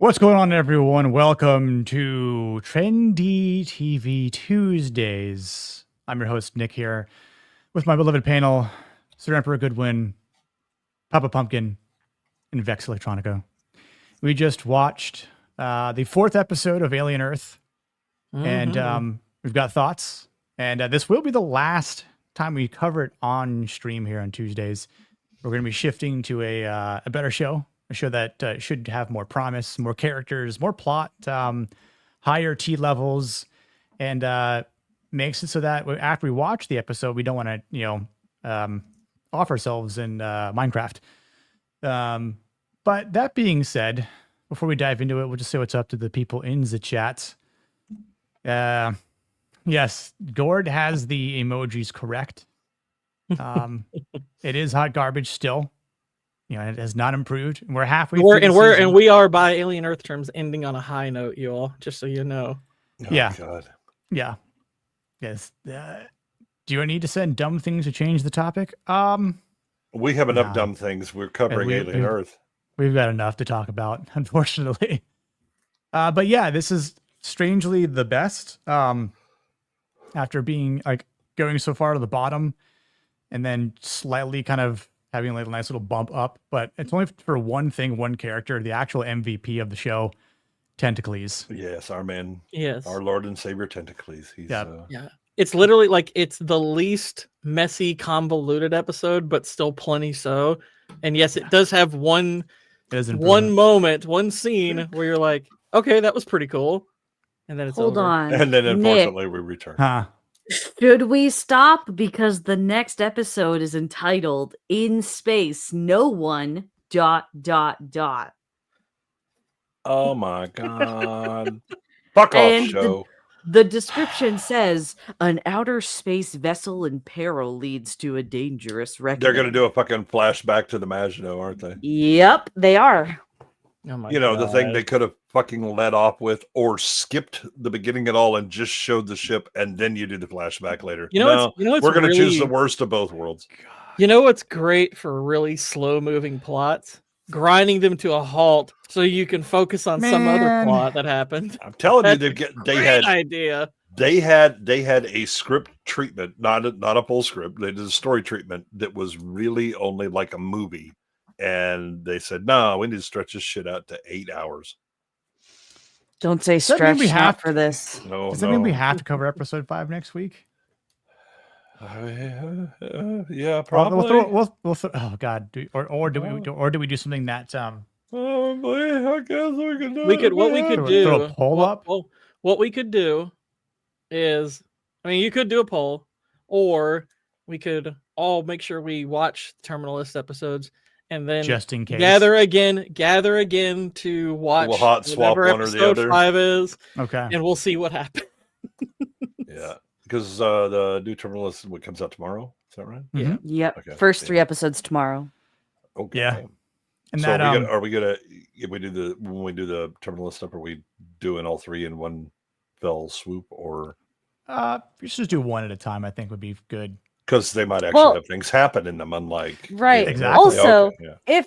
What's going on, everyone? Welcome to Tren-dy TV Tuesdays. I'm your host, Nick, here with my beloved panel, Sir Emperor Goodwin, Papa Pumpkin, and Vex Electronica. We just watched the fourth episode of Alien Earth, and we've got thoughts. And this will be the last time we cover it on stream here on Tuesdays. We're going to be shifting to a better show. A show that should have more promise, more characters, more plot, higher T levels, and makes it so that after we watch the episode, we don't want to, off ourselves in Minecraft. But that being said, before we dive into it, we'll just say what's up to the people in the chat. Yes, Gord has the emojis correct. It is hot garbage still. It has not improved. We're halfway through the season. We are, by Alien Earth terms, ending on a high note, you all, just so you know. Oh, yeah. God. Yeah. Yes. Do you need to send dumb things to change the topic? We have enough dumb things. We're covering Alien Earth. We've got enough to talk about, unfortunately. But yeah, this is strangely the best. After being going so far to the bottom and then slightly kind of having a nice little bump up, but it's only for one thing, one character, the actual MVP of the show, Tentacles. Yes, our man. Yes. Our Lord and Savior Tentacles. He's Yeah. It's literally it's the least messy, convoluted episode, but still plenty so. And yes, it does have one moment, one scene where you're like, okay, that was pretty cool. And then it's Hold over. on. And then unfortunately Nick, we return. Huh. should we stop? Because the next episode is entitled In Space, No One, ... Oh my God. Fuck off, And show. The description says, an outer space vessel in peril leads to a dangerous reckoning. They're going to do a fucking flashback to the Maginot, aren't they? Yep, they are. Oh my The thing God. they could have fucking let off with or skipped the beginning at all and just showed the ship and then you do the flashback later. What's we're going to really, choose the worst of both worlds. You know what's great for really slow-moving plots? Grinding them to a halt so you can focus on some other plot that happened. I'm telling you, they had a script treatment, not a full script. They did a story treatment that was really only like a movie. And they said, no, we need to stretch this shit out to 8 hours. Don't say Does that mean stretch we have for this. Does that mean we have to cover episode 5 next week? Yeah, probably. We'll oh God, do we do something that Oh boy, I guess we can do What we could do. Throw a poll up. What we could do is, you could do a poll, or we could all make sure we watch Terminalist episodes and then just in case gather again to watch we'll hot swap whatever one or the episode other. 5 is. Okay. And we'll see what happens. Yeah. Because the new Terminalist comes out tomorrow. Is that right? Yeah. Yep. Okay. First 3 episodes tomorrow. Okay. Yeah. And So that are we gonna when we do the Terminalist stuff, are we doing all 3 in one fell swoop, or we should just do one at a time, I think would be good. because they might actually have things happen in them, unlike Right. Exactly. Also, Okay, yeah.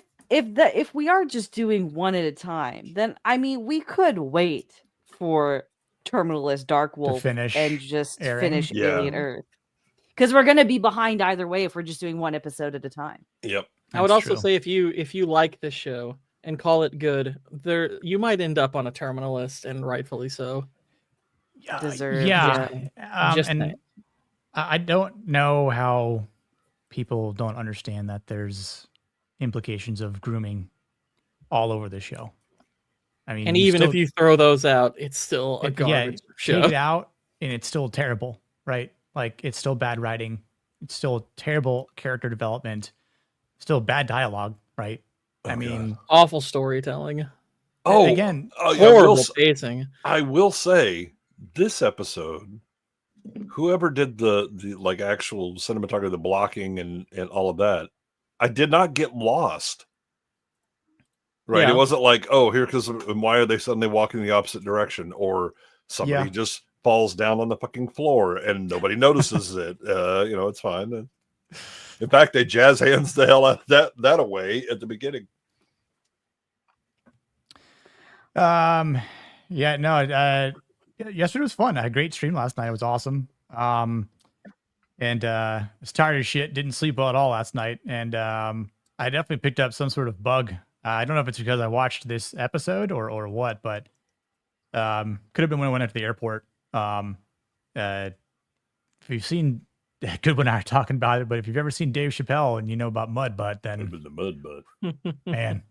if we are just doing one at a time, then we could wait for Terminalist Dark Wolf finish and just airing. finish Yeah. Alien Earth. Because we're gonna be behind either way if we're just doing one episode at a time. Yep. I would That's also true. say if you like this show and call it good, you might end up on a Terminalist, and rightfully so. Deserved, yeah. Just And saying. I don't know how people don't understand that there's implications of grooming all over the show. And even if you throw those out, it's still a garbage show. Take it out, and it's still terrible, right? Like, it's still bad writing. It's still terrible character development. Still bad dialogue, right? God. Awful storytelling. Again, Horrible pacing. I will say this episode, whoever did the actual cinematography, the blocking and all of that, I did not get lost. Right. Yeah. It wasn't like, oh, here because and why are they suddenly walking the opposite direction? Or somebody just falls down on the fucking floor and nobody notices it. It's fine. In fact, they jazz hands the hell out of that away at the beginning. Yeah, no, yesterday was fun. I had a great stream last night. It was awesome. And I was tired as shit. Didn't sleep well at all last night. And I definitely picked up some sort of bug. I don't know if it's because I watched this episode or what, but could have been when I went out to the airport. If you've seen Goodwin and I are talking about it, but if you've ever seen Dave Chappelle and you know about mud butt, then the mud butt. Man,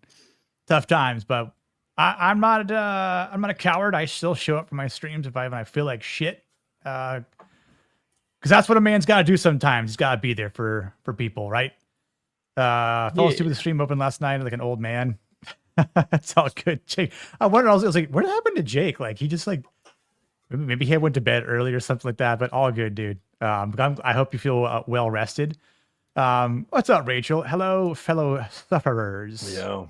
tough times. But I'm not a coward. I still show up for my streams if I feel like shit. Because that's what a man's got to do sometimes. He's got to be there for people, right? Fell asleep with the stream open last night like an old man. That's all good. Jake, I was like, what happened to Jake? Like he just like maybe he went to bed early or something like that. But all good, dude. I hope you feel well rested. What's up, Rachel? Hello, fellow sufferers. Yeah,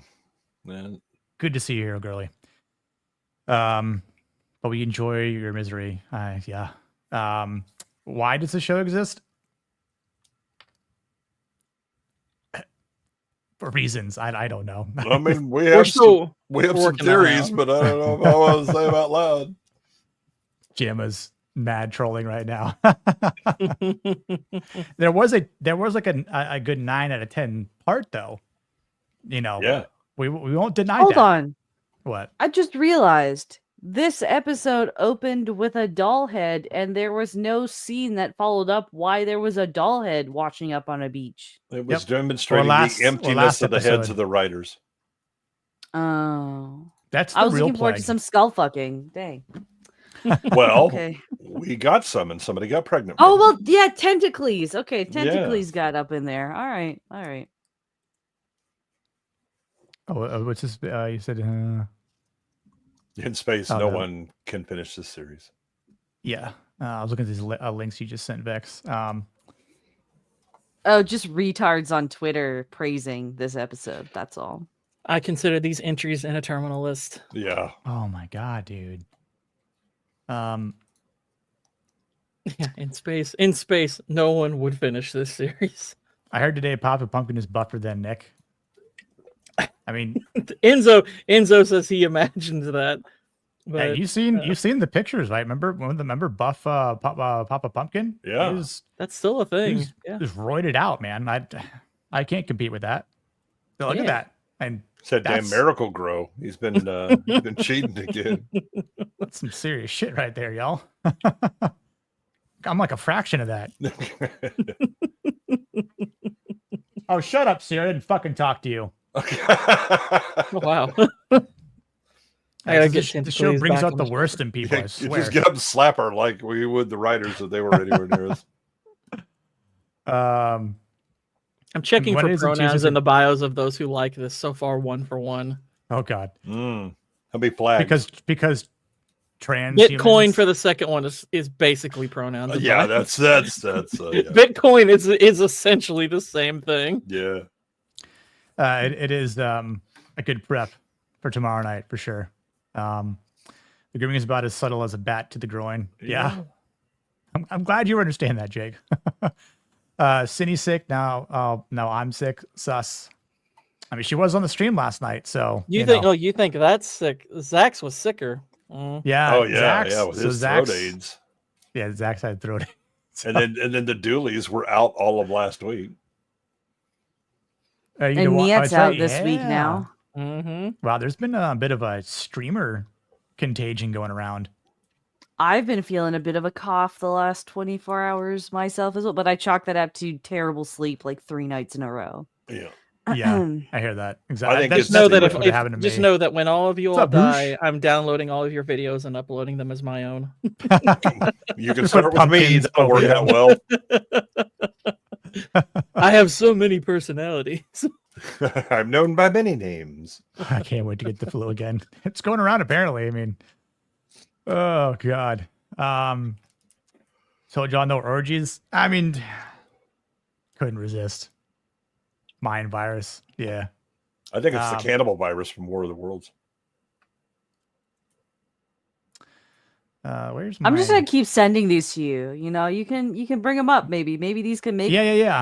man. Good to see you here, girly. But we enjoy your misery. Yeah. Why does the show exist? For reasons I don't know. I mean, we have some theories, but I don't know if I want to say them out loud. Gemma's mad trolling right now. there was like a good 9 out of 10 part though. You know. Yeah. We won't deny Hold that. on. What? I just realized this episode opened with a doll head, and there was no scene that followed up why there was a doll head washing up on a beach. It was demonstrating the emptiness of the heads of the writers. Oh. That's the I was real looking forward to plague. some skull fucking. Dang. Well, Okay. we got some, and somebody got pregnant. Oh, well, yeah, Tentacles. Okay, Tentacles got up in there. All right. Oh, what's this? You said In space, no one can finish this series. Yeah. I was looking at these links you just sent, Vex. Oh, just retards on Twitter praising this episode. That's all. I consider these entries in a terminal list. Yeah. Oh my god, dude. Yeah, in space, no one would finish this series. I heard today Papa Pumpkin is buffer than Nick. I mean, Enzo says he imagined that. But, hey, you've seen the pictures, right? Remember Buff Papa Pumpkin? Yeah, that's still a thing. Just roided out, man. I can't compete with that. So look at that. And it's that damn Miracle Grow. He's been cheating again. That's some serious shit right there, y'all. I'm like a fraction of that. Oh, shut up, Sarah. I didn't fucking talk to you. Oh, wow. I gotta get the show brings out the worst in people. I swear. Just get up and slap her like we would the writers if they were anywhere near us. I'm checking for pronouns in the bios of those who like this so far. 1 for 1. Oh God. I'll be flagged because trans Bitcoin for the second one is basically pronouns. Yeah, that's yeah. Bitcoin is essentially the same thing. Yeah. It is a good prep for tomorrow night for sure. The grooming is about as subtle as a bat to the groin. Yeah. I'm glad you understand that, Jake. Cindy's sick now. Now I'm sick. Sus. I mean, she was on the stream last night, so you think? Know. Oh, you think that's sick? Zach's was sicker. Yeah. Oh yeah. Zach's, with his throat AIDS. Yeah, Zach's had throat AIDS. So. And then the Dooleys were out all of last week. And Niet's out this week now. Mm-hmm. Wow, there's been a bit of a streamer contagion going around. I've been feeling a bit of a cough the last 24 hours myself as well, but I chalk that up to terrible sleep like 3 nights in a row. Yeah. Yeah, I hear that. Exactly. I think just know that when all of you all die, I'm downloading all of your videos and uploading them as my own. You can start with me. That'll work out well. I have so many personalities. I'm known by many names. I can't wait to get the flu again. It's going around apparently. I mean, oh God. Told y'all no orgies. I mean, couldn't resist. Mind virus. Yeah. I think it's the cannibal virus from War of the Worlds. Where's I'm just gonna keep sending these to you. You know, you can bring them up. Maybe these can make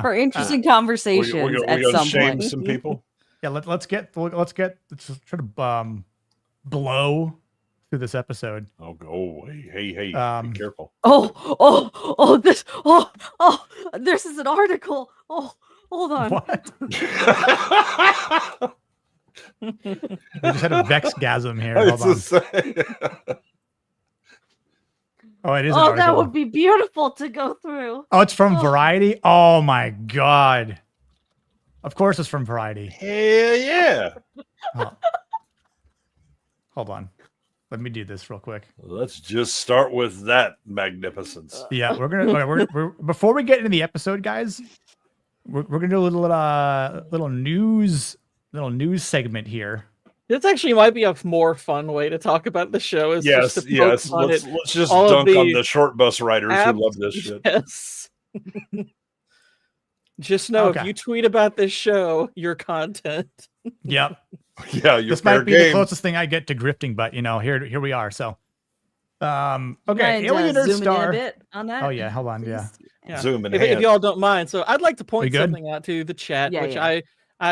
for interesting conversations at some point. Some people. Yeah, let's try to blow through this episode. Oh, go away. Hey, be careful. This is an article. Oh, hold on. What? We just had a Vexgasm here. Hold on. Oh, it is. Oh, that would be beautiful to go through. Oh, it's from Variety? Oh my God. Of course it's from Variety. Hell yeah. Oh. Hold on. Let me do this real quick. Let's just start with that magnificence. Yeah, we're before we get into the episode, guys, we're gonna do a little news segment here. This actually might be a more fun way to talk about the show. Is yes. Let's just dunk on the short bus riders who love this shit. Yes. Just know if you tweet about this show, your content. Yep. Yeah, this might be the closest thing I get to grifting, but here we are. So, okay, Alien Earth Star. A bit on that? Oh yeah, hold on, yeah. Zoom in. If y'all don't mind, so I'd like to point good? something out to the chat, which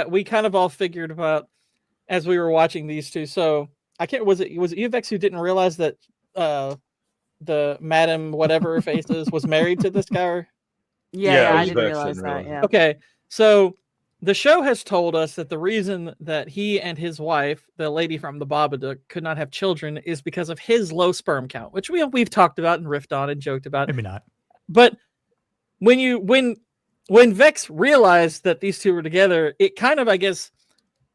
we kind of all figured about as we were watching these two. So I can't. Was it Evex who didn't realize that the Madam whatever faces was married to this guy? Yeah, I didn't realize that. Yeah. Okay, so the show has told us that the reason that he and his wife, the lady from the Babadook, could not have children is because of his low sperm count, which we've talked about and riffed on and joked about. Maybe not. But when Vex realized that these two were together, it kind of, I guess,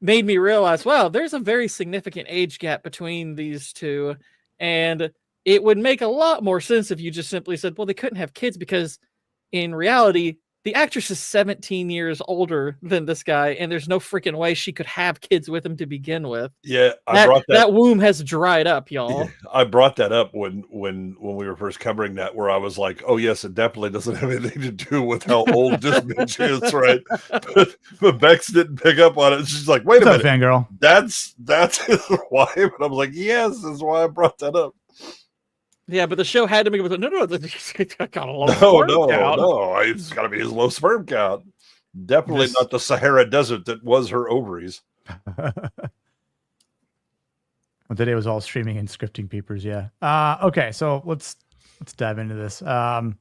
made me realize, wow, there's a very significant age gap between these two, and it would make a lot more sense if you just simply said, well, they couldn't have kids because in reality, the actress is 17 years older than this guy, and there's no freaking way she could have kids with him to begin with. Yeah, that womb has dried up, y'all. Yeah, I brought that up when we were first covering that, where I was like, "Oh yes, it definitely doesn't have anything to do with how old this bitch is, right?" But Bex didn't pick up on it. She's like, "Wait a minute, fangirl. That's his wife," and I was like, "Yes, that's why I brought that up." Yeah, but the show had to make it. No, it's got a low sperm count. No, it's got to be his low sperm count. Definitely not the Sahara Desert that was her ovaries. Well, today was all streaming and scripting papers. Yeah. Okay, so let's dive into this. Alien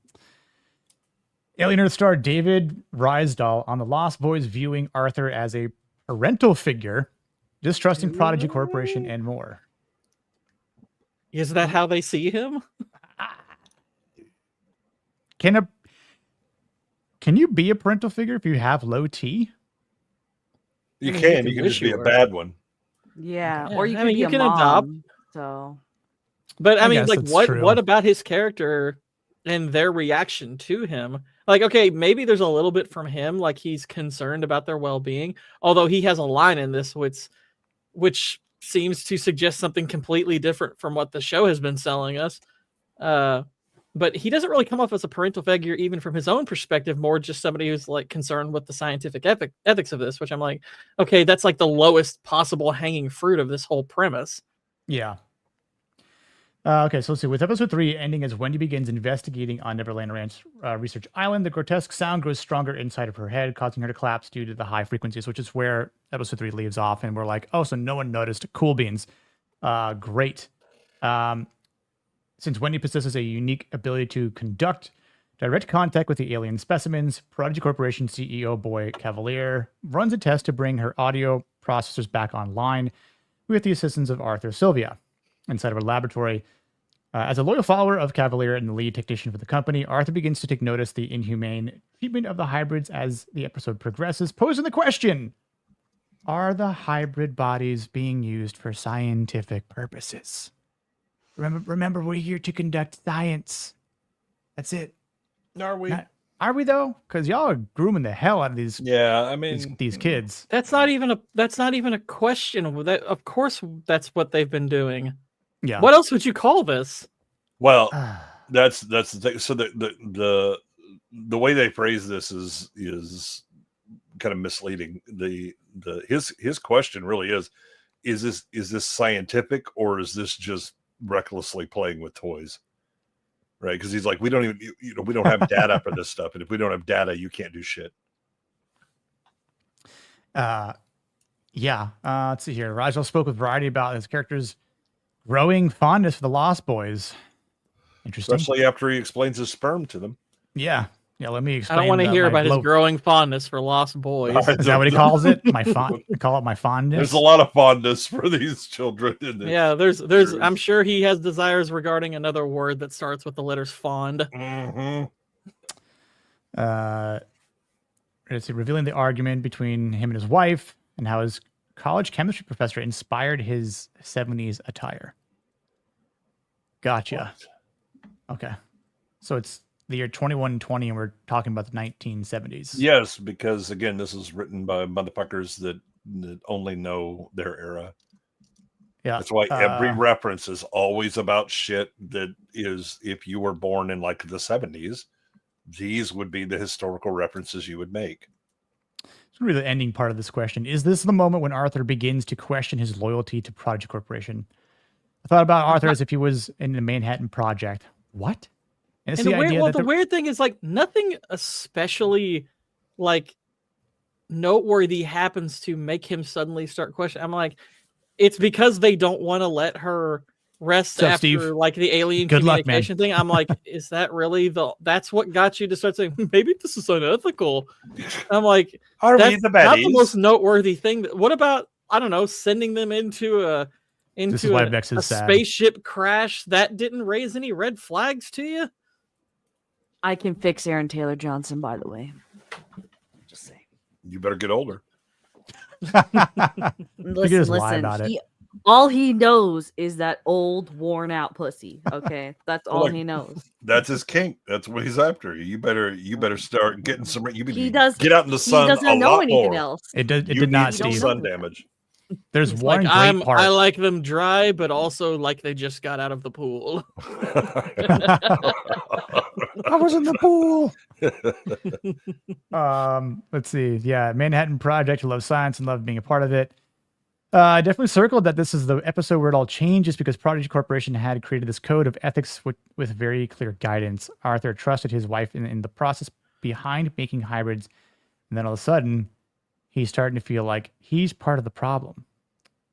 Earth star David Rysdahl on the Lost Boys viewing Arthur as a parental figure, distrusting Prodigy Corporation, and more. Is that how they see him? Can you be a parental figure if you have low T? You can just be a bad one. Yeah, or you can mom, adopt. So, but I mean, like, what about his character and their reaction to him? Like, okay, maybe there's a little bit from him, like he's concerned about their well-being. Although he has a line in this which seems to suggest something completely different from what the show has been selling us. But he doesn't really come off as a parental figure, even from his own perspective, more just somebody who's like concerned with the scientific ethics of this, which I'm like, okay, that's like the lowest possible hanging fruit of this whole premise. Yeah. Okay, so let's see. With episode 3 ending as Wendy begins investigating on Neverland Ranch Research Island, the grotesque sound grows stronger inside of her head, causing her to collapse due to the high frequencies, which is where episode 3 leaves off. And we're like, oh, so no one noticed. Cool beans. Great. Since Wendy possesses a unique ability to conduct direct contact with the alien specimens, Prodigy Corporation CEO Boy Cavalier runs a test to bring her audio processors back online with the assistance of Arthur Sylvia. Inside of a laboratory, as a loyal follower of Cavalier and the lead technician for the company, Arthur begins to take notice the inhumane treatment of the hybrids as the episode progresses, posing the question, are the hybrid bodies being used for scientific purposes? Remember, we're here to conduct science. That's it. Are we? Are we though? Because y'all are grooming the hell out of these. Yeah, I mean these kids. That's not even a question. That, of course, that's what they've been doing. Yeah. What else would you call this? Well, that's the thing. So the way they phrase this is kind of misleading. His question really is this scientific, or is this just recklessly playing with toys? Right? Because he's like, we don't have data for this stuff, and if we don't have data, you can't do shit. Yeah. Let's see here. Rajal spoke with Variety about his character's growing fondness for the Lost Boys. Interesting. Especially after he explains his sperm to them. Yeah. Yeah, let me explain. I don't want to hear about his growing fondness for Lost Boys. Is that what he calls it? I call it my fondness. There's a lot of fondness for these children in this. Yeah, there's I'm sure he has desires regarding another word that starts with the letters fond. Mm-hmm. It's revealing the argument between him and his wife and how his college chemistry professor inspired his 70s attire. Gotcha. What? Okay. So it's the year 2120 and we're talking about the 1970s. Yes, because again, this is written by motherfuckers that only know their era. Yeah. That's why every reference is always about shit that is, if you were born in like the 70s, these would be the historical references you would make. It's going to be the ending part of this question. Is this the moment when Arthur begins to question his loyalty to Prodigy Corporation? I thought about Arthur as if he was in the Manhattan Project. What? And the weird thing is, like, nothing especially, like, noteworthy happens to make him suddenly start questioning. I'm like, it's because they don't want to let her rest after Steve, like the alien communication thing. I'm like, is that really that's what got you to start saying maybe this is unethical? I'm like, that's not the most noteworthy thing. What about, I don't know, sending them into a spaceship crash that didn't raise any red flags to you? I can fix Aaron Taylor Johnson, by the way. Just saying. You better get older. Listen. All he knows is that old, worn-out pussy. Okay, that's all he knows. That's his kink. That's what he's after. You better start getting some. Get out in the sun. He doesn't know anything else. It did not. Steve. Sun damage. There's it's one like, great part. I like them dry, but also like they just got out of the pool. I was in the pool. Let's see. Yeah, Manhattan Project. I love science and love being a part of it. I definitely circled that this is the episode where it all changes because Prodigy Corporation had created this code of ethics with very clear guidance. Arthur trusted his wife in the process behind making hybrids, and then all of a sudden, he's starting to feel like he's part of the problem.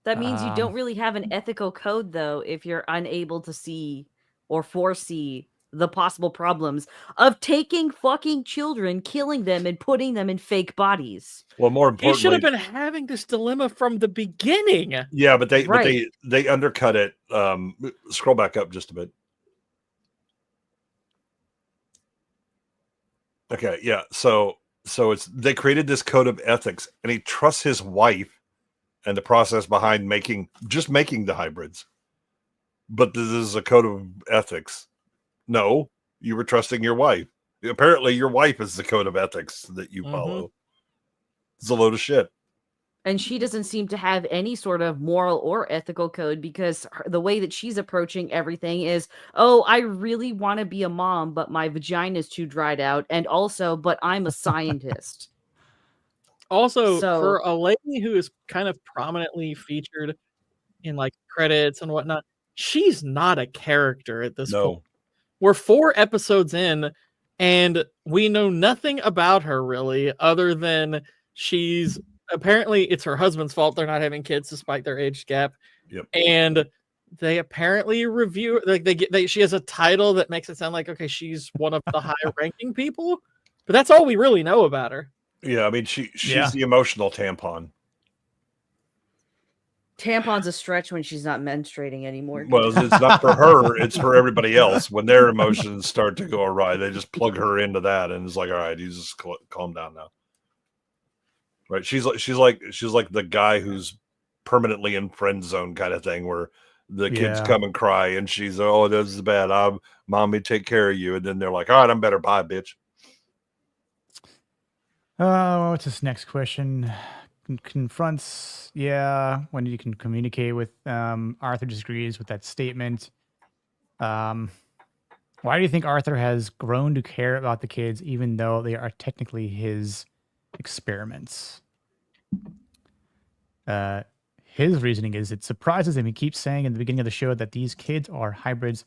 That means you don't really have an ethical code, though, if you're unable to see or foresee the possible problems of taking fucking children, killing them, and putting them in fake bodies. Well, more importantly, he should have been having this dilemma from the beginning. Yeah, but they undercut it. Scroll back up just a bit. Okay, yeah. So they created this code of ethics, and he trusts his wife and the process behind making the hybrids. But this is a code of ethics. No, you were trusting your wife. Apparently, your wife is the code of ethics that you follow. It's a load of shit. And she doesn't seem to have any sort of moral or ethical code because the way that she's approaching everything is, oh, I really want to be a mom, but my vagina is too dried out. And also, but I'm a scientist. Also, for a lady who is kind of prominently featured in like credits and whatnot, she's not a character at this point. We're 4 episodes in, and we know nothing about her really, other than she's apparently it's her husband's fault they're not having kids despite their age gap. Yep. And they apparently review she has a title that makes it sound like okay, she's one of the high-ranking people, but that's all we really know about her. Yeah, I mean she's the emotional tampon. Tampon's a stretch when she's not menstruating anymore. Well, it's not for her; it's for everybody else. When their emotions start to go awry, they just plug her into that, and it's like, all right, you just calm down now. Right? She's like the guy who's permanently in friend zone kind of thing, where the kids come and cry, and she's, oh, this is bad. Mommy, take care of you, and then they're like, all right, I'm better. Bye, bitch. What's this next question? Confronts, when you can communicate with Arthur disagrees with that statement. Why do you think Arthur has grown to care about the kids even though they are technically his experiments? His reasoning is it surprises him. He keeps saying in the beginning of the show that these kids are hybrids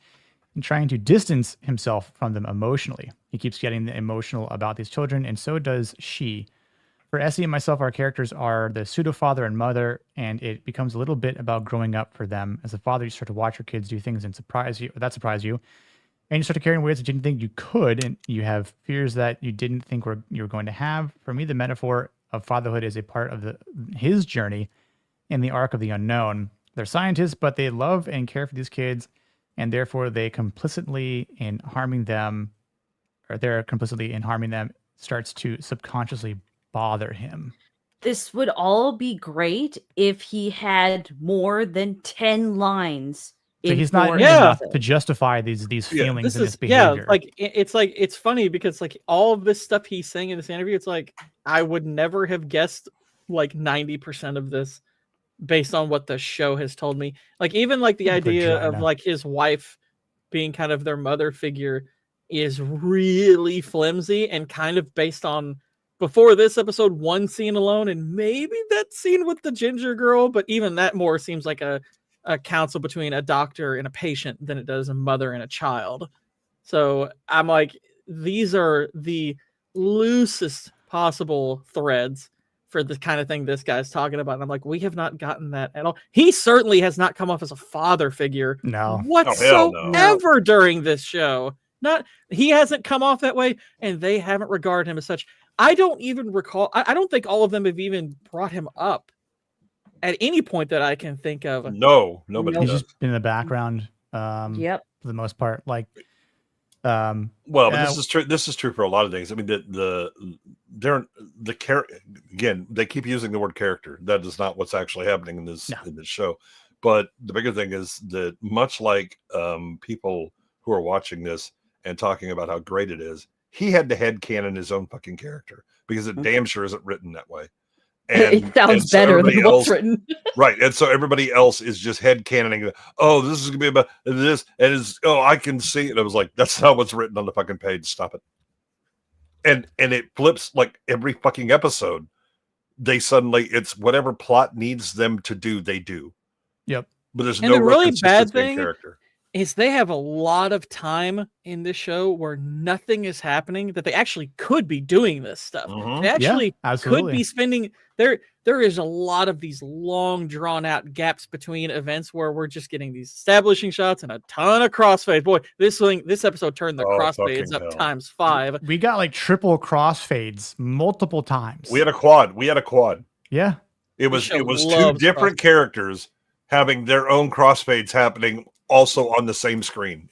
and trying to distance himself from them emotionally. He keeps getting emotional about these children, and so does she. For Essie and myself, our characters are the pseudo father and mother, and it becomes a little bit about growing up for them. As a father, you start to watch your kids do things and surprise you, surprise you, and you start to carry in ways that you didn't think you could, and you have fears that you didn't think you were going to have. For me, the metaphor of fatherhood is a part of his journey in the arc of the unknown. They're scientists, but they love and care for these kids, and therefore they're complicitly in harming them starts to subconsciously bother him. This would all be great if he had more than 10 lines. So he's not enough to justify these feelings and this behavior. Yeah, like it's funny because like all of this stuff he's saying in this interview, it's like I would never have guessed like 90% of this based on what the show has told me. Like even like the idea of like his wife being kind of their mother figure is really flimsy and kind of based on before this episode one scene alone, and maybe that scene with the ginger girl, but even that more seems like a counsel between a doctor and a patient than it does a mother and a child. So I'm like, these are the loosest possible threads for the kind of thing this guy's talking about. And I'm like, we have not gotten that at all. He certainly has not come off as a father figure whatsoever during this show. He hasn't come off that way, and they haven't regarded him as such. I don't even recall. I don't think all of them have even brought him up at any point that I can think of. No, nobody. He's just been in the background. Yep. For the most part, like. Well, but this is true. This is true for a lot of things. I mean, the character again. They keep using the word character. That is not what's actually happening in this show. But the bigger thing is that much like people who are watching this and talking about how great it is, he had to headcanon his own fucking character because it damn sure isn't written that way. And it sounds better than what's written. Right. And so everybody else is just headcanoning, oh, this is going to be about this. And I can see it. I was like, that's not what's written on the fucking page. Stop it. And it flips like every fucking episode. They suddenly, it's whatever plot needs them to do, they do. Yep. But there's and no the really bad thing character. Is they have a lot of time in this show where nothing is happening that they actually could be doing this stuff. Mm-hmm. They actually could be spending there is a lot of these long drawn out gaps between events where we're just getting these establishing shots and a ton of crossfades. Boy, this episode turned the crossfades up times 5. We got like triple crossfades multiple times. We had a quad. Yeah. It was two different characters having their own crossfades happening also on the same screen.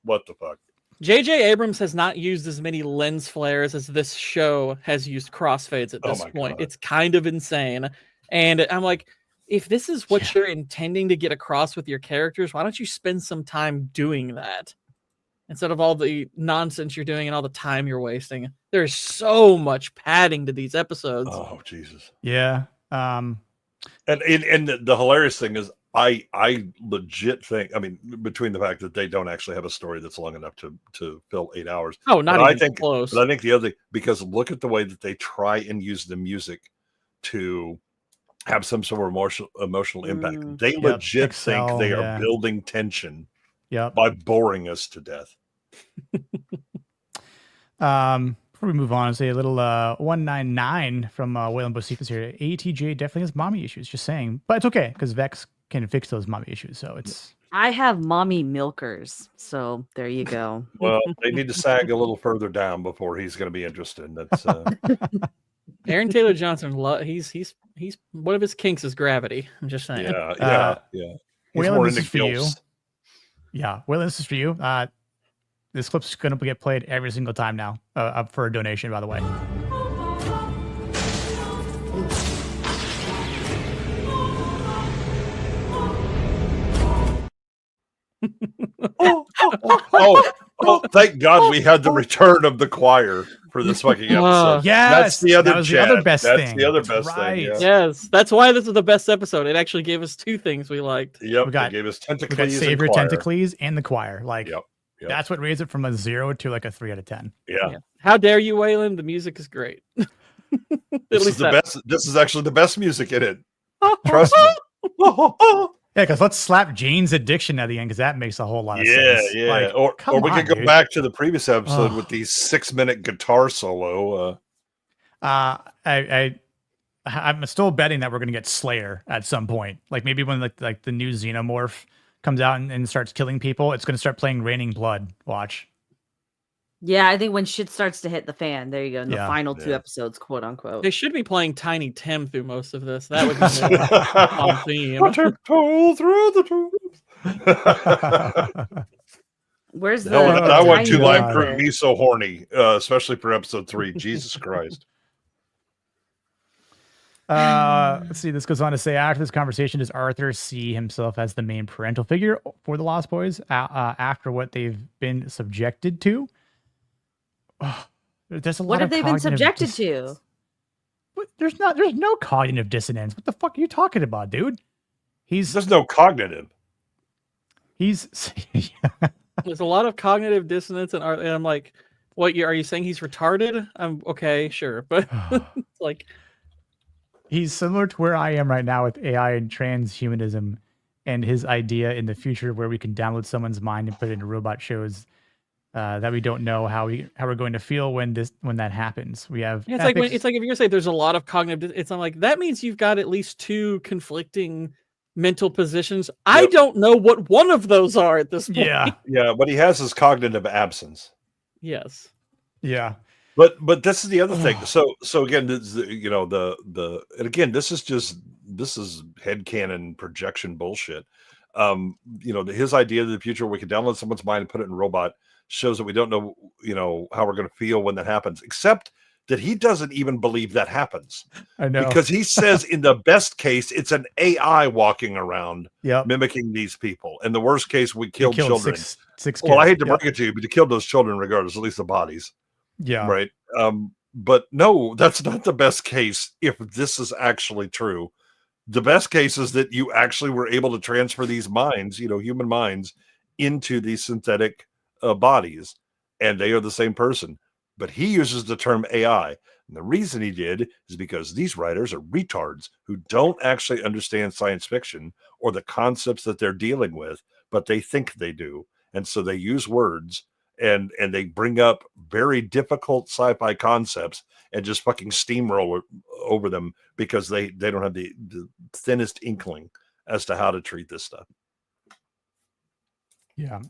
What the fuck? J.J. Abrams has not used as many lens flares as this show has used crossfades at this point. God. It's kind of insane. And I'm like, if this is what you're intending to get across with your characters, why don't you spend some time doing that instead of all the nonsense you're doing and all the time you're wasting? There's so much padding to these episodes. Oh, Jesus. Yeah. And the hilarious thing is, I legit think, I mean, between the fact that they don't actually have a story that's long enough to fill 8 hours. Oh, not even close. But I think the other, because look at the way that they try and use the music to have some sort of emotional impact. They legit think they are building tension by boring us to death. Before we move on, I'll say a little 199 from Waylon Bocephus here. ATJ definitely has mommy issues, just saying. But it's okay, because Vex can fix those mommy issues. So it's... I have mommy milkers, so there you go. Well, they need to sag a little further down before he's going to be interested. That's Aaron Taylor Johnson. He's one of his kinks is gravity. I'm just saying. Yeah. Waylon, this is for you. Yeah, Waylon, this is for you. This clip's going to get played every single time now, up for a donation, by the way. Oh, thank God we had the return of the choir for this fucking episode. Yes, that's the other best thing. That's the other best thing. Yeah. Yes, that's why this is the best episode. It actually gave us 2 things we liked. Yep, it gave us Tentacles. We got Savior Tentacles and the choir. Like, yep. That's what raised it from a 0 to like a 3 out of 10. Yeah. How dare you, Waylon? The music is great. This is the best. This is actually the best music in it. Trust me. Yeah, because let's slap Jane's Addiction at the end, because that makes a whole lot of sense. Yeah. Like, or we could go back to the previous episode with the 6-minute guitar solo. I'm still betting that we're going to get Slayer at some point. Like maybe when like the new Xenomorph comes out and starts killing people, it's going to start playing Raining Blood. Watch. Yeah, I think when shit starts to hit the fan, there you go. In the final 2 episodes, quote unquote. They should be playing Tiny Tim through most of this. That would be more on theme. Tiptoe through the tubes. Where's the that one too live crew me so horny, especially for episode 3. Jesus Christ. Let's see. This goes on to say, after this conversation, does Arthur see himself as the main parental figure for the Lost Boys after what they've been subjected to? What have they been subjected to? There's no cognitive dissonance. What the fuck are you talking about, dude? There's no cognitive. There's a lot of cognitive dissonance, and I'm like, what? Are you saying he's retarded? I'm okay, sure, but like. He's similar to where I am right now with AI and transhumanism, and his idea in the future where we can download someone's mind and put it in a robot shows that we don't know how we're going to feel when that happens. We have it's like if you're gonna say there's a lot of cognitive, it's not like that means you've got at least 2 conflicting mental positions. Yep. I don't know what one of those are at this point. Yeah. What he has is cognitive absence. Yes. Yeah. But this is the other thing. So again, and again, this is headcanon projection bullshit. His idea of the future where we can download someone's mind and put it in a robot shows that we don't know, how we're going to feel when that happens, except that he doesn't even believe that happens. I know. Because he says in the best case, it's an AI walking around mimicking these people. In the worst case, we killed children. Six well, I hate to break it to you, but you killed those children regardless, at least the bodies. Yeah. Right. But no, that's not the best case. If this is actually true, the best case is that you actually were able to transfer these minds, human minds, into these synthetic bodies, and they are the same person. But he uses the term AI. And the reason he did is because these writers are retards who don't actually understand science fiction or the concepts that they're dealing with, but they think they do. And so they use words and they bring up very difficult sci-fi concepts and just fucking steamroll over them because they don't have the thinnest inkling as to how to treat this stuff. Yeah.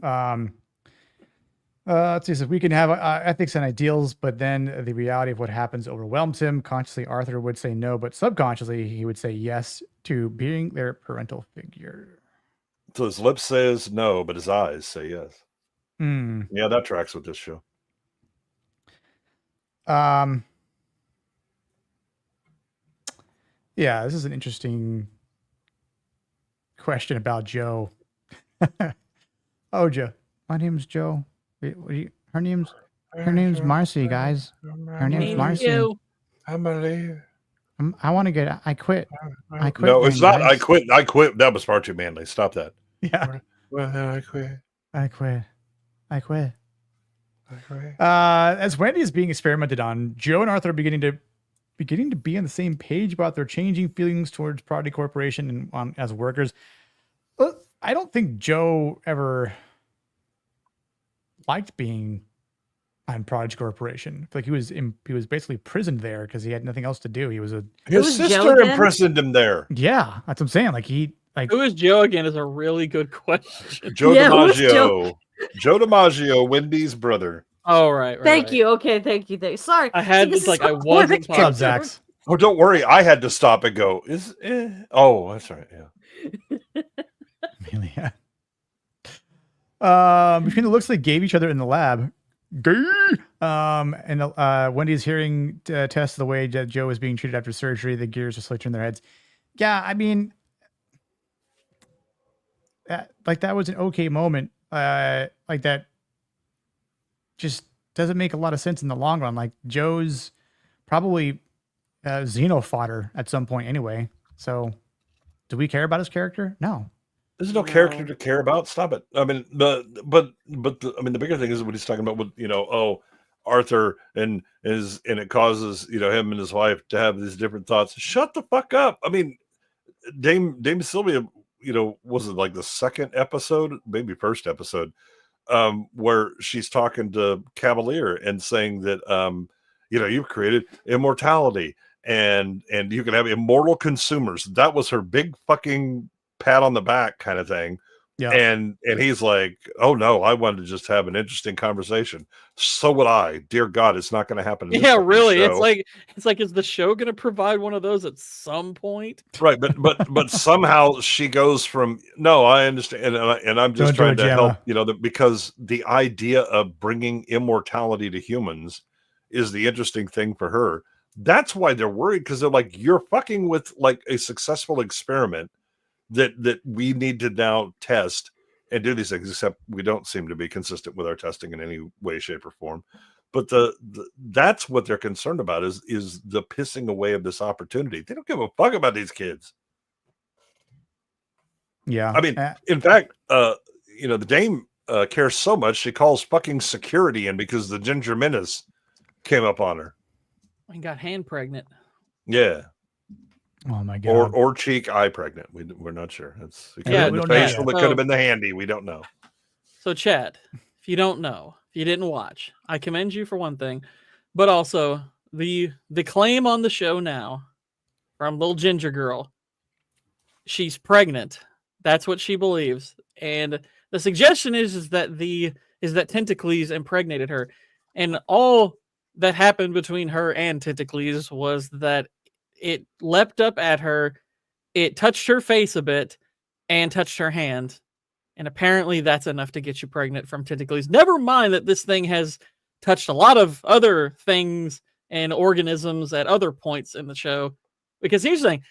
Let's see. So we can have ethics and ideals, but then the reality of what happens overwhelms him. Consciously, Arthur would say no, but subconsciously, he would say yes to being their parental figure. So his lips says no, but his eyes say yes. Yeah, that tracks with this show. Yeah, this is an interesting question about Joe. Oh, Joe. My name's Joe. Her name's Marcy, guys. Her name's Marcy. I'm a leave. I want to get. I quit. I quit. No, it's not. Guys. I quit. That was far too manly. Stop that. Yeah. Well, then I quit. I quit. As Wendy is being experimented on, Joe and Arthur are beginning to be on the same page about their changing feelings towards Prodigy Corporation and as workers. But I don't think Joe ever liked being on Prodigy Corporation. Like he was basically imprisoned there because he had nothing else to do. His sister imprisoned him there. Yeah, that's what I'm saying. Who is Joe again is a really good question. Joe DiMaggio. Joe DiMaggio, Wendy's brother. Oh, right. Thank you. Okay, thank you. Sorry. I had I wasn't Zax. Oh, don't worry. I had to stop and go. Oh, that's right. Yeah. Amelia. Between the looks they gave each other in the lab, and Wendy's hearing tests the way that Joe is being treated after surgery. The gears just turn their heads. Yeah, I mean, that was an okay moment. Like that just doesn't make a lot of sense in the long run. Like Joe's probably Xeno fodder at some point anyway. So do we care about his character? No. There's no character to care about. Stop it. I mean, the bigger thing is what he's talking about with, Arthur and it causes, him and his wife to have these different thoughts. Shut the fuck up. I mean, Dame Sylvia, was it like the second episode, maybe first episode, where she's talking to Cavalier and saying that, You've created immortality, and you can have immortal consumers. That was her big fucking pat on the back kind of thing. Yeah. And he's like, oh no, I wanted to just have an interesting conversation. So would I. Dear God, it's not going to happen. Yeah, really. Show. It's like, is the show going to provide one of those at some point? Right, but somehow she goes from no, I understand, and I'm just trying to help. Because the idea of bringing immortality to humans is the interesting thing for her. That's why they're worried, because they're like, you're fucking with like a successful experiment that we need to now test and do these things, except we don't seem to be consistent with our testing in any way, shape, or form. But that's what they're concerned about is the pissing away of this opportunity. They don't give a fuck about these kids. Yeah. I mean, in fact, the dame cares so much, she calls fucking security in because the Ginger Menace came up on her. And got hand pregnant. Yeah. Oh my God. Or cheek eye pregnant. We're not sure. It could have been the facial, it could have been the handy. We don't know. So Chad, if you don't know, if you didn't watch, I commend you for one thing, but also the claim on the show now from little ginger girl, she's pregnant. That's what she believes. And the suggestion is that Tentacles impregnated her. And all that happened between her and Tentacles was that it leapt up at her, it touched her face a bit, and touched her hand. And apparently that's enough to get you pregnant from Tentacles. Never mind that this thing has touched a lot of other things and organisms at other points in the show. Because here's the thing,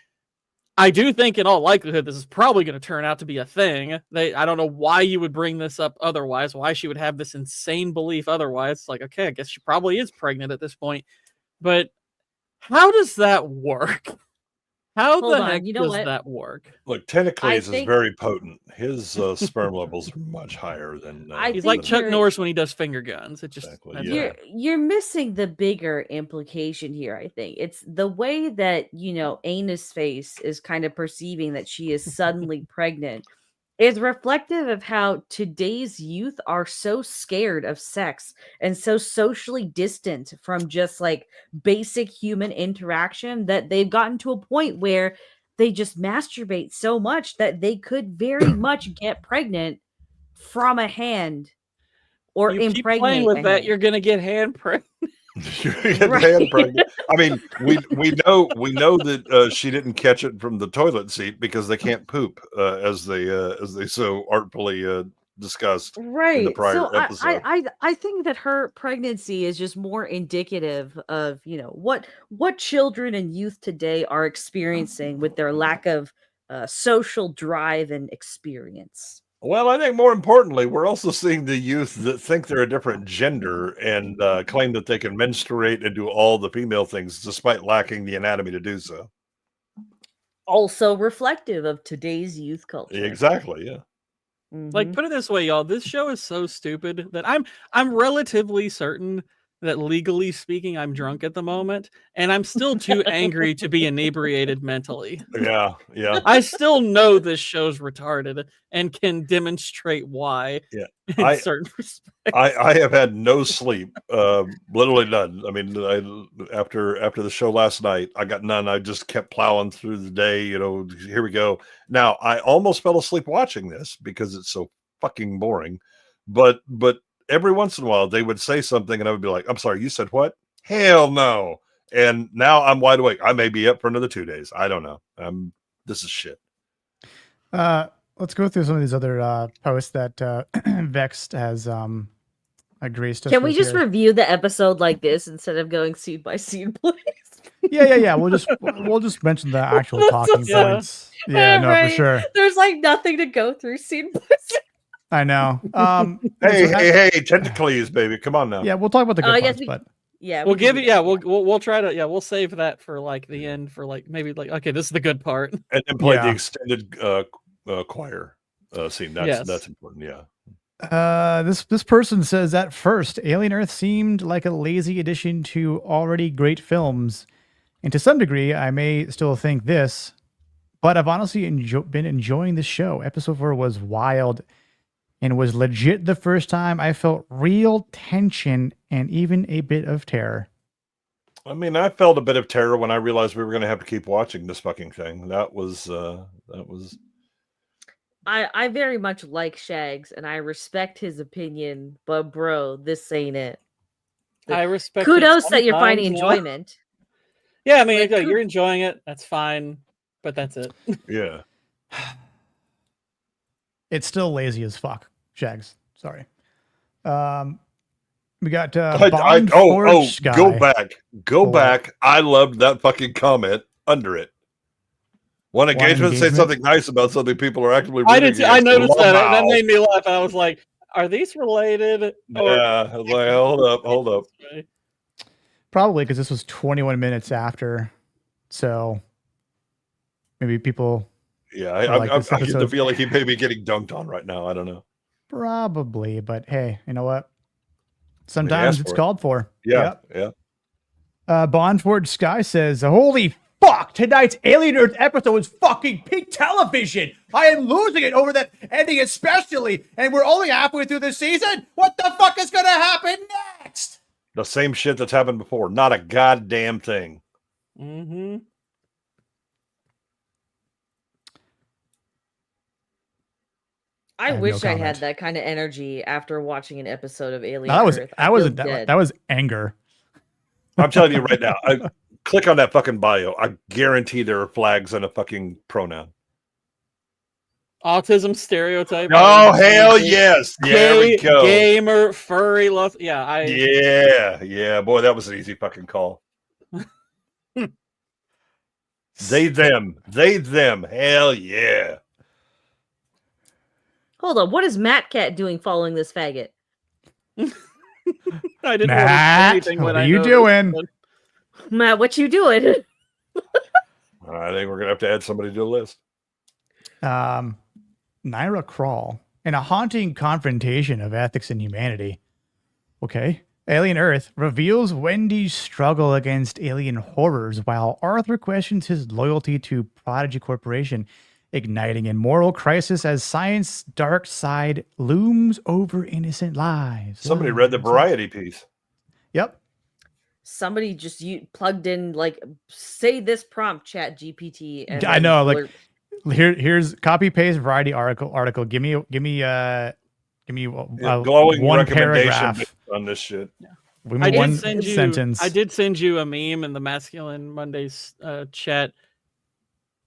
I do think in all likelihood this is probably going to turn out to be a thing. I don't know why you would bring this up otherwise, why she would have this insane belief otherwise. It's like, okay, I guess she probably is pregnant at this point. But how does that work? How the heck does that work? Look, Tentacles is very potent. His sperm levels are much higher than. He's like Chuck Norris when he does finger guns. It just you're missing the bigger implication here. I think it's the way that Anna's face is kind of perceiving that she is suddenly pregnant. Is reflective of how today's youth are so scared of sex and so socially distant from just like basic human interaction that they've gotten to a point where they just masturbate so much that they could very much get pregnant from a hand or you impregnate. Keep playing with that, you're gonna get hand pregnant. Hand pregnant. I mean, we know that she didn't catch it from the toilet seat because they can't poop, as they so artfully discussed in the prior episode. I think that her pregnancy is just more indicative of what children and youth today are experiencing with their lack of social drive and experience. Well, I think more importantly, we're also seeing the youth that think they're a different gender and claim that they can menstruate and do all the female things despite lacking the anatomy to do so. Also reflective of today's youth culture. Exactly, yeah. Mm-hmm. Like, put it this way, y'all, this show is so stupid that I'm relatively certain that legally speaking, I'm drunk at the moment, and I'm still too angry to be inebriated mentally. Yeah. I still know this show's retarded and can demonstrate why. Yeah, in certain respects. I have had no sleep, literally none. I mean, after the show last night, I got none. I just kept plowing through the day. Here we go. Now, I almost fell asleep watching this because it's so fucking boring, but every once in a while, they would say something, and I would be like, I'm sorry, you said what? Hell no. And now I'm wide awake. I may be up for another 2 days. I don't know. This is shit. Let's go through some of these other posts that Vexed has graced us. Can we just review the episode like this instead of going scene by scene, please? Yeah. We'll just mention the actual talking points. Yeah, no, for sure. There's like nothing to go through scene by scene. I know. Hey, Tentacles, baby, come on now. Yeah, we'll talk about the good parts, but we'll give it. Yeah, we'll try to. Yeah, we'll save that for like the end. For like maybe like okay, this is the good part. And then play the extended choir scene. That's important. Yeah. This person says at first, Alien Earth seemed like a lazy addition to already great films, and to some degree, I may still think this, but I've honestly been enjoying the show. Episode 4 was wild. And was legit the first time I felt real tension and even a bit of terror. I mean, I felt a bit of terror when I realized we were going to have to keep watching this fucking thing. That was. I very much like Shags, and I respect his opinion, but bro, this ain't it. I respect. Kudos that you're finding enjoyment. Yeah, I mean, like, you're enjoying it. That's fine, but that's it. Yeah. It's still lazy as fuck, Shags. Sorry. We got Sky. Go back. I loved that fucking comment under it. One engagement, say something nice about something people are actively reading. I noticed that. That made me laugh. I was like, are these related? Yeah, I was like, hold up. Probably because this was 21 minutes after. So maybe people. Yeah, I get the feeling he may be getting dunked on right now. I don't know. Probably, but hey, you know what? Sometimes it's called for. Yeah, yep. Bondford Sky says, holy fuck, tonight's Alien Earth episode was fucking peak television. I am losing it over that ending especially, and we're only halfway through the season. What the fuck is going to happen next? The same shit that's happened before. Not a goddamn thing. Mm-hmm. I wish I had that kind of energy after watching an episode of Alien Earth. That was anger. I'm telling you right now. Click on that fucking bio. I guarantee there are flags and a fucking pronoun. Autism stereotype. Oh, hell yes. There we go. Gamer, furry, love. Yeah. Yeah. Boy, that was an easy fucking call. They, them. Hell yeah. Hold on. What is Matt Cat doing following this faggot? I didn't Matt, want to say anything what are you doing? Matt, what you doing? I think we're going to have to add somebody to the list. Naira Crawl, in a haunting confrontation of ethics and humanity. Okay. Alien Earth reveals Wendy's struggle against alien horrors while Arthur questions his loyalty to Prodigy Corporation, igniting a moral crisis as science's dark side looms over innocent lives. Somebody read the variety piece. Yep. Somebody just plugged in, like, say this prompt, Chat GPT. And I know, like, here's copy paste variety article. Give me glowing one recommendation paragraph on this shit. Yeah. One sentence. I did send you a meme in the Masculine Mondays chat,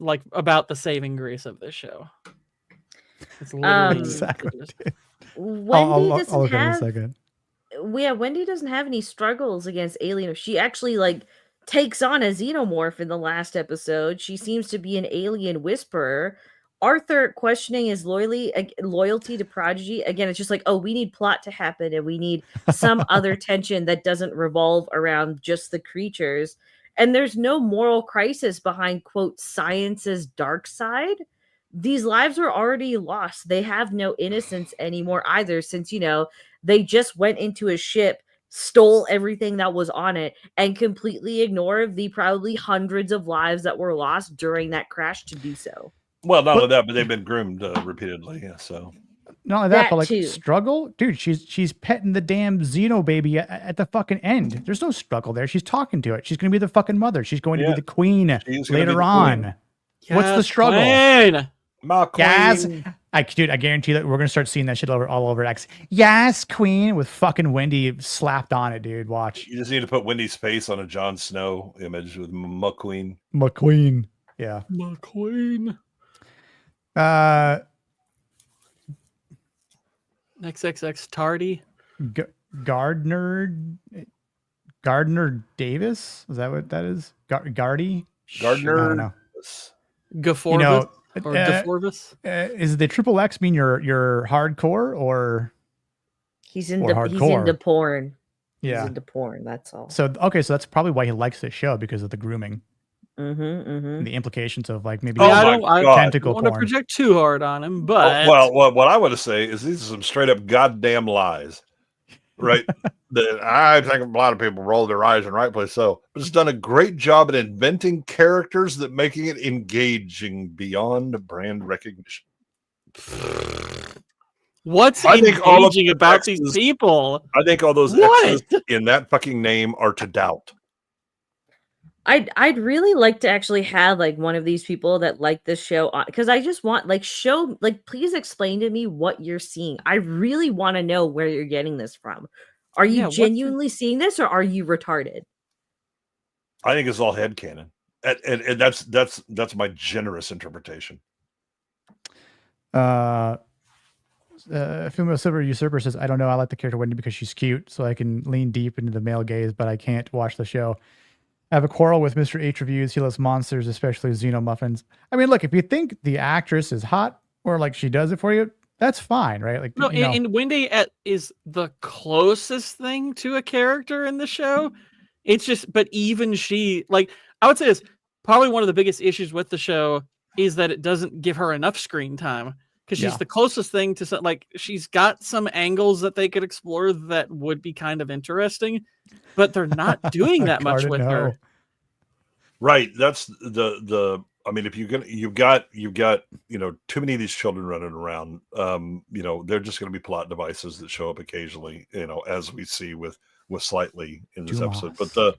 like, about the saving grace of this show. It's literally exactly. Wendy doesn't I'll look have. In a second. Yeah, Wendy doesn't have any struggles against alien. She actually, like, takes on a xenomorph in the last episode. She seems to be an alien whisperer. Arthur questioning his loyalty to Prodigy. Again, it's just like, oh, we need plot to happen and we need some other tension that doesn't revolve around just the creatures. And there's no moral crisis behind, quote, science's dark side. These lives are already lost. They have no innocence anymore either, since, they just went into a ship, stole everything that was on it, and completely ignored the probably hundreds of lives that were lost during that crash to do so. Well, not only that, but they've been groomed repeatedly. Yeah, so not only that, but like too. Struggle, dude. She's petting the damn Xeno baby at the fucking end. There's no struggle there. She's talking to it. She's gonna be the fucking mother. She's going to be the queen later on. Yes, what's the struggle? Queen. My queen. Yes, I guarantee that we're gonna start seeing that shit all over X. Yes, queen, with fucking Wendy slapped on it, dude. Watch. You just need to put Wendy's face on a Jon Snow image with McQueen. McQueen. Yeah. McQueen. XXX Tardy. Gardner Davis. Is that what that is? Gardner. I don't know. Gaforvis. Or Deforvis? Is the triple X mean you're hardcore or he's into porn? Yeah, he's into porn. That's all. So that's probably why he likes this show, because of the grooming. And the implications of, like, maybe I don't tentacle want to project too hard on him, but what I want to say is these are some straight up goddamn lies, right? That I think a lot of people roll their eyes and rightfully so, but it's done a great job at inventing characters that making it engaging beyond brand recognition. What's engaging about these people? I think all those X's in that fucking name are to doubt. I'd really like to actually have like one of these people that like this show on, because I just want please explain to me what you're seeing. I really want to know where you're getting this from. Are you genuinely seeing this, or are you retarded? I think it's all headcanon. And that's my generous interpretation. Female Silver Usurper says, I don't know. I like the character Wendy because she's cute, so I can lean deep into the male gaze, but I can't watch the show. I have a quarrel with Mr. H reviews. He loves monsters, especially Xenomuffins. I mean, look, if you think the actress is hot or like she does it for you, that's fine, right? Like, no, and Wendy is the closest thing to a character in the show. It's just, but even she, like, I would say this, probably one of the biggest issues with the show is that it doesn't give her enough screen time, because she's the closest thing to, like, she's got some angles that they could explore that would be kind of interesting, but they're not doing that much with her. Right. That's the I mean, if you've got too many of these children running around, they're just going to be plot devices that show up occasionally, as we see with Slightly in this episode. But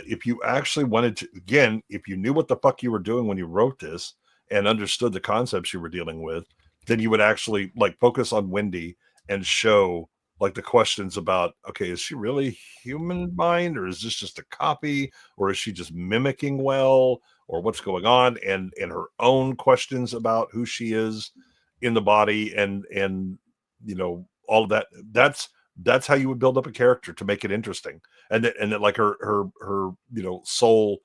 if you actually wanted to, again, if you knew what the fuck you were doing when you wrote this and understood the concepts you were dealing with, then you would actually like focus on Wendy and show like the questions about, okay, is she really human mind, or is this just a copy, or is she just mimicking well, or what's going on, and her own questions about who she is in the body, and all of that. That's how you would build up a character to make it interesting, and that like her sole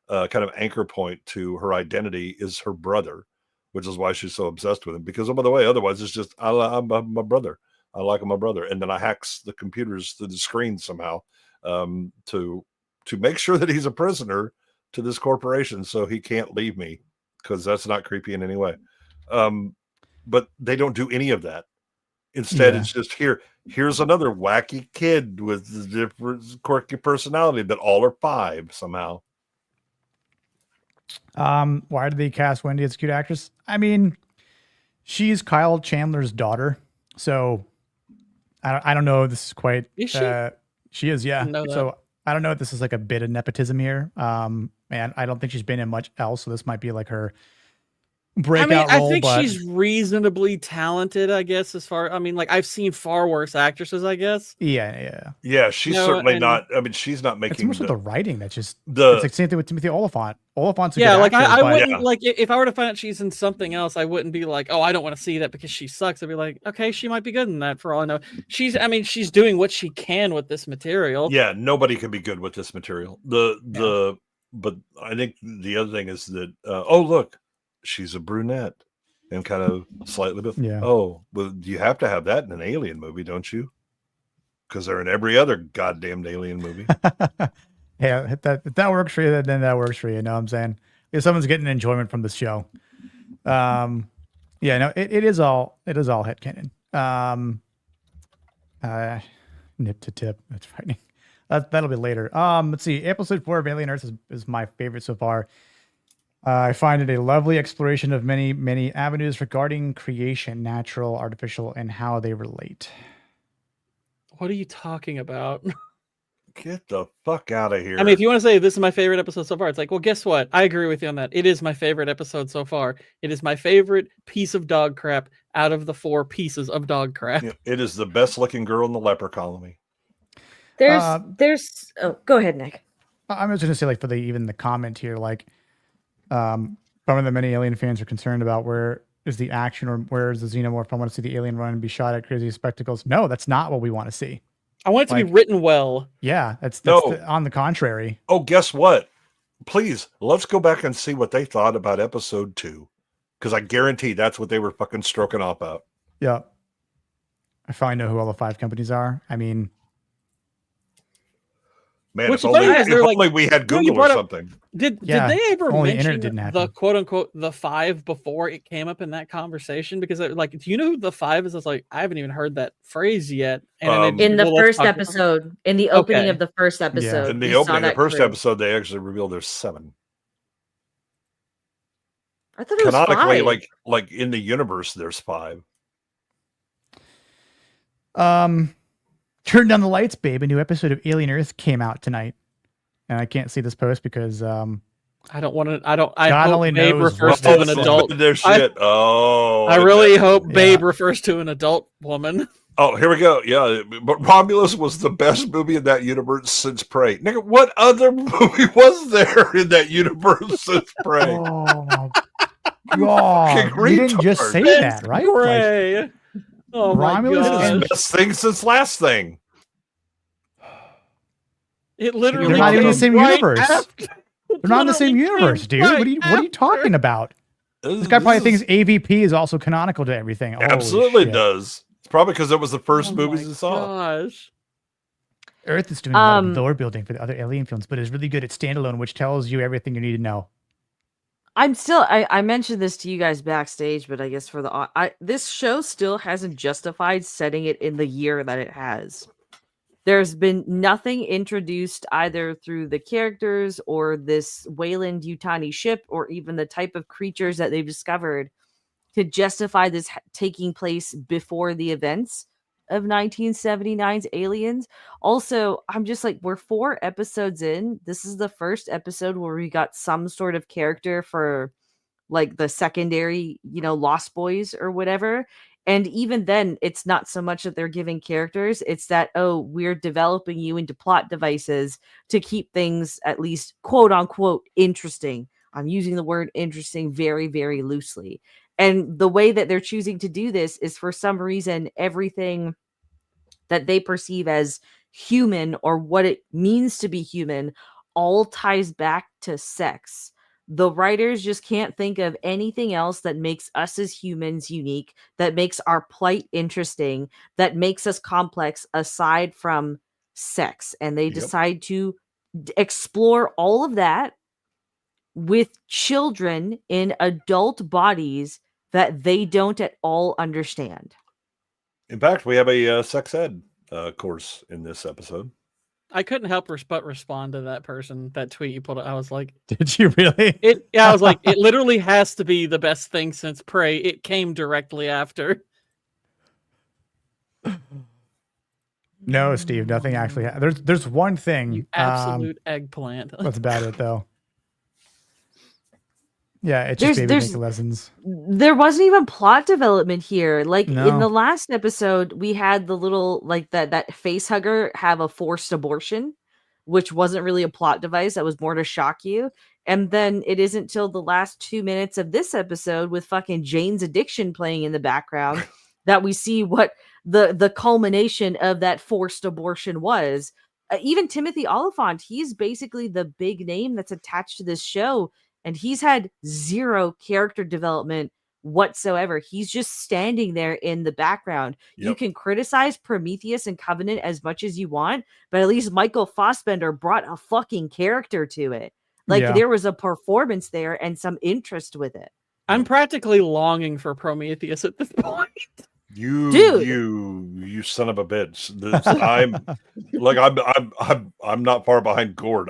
kind of anchor point to her identity is her brother, which is why she's so obsessed with him. Because, oh, by the way, otherwise it's just I'm my brother. I like my brother, and then I hacks the computers to the screen somehow to make sure that he's a prisoner to this corporation, so he can't leave me, because that's not creepy in any way. But they don't do any of that. Instead, it's just here's another wacky kid with a different quirky personality, but all are 5 somehow. Why did they cast Wendy as a cute actress? I mean, she's Kyle Chandler's daughter, so I don't know if this is quite. Is she? She is, yeah. So I don't know if this is like a bit of nepotism here. And I don't think she's been in much else, so this might be like her breakout role. I think she's reasonably talented, I guess, like I've seen far worse actresses, I guess. Yeah. She's certainly not. I mean, she's not making. It's more so the writing that's just. It's like same thing with Timothy Oliphant. Oliphant's a good like actor, I wouldn't like if I were to find out she's in something else, I wouldn't be like, oh, I don't want to see that because she sucks. I'd be like, okay, she might be good in that for all I know. She's doing what she can with this material. Yeah, nobody can be good with this material. But I think the other thing is that look, she's a brunette and kind of slightly bit. Yeah. Oh, well, you have to have that in an Alien movie, don't you? Because they're in every other goddamn Alien movie. Yeah, if that works for you, then that works for you. You know what I'm saying? If someone's getting enjoyment from this show. It is all headcanon. Nip to tip. That's frightening. That'll be later. Let's see. Episode 4 of Alien Earth is my favorite so far. I find it a lovely exploration of many, many avenues regarding creation, natural, artificial, and how they relate. What are you talking about? Get the fuck out of here. I mean, if you want to say this is my favorite episode so far, it's like, well, guess what? I agree with you on that. It is my favorite episode so far. It is my favorite piece of dog crap out of the 4 pieces of dog crap. Yeah, it is the best looking girl in the leper colony. There's go ahead, Nick. I'm just gonna say, like, for the comment here, like, some of the many Alien fans are concerned about where is the action or where is the Xenomorph. I want to see the alien run and be shot at crazy spectacles. No, that's not what we want to see. I want it to be written well. Yeah, that's on the contrary. Oh, guess what? Please, let's go back and see what they thought about episode 2. Because I guarantee that's what they were fucking stroking off about. Yeah. I finally know who all the 5 companies are. I mean, man, if only we had Google or something. Did they ever mention the quote unquote the 5 before it came up in that conversation? Because like, do you know who the 5 is? I was like, I haven't even heard that phrase yet. And in the first episode, in the opening of the first episode, in the opening of the first episode, they actually revealed there's 7. I thought it was canonically 5. like in the universe, there's 5. Turn down the lights, babe. A new episode of Alien Earth came out tonight. and I can't see this post because I don't want to. I God hope only Babe knows refers what to an that's adult. Their shit. I really hope Babe refers to an adult woman. Oh, here we go. Yeah, but Romulus was the best movie in that universe since Prey. Nigga, what other movie was there in that universe since Prey? Oh my God! You didn't just say that, right? Prey. Like, oh my Romulus God! It's best thing since last thing. It literally. They're not even in the same universe. After. They're not in the same universe, dude. What are you talking about? This guy probably thinks AVP is also canonical to everything. Absolutely does. It's probably because it was the first movies he saw. Gosh. Earth is doing a lot of lore building for the other Alien films, but is really good at standalone, which tells you everything you need to know. I mentioned this to you guys backstage, but I guess for this show still hasn't justified setting it in the year that it has. There's been nothing introduced either through the characters or this Weyland-Yutani ship or even the type of creatures that they've discovered to justify this taking place before the events of 1979's Aliens. Also, I'm just like, we're 4 episodes in. This is the first episode where we got some sort of character for like the secondary, Lost Boys or whatever. And even then, it's not so much that they're giving characters. It's that, we're developing you into plot devices to keep things at least quote unquote interesting. I'm using the word interesting very, very loosely. And the way that they're choosing to do this is for some reason, everything that they perceive as human or what it means to be human all ties back to sex. The writers just can't think of anything else that makes us as humans unique, that makes our plight interesting, that makes us complex aside from sex. And they decide to explore all of that with children in adult bodies that they don't at all understand. In fact, we have a sex ed course in this episode. I couldn't help but respond to that person, that tweet you put. I was like, "Did you really?" I was like, it literally has to be the best thing since Prey. It came directly after. No, Steve, nothing actually. There's one thing. You absolute eggplant. That's about it, though. Yeah, it's just baby making lessons. There wasn't even plot development here. Like in the last episode, we had the little that face hugger have a forced abortion, which wasn't really a plot device. That was more to shock you. And then it isn't till the last 2 minutes of this episode with fucking Jane's Addiction playing in the background that we see what the culmination of that forced abortion was. Even Timothy Oliphant, he's basically the big name that's attached to this show. And he's had zero character development whatsoever. He's just standing there in the background. Yep. You can criticize Prometheus and Covenant as much as you want, but at least Michael Fassbender brought a fucking character to it. There was a performance there and some interest with it. I'm practically longing for Prometheus at this point. You son of a bitch! I'm not far behind Gord.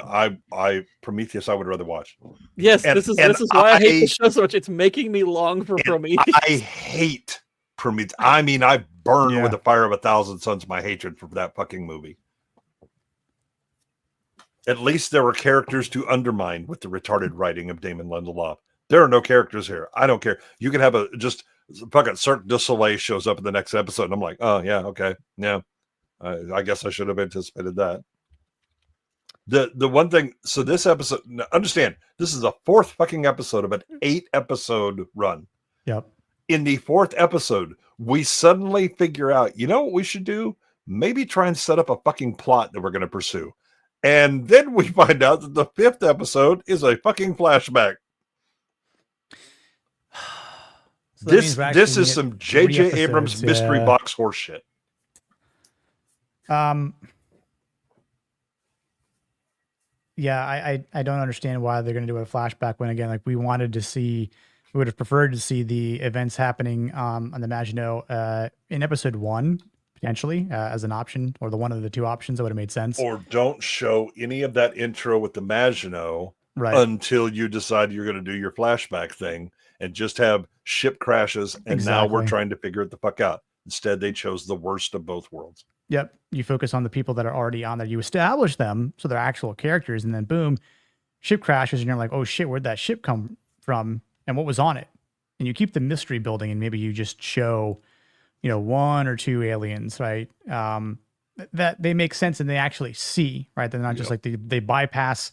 Prometheus I would rather watch. Yes, this is why I hate the show so much. It's making me long for Prometheus. I hate Prometheus. I mean, I burn with the fire of 1,000 suns my hatred for that fucking movie. At least there were characters to undermine with the retarded writing of Damon Lindelof. There are no characters here. I don't care. You can have fucking Cirque du Soleil shows up in the next episode, and I'm like, oh yeah, okay, yeah. I guess I should have anticipated that. The one thing, so this episode, understand, this is a 4th fucking episode of an 8-episode run. Yep. In the 4th episode, we suddenly figure out, you know what we should do? Maybe try and set up a fucking plot that we're going to pursue. And then we find out that the 5th episode is a fucking flashback. So this is some J.J. Abrams mystery box horse shit. Yeah, I don't understand why they're going to do a flashback when, again, like we would have preferred to see the events happening on the Maginot in episode 1, potentially, as an option, or one of the 2 options that would have made sense. Or don't show any of that intro with the Maginot until you decide you're going to do your flashback thing, and just have ship crashes, and now we're trying to figure it the fuck out. Instead, they chose the worst of both worlds. Yep. You focus on the people that are already on there. You establish them so they're actual characters, and then boom, ship crashes, and you're like, oh shit, where'd that ship come from, and what was on it? And you keep the mystery building, and maybe you just show, one or two aliens, right? That they make sense and they actually see, right? They're not just like they bypass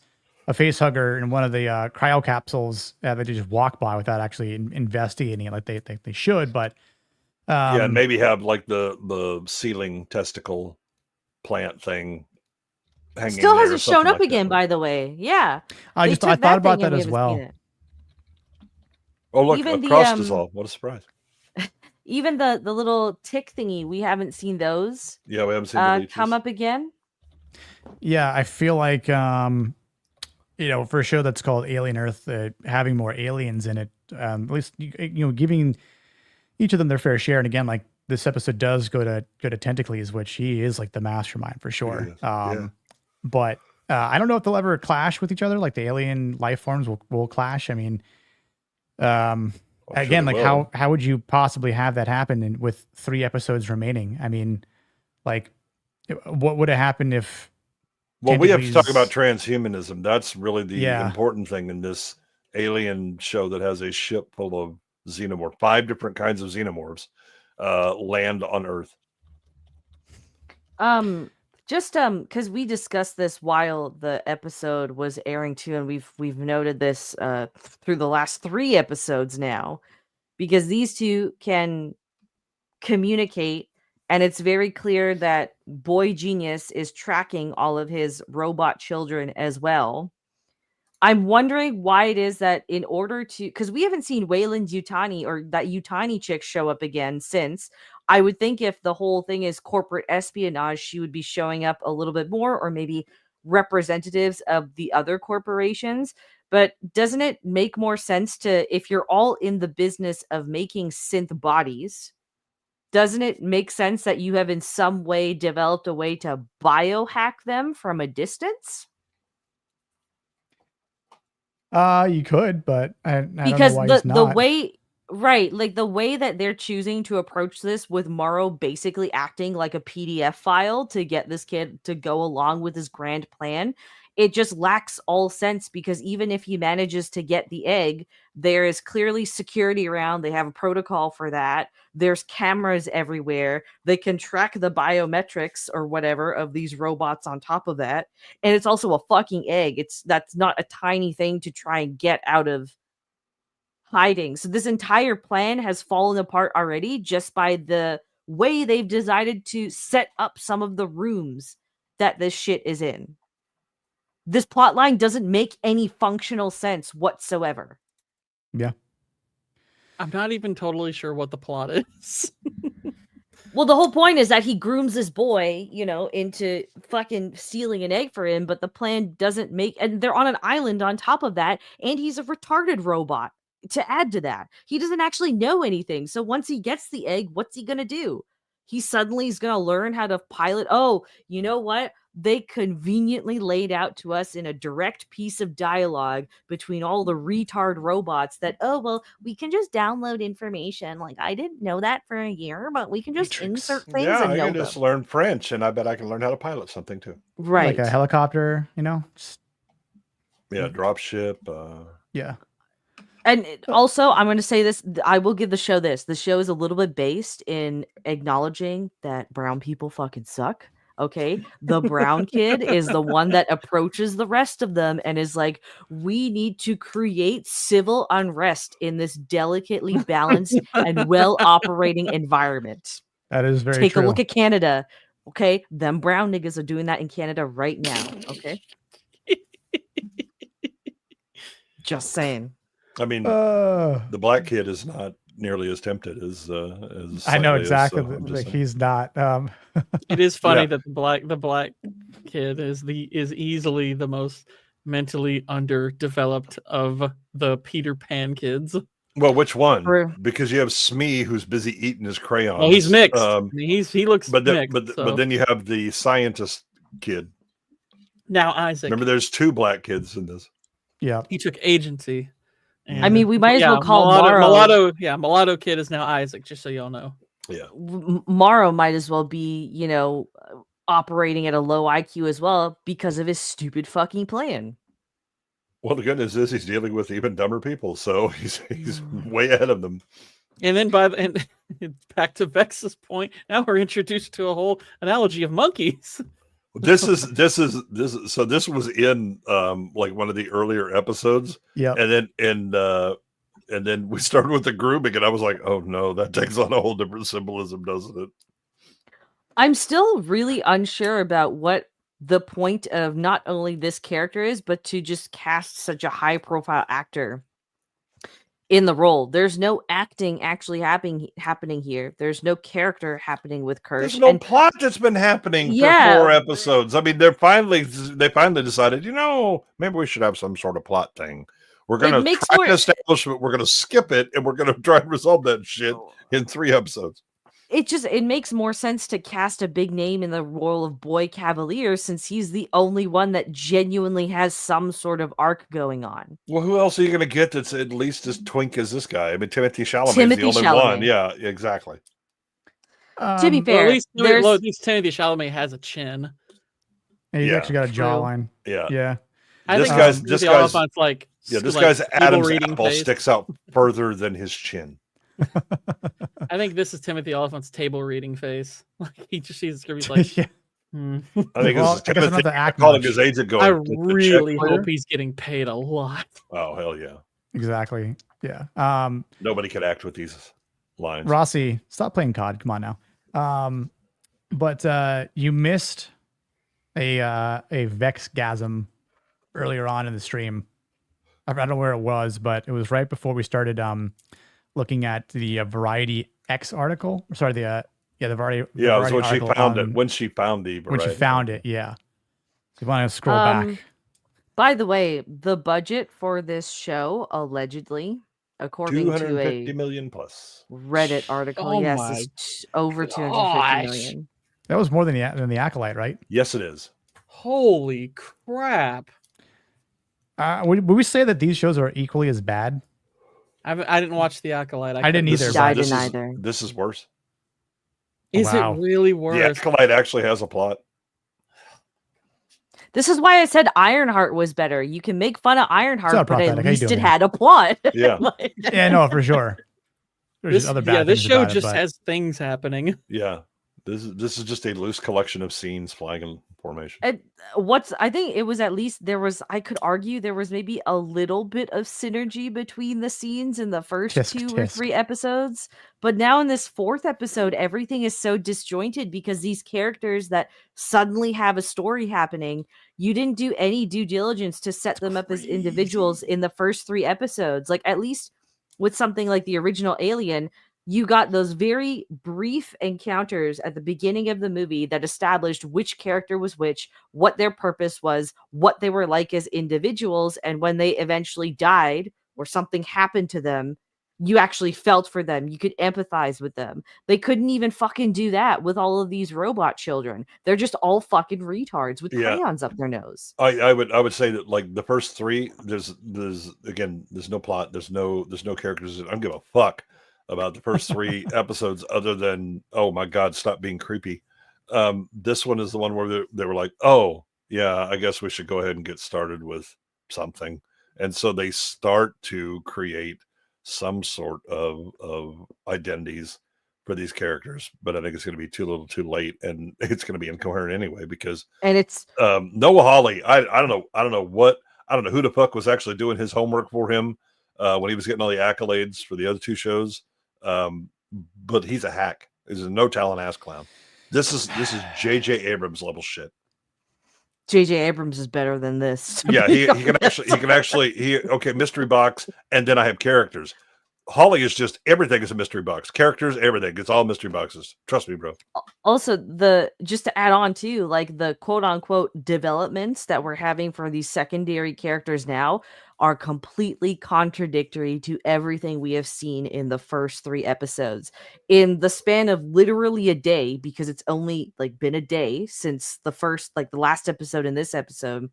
a face hugger in one of the cryo capsules that they just walk by without actually investigating it like they should. But and maybe have like the ceiling testicle plant thing hanging. Still there hasn't or something shown up like again, that. by the way. Yeah, I thought about that as well. Oh, look, Even a crust is all. What a surprise. Even the little tick thingy, we haven't seen those. Yeah, we haven't seen the leeches. come up again. Yeah, I feel like for a show that's called Alien Earth, having more aliens in it, at least giving each of them their fair share. And again, like this episode does go to Tentacles, which he is like the mastermind for sure. But I don't know if they'll ever clash with each other. Like the alien life forms will clash. I mean, again, like how would you possibly have that happen with 3 episodes remaining? I mean, like what would have happened if? Well, we have to talk about transhumanism. That's really the important thing in this alien show that has a ship full of xenomorph, 5 different kinds of xenomorphs land on Earth. Just because we discussed this while the episode was airing too, and we've noted this through the last 3 episodes now, because these two can communicate, and it's very clear that Boy Genius is tracking all of his robot children as well. I'm wondering why it is that in order to, because we haven't seen Weyland-Yutani or that Yutani chick show up again since. I would think if the whole thing is corporate espionage, she would be showing up a little bit more, or maybe representatives of the other corporations. But doesn't it make more sense to, if you're all in the business of making synth bodies, doesn't it make sense that you have in some way developed a way to biohack them from a distance? You could, but I because don't know why he's not. the way, right, like the way that they're choosing to approach this, with Morrow basically acting like a PDF file to get this kid to go along with his grand plan, it just lacks all sense, because even if he manages to get the egg, there is clearly security around. They have a protocol for that. There's cameras everywhere. They can track the biometrics or whatever of these robots on top of that. And it's also a fucking egg. That's not a tiny thing to try and get out of hiding. So this entire plan has fallen apart already just by the way they've decided to set up some of the rooms that this shit is in. This plot line doesn't make any functional sense whatsoever. Yeah. I'm not even totally sure what the plot is. Well, the whole point is that he grooms this boy, into fucking stealing an egg for him, but the plan doesn't make, and they're on an island on top of that, and he's a retarded robot to add to that. He doesn't actually know anything. So once he gets the egg, what's he going to do? He suddenly is going to learn how to pilot. Oh, you know what? They conveniently laid out to us in a direct piece of dialogue between all the retard robots that, oh, well, we can just download information. Like, I didn't know that for a year, but we can just insert things and know I can just learn French, and I bet I can learn how to pilot something too. Right. Like a helicopter, Just... Yeah, drop ship. Yeah. And also, I'm going to say this. I will give the show this. The show is a little bit based in acknowledging that brown people fucking suck. Okay. The brown kid is the one that approaches the rest of them and is like, we need to create civil unrest in this delicately balanced and well operating environment. That is very Take true. a look at Canada. Okay. Them brown niggas are doing that in Canada right now. Okay. Just saying. I mean, the black kid is not nearly as tempted as I know exactly. Like he's not. It is funny that the black kid is easily the most mentally underdeveloped of the Peter Pan kids. Well, which one? True. Because you have Smee, who's busy eating his crayons. Well, he's mixed. He looks mixed. But then you have the scientist kid. Now Isaac. Remember, there's 2 black kids in this. Yeah. He took agency. I mean, we might as well call Morrow. Mulatto kid is now Isaac, just so y'all know. Yeah. Morrow might as well be, operating at a low IQ as well because of his stupid fucking plan. Well, the good news is he's dealing with even dumber people, so he's way ahead of them. And then back to Vex's point, now we're introduced to a whole analogy of monkeys. This was in like one of the earlier episodes. Yeah. And then we started with the grooming, and I was like, oh no, that takes on a whole different symbolism, doesn't it? I'm still really unsure about what the point of not only this character is, but to just cast such a high profile actor in the role. There's no acting actually happening here. There's no character happening with Kirsch. There's no plot that's been happening for 4 episodes. I mean, they finally decided, maybe we should have some sort of plot thing. We're going to try to establish it. We're going to skip it, and we're going to try and resolve that shit in 3 episodes. It makes more sense to cast a big name in the role of Boy Cavalier, since he's the only one that genuinely has some sort of arc going on. Well, who else are you going to get that's at least as twink as this guy? I mean, Timothy Chalamet is the only one. Yeah, exactly. To be fair, at least Timothy Chalamet has a chin. He's actually got a jawline. Yeah. This guy's like this guy's Adam's apple sticks out further than his chin. I think this is Timothy Oliphant's table reading face. Like he just sees he's like, yeah. I think this is Timothy calling his agent going. I really hope he's getting paid a lot. Oh hell yeah! Exactly. Yeah. Nobody could act with these lines. Rossi, stop playing COD. Come on now. But you missed a Vexgasm earlier on in the stream. I don't know where it was, but it was right before we started looking at the Variety X article. Sorry, the Variety. Yeah, it was when she found it. When she found the Variety. When she found it, yeah. So you want to scroll back. By the way, the budget for this show, allegedly, according to $250 million plus Reddit article, is over $250 million. That was more than the Acolyte, right? Yes, it is. Holy crap! Would we say that these shows are equally as bad? I didn't watch The Acolyte. I didn't either. I didn't either. This is worse. Is it really worse? The Acolyte actually has a plot. This is why I said Ironheart was better. You can make fun of Ironheart, but at least it had a plot. Yeah. Yeah, no, for sure. This show just has things happening. Yeah. This is just a loose collection of scenes flying in formation. I think it was at least I could argue there was maybe a little bit of synergy between the scenes in the first 2 or 3 episodes. But now in this 4th episode, everything is so disjointed because these characters that suddenly have a story happening, you didn't do any due diligence to set them up as individuals in the first 3 episodes. Like at least with something like the original Alien, you got those very brief encounters at the beginning of the movie that established which character was which, what their purpose was, what they were like as individuals, and when they eventually died or something happened to them, you actually felt for them. You could empathize with them. They couldn't even fucking do that with all of these robot children. They're just all fucking retards with crayons up their nose. I would say that like the first 3, there's no plot, there's no characters. I don't give a fuck about the first 3 episodes other than, oh my God, stop being creepy. This one is the one where they were like, oh yeah, I guess we should go ahead and get started with something. And so they start to create some sort of identities for these characters, but I think it's going to be too little too late, and it's going to be incoherent anyway, because it's Noah Hawley. I don't know who the fuck was actually doing his homework for him when he was getting all the accolades for the other 2 shows. But he's a hack. He's a no talent ass clown. This is J.J. Abrams level shit. J.J. Abrams is better than this. Yeah, he can actually okay, mystery box, and then I have characters. Holly is just everything is a mystery box. Characters, everything. It's all mystery boxes. Trust me, bro. Also, just to add on to like the quote unquote developments that we're having for these secondary characters now are completely contradictory to everything we have seen in the first 3 episodes. In the span of literally a day, because it's only like been a day since the last episode and this episode,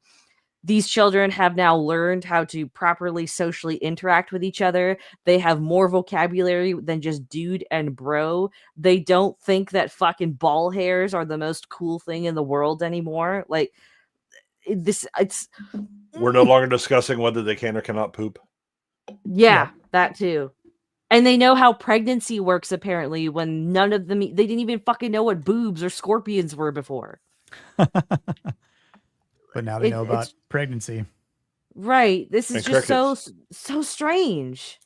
these children have now learned how to properly socially interact with each other. They have more vocabulary than just dude and bro. They don't think that fucking ball hairs are the most cool thing in the world anymore. Like it's We're no longer discussing whether they can or cannot poop. Yeah, that too. And they know how pregnancy works, apparently, when none of them, they didn't even fucking know what boobs or scorpions were before. But now they know about pregnancy. Right. This is And just crickets. so strange.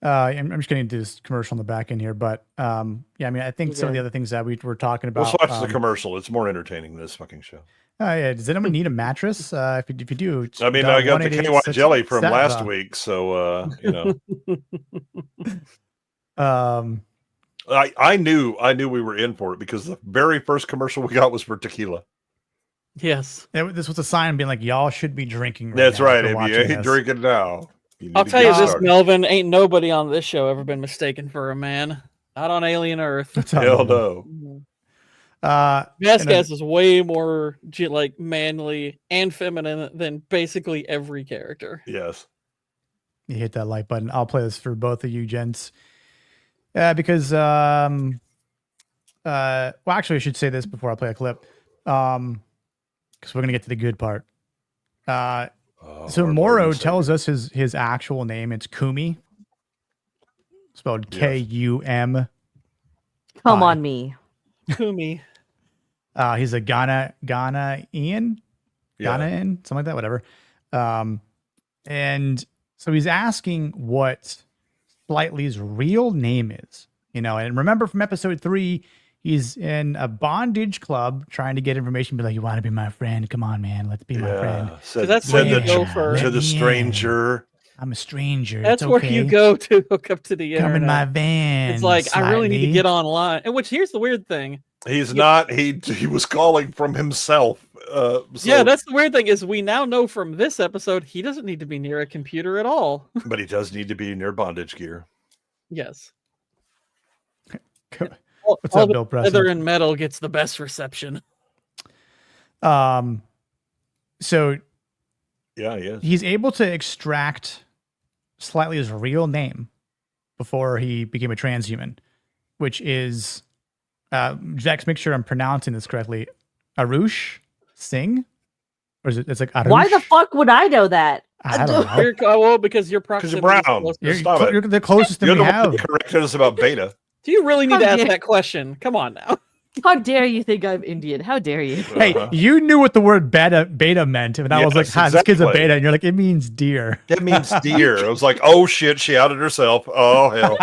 I'm just getting into this commercial in the back end here, but yeah, I mean, I think some of the other things that we were talking about. Let's watch the commercial. It's more entertaining than this fucking show. Yeah. Does anyone need a mattress? If you do, I mean, I got the KY jelly from last week, so you know. I knew we were in for it because the very first commercial we got was for tequila. Yes. This was a sign being like, y'all should be drinking. That's right. If you ain't drinking now, I'll tell you this, Melvin, ain't nobody on this show ever been mistaken for a man. Not on Alien Earth. Hell no. Vasquez is way more like manly and feminine than basically every character. Yes. You hit that like button. I'll play this for both of you gents. Because well, actually I should say this before I play a clip. Because we're gonna get to the good part. So Moro tells us his actual name. It's Kumi. Spelled K-U-M. Come on me. Kumi. He's a Ghanaian, something like that, whatever. And so he's asking what Slightly's real name is, you know. And remember from episode 3, he's in a bondage club trying to get information. Be like, you want to be my friend? Come on, man, let's be my friend. So that's where you go for to the stranger. I'm a stranger. That's where you go to hook up to the internet. Come in my van. It's like, Slightly. I really need to get online. And which, here's the weird thing. He's not. He was calling from himself. Yeah, that's the weird thing is we now know from this episode he doesn't need to be near a computer at all. But he does need to be near bondage gear. Yes. What's up, Bill Preston? Leather and metal gets the best reception. So yeah, he is. He's able to extract Slightly his real name before he became a transhuman, which is Jax, make sure I'm pronouncing this correctly. Arush Singh? Or is it? It's like Arush? Why the fuck would I know that? I don't know. Well, because you're proximity. Because you're brown. You're the closest thing we have. Corrected us about beta. Do you really need to ask that question? Come on now. How dare you think I'm Indian? How dare you? Hey, you knew what the word beta meant, and I was like, this kid's a beta, and you're like, it means deer. It means deer. I was like, oh shit, she outed herself. Oh hell.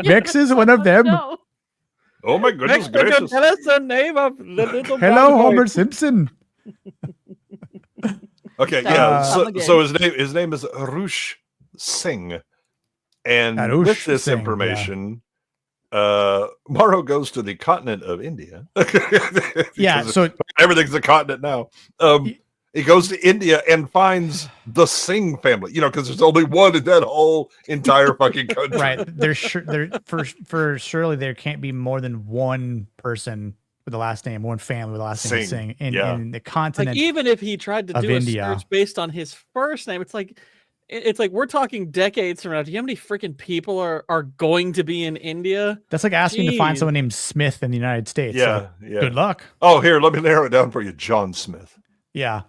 Mix is one of them. No. Oh my goodness gracious. Tell us the name of the little Hello, Homer Simpson. Okay, yeah. So his name is Arush Singh, and Arush with this Singh, information, Morrow goes to the continent of India. Yeah, so everything's a continent now. He goes to India and finds the Singh family. You know, because there's only one in that whole entire fucking country. Right. For surely there can't be more than one person with the last name, one family with the last name Singh in the continent. Like even if he tried to do a search based on his first name, it's like we're talking decades from now. Do you know how many freaking people are going to be in India? That's like asking to find someone named Smith in the United States. Yeah, so, good luck. Oh, here, let me narrow it down for you, John Smith. Yeah.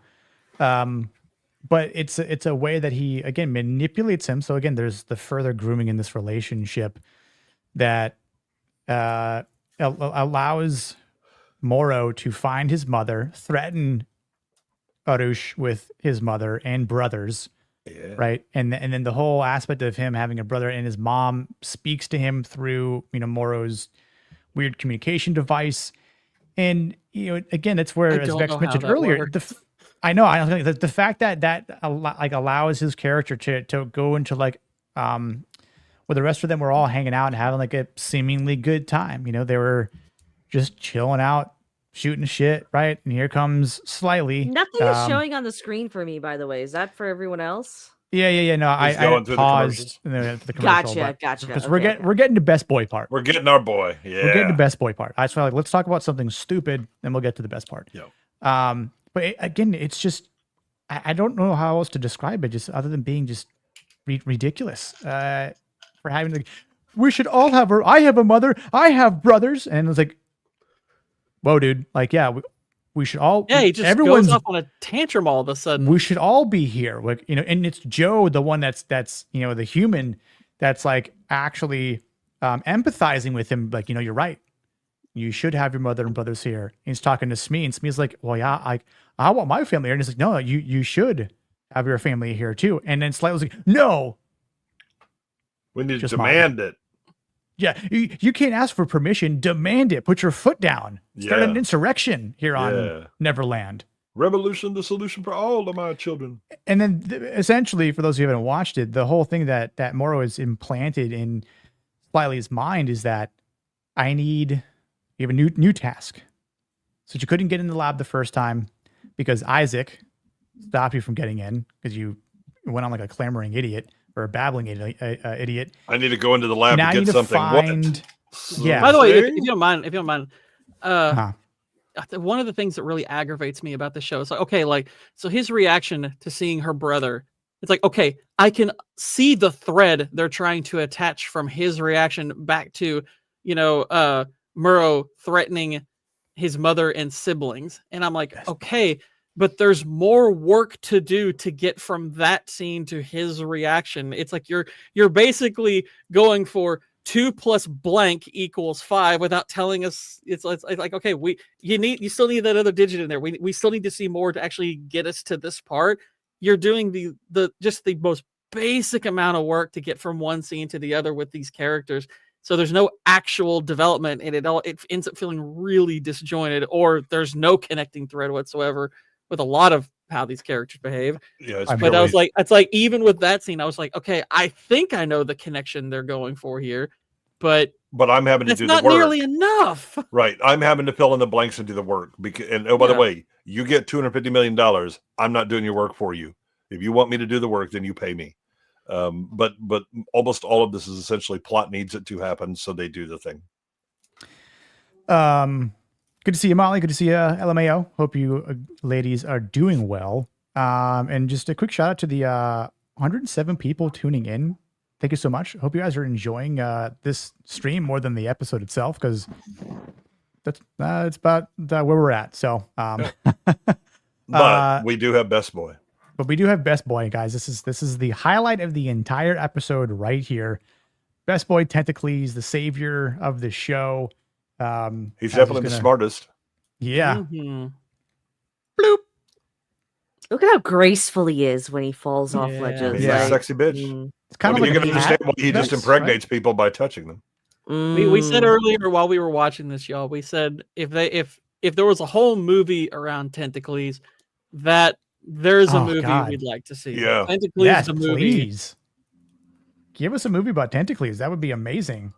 But it's a way that he again manipulates him. So again, there's the further grooming in this relationship that allows Morrow to find his mother, threaten Arush with his mother and brothers, right? And then the whole aspect of him having a brother and his mom speaks to him through Morrow's weird communication device. And again, that's where, as Vex mentioned earlier, I know the fact that allows his character to go into like where the rest of them were all hanging out and having like a seemingly good time. They were just chilling out, shooting shit, right? And here comes Slightly. Nothing is showing on the screen for me, by the way. Is that for everyone else? Yeah. No, I paused the commercial. Gotcha. Because we're getting to best boy part. We're getting our boy. Yeah. We're getting to best boy part. I just felt like let's talk about something stupid, and we'll get to the best part. Yeah. But again, it's just I don't know how else to describe it, just other than being just ridiculous. For having like, we should all have her. I have a mother. I have brothers, and it's like, whoa, dude. Like, yeah, we should all. Yeah, he just goes off on a tantrum all of a sudden. We should all be here, like and it's Joe, the one that's the human that's like actually empathizing with him. Like, you're right. You should have your mother and brothers here. And he's talking to Smee, and Smee's like, well, yeah, I want my family here. And he's like, no, you should have your family here too. And then Slightly's like, no. We need to demand it. Yeah, you can't ask for permission. Demand it. Put your foot down. Start an insurrection here on Neverland. Revolution, the solution for all of my children. And then essentially, for those who haven't watched it, the whole thing that Moro is implanted in Slightly's mind is that you have a new task. So you couldn't get in the lab the first time because Isaac stopped you from getting in because you went on like a clamoring idiot or a babbling idiot. I need to go into the lab now to get something. Yeah. By the way, if you don't mind, one of the things that really aggravates me about the show is like, okay, like, so his reaction to seeing her brother, it's like, okay, I can see the thread they're trying to attach from his reaction back to, Muro threatening his mother and siblings. And I'm like, okay, but there's more work to do to get from that scene to his reaction. It's like you're basically going for 2 + blank = 5 without telling us. It's like, okay, you still need that other digit in there. We still need to see more to actually get us to this part. You're doing the most basic amount of work to get from one scene to the other with these characters. So there's no actual development, and it ends up feeling really disjointed, or there's no connecting thread whatsoever with a lot of how these characters behave. Yeah, but I was like, it's like, even with that scene, I was like, okay, I think I know the connection they're going for here, but I'm having to do the work. That's not nearly enough. Right. I'm having to fill in the blanks and do the work. And by the way, you get $250 million. I'm not doing your work for you. If you want me to do the work, then you pay me. But almost all of this is essentially plot needs it to happen, so they do the thing. Good to see you, Molly. Good to see you, LMAO. Hope you ladies are doing well. And just a quick shout out to the 107 people tuning in. Thank you so much. Hope you guys are enjoying this stream more than the episode itself, because that's it's about where we're at. So, but we do have Best Boy. But we do have Best Boy, guys. This is the highlight of the entire episode right here. Best Boy Tentacles, the savior of the show. He's definitely the smartest. Yeah. Mm-hmm. Bloop. Look at how graceful he is when he falls off ledges. He's a sexy bitch. It's kind of you can understand why he just impregnates people by touching them. We said earlier while we were watching this, y'all, we said if there was a whole movie around Tentacles, that there's a movie we'd like to see. Yeah. Tentacles, the movie. Please. Give us a movie about Tentacles. That would be amazing.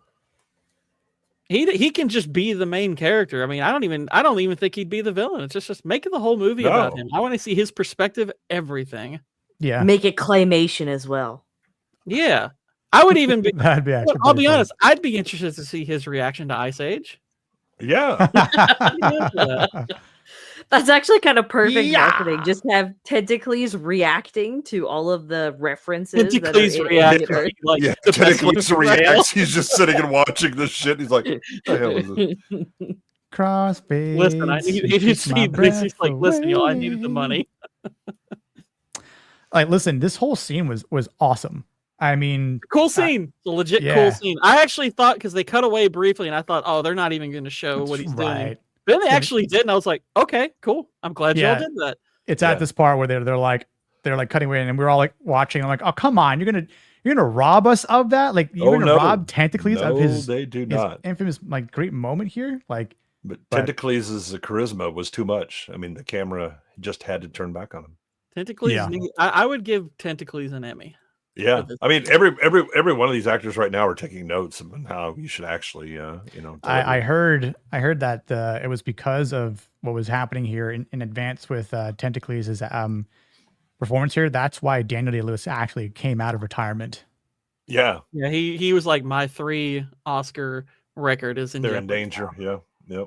He can just be the main character. I mean, I don't even think he'd be the villain. It's just making the whole movie about him. I want to see his perspective, everything. Yeah. Make it claymation as well. Yeah. I would even be. That'd be actually I'll be honest. I'd be interested to see his reaction to Ice Age. Yeah. That's actually kind of perfect marketing. Just have Tentacles reacting to all of the references. Tentacles reacting. Tentacles reacts. He's just sitting and watching this shit. He's like, what the hell is it? Crossface. Listen, I needed to see this. He's like, listen, y'all, I needed the money. Like, listen, this whole scene was awesome. I mean, cool scene. It's a legit cool scene. I actually thought, because they cut away briefly, and I thought, oh, they're not even going to show what he's doing. But then they actually did, and I was like, okay, cool. I'm glad y'all did that. It's at this part where they're like cutting away, and we're all like watching. I'm like, oh, come on, you're gonna rob us of that? Like, you're gonna rob Tentacles of his infamous like great moment here? Like, but Tentacles' charisma was too much. I mean, the camera just had to turn back on him. Tentacles, I would give Tentacles an Emmy. Yeah, I mean, every one of these actors right now are taking notes on how you should actually, I heard that it was because of what was happening here in advance with Tentacles' performance here. That's why Daniel Day-Lewis actually came out of retirement. Yeah, he was like, my 3 Oscar record is in danger. Yeah,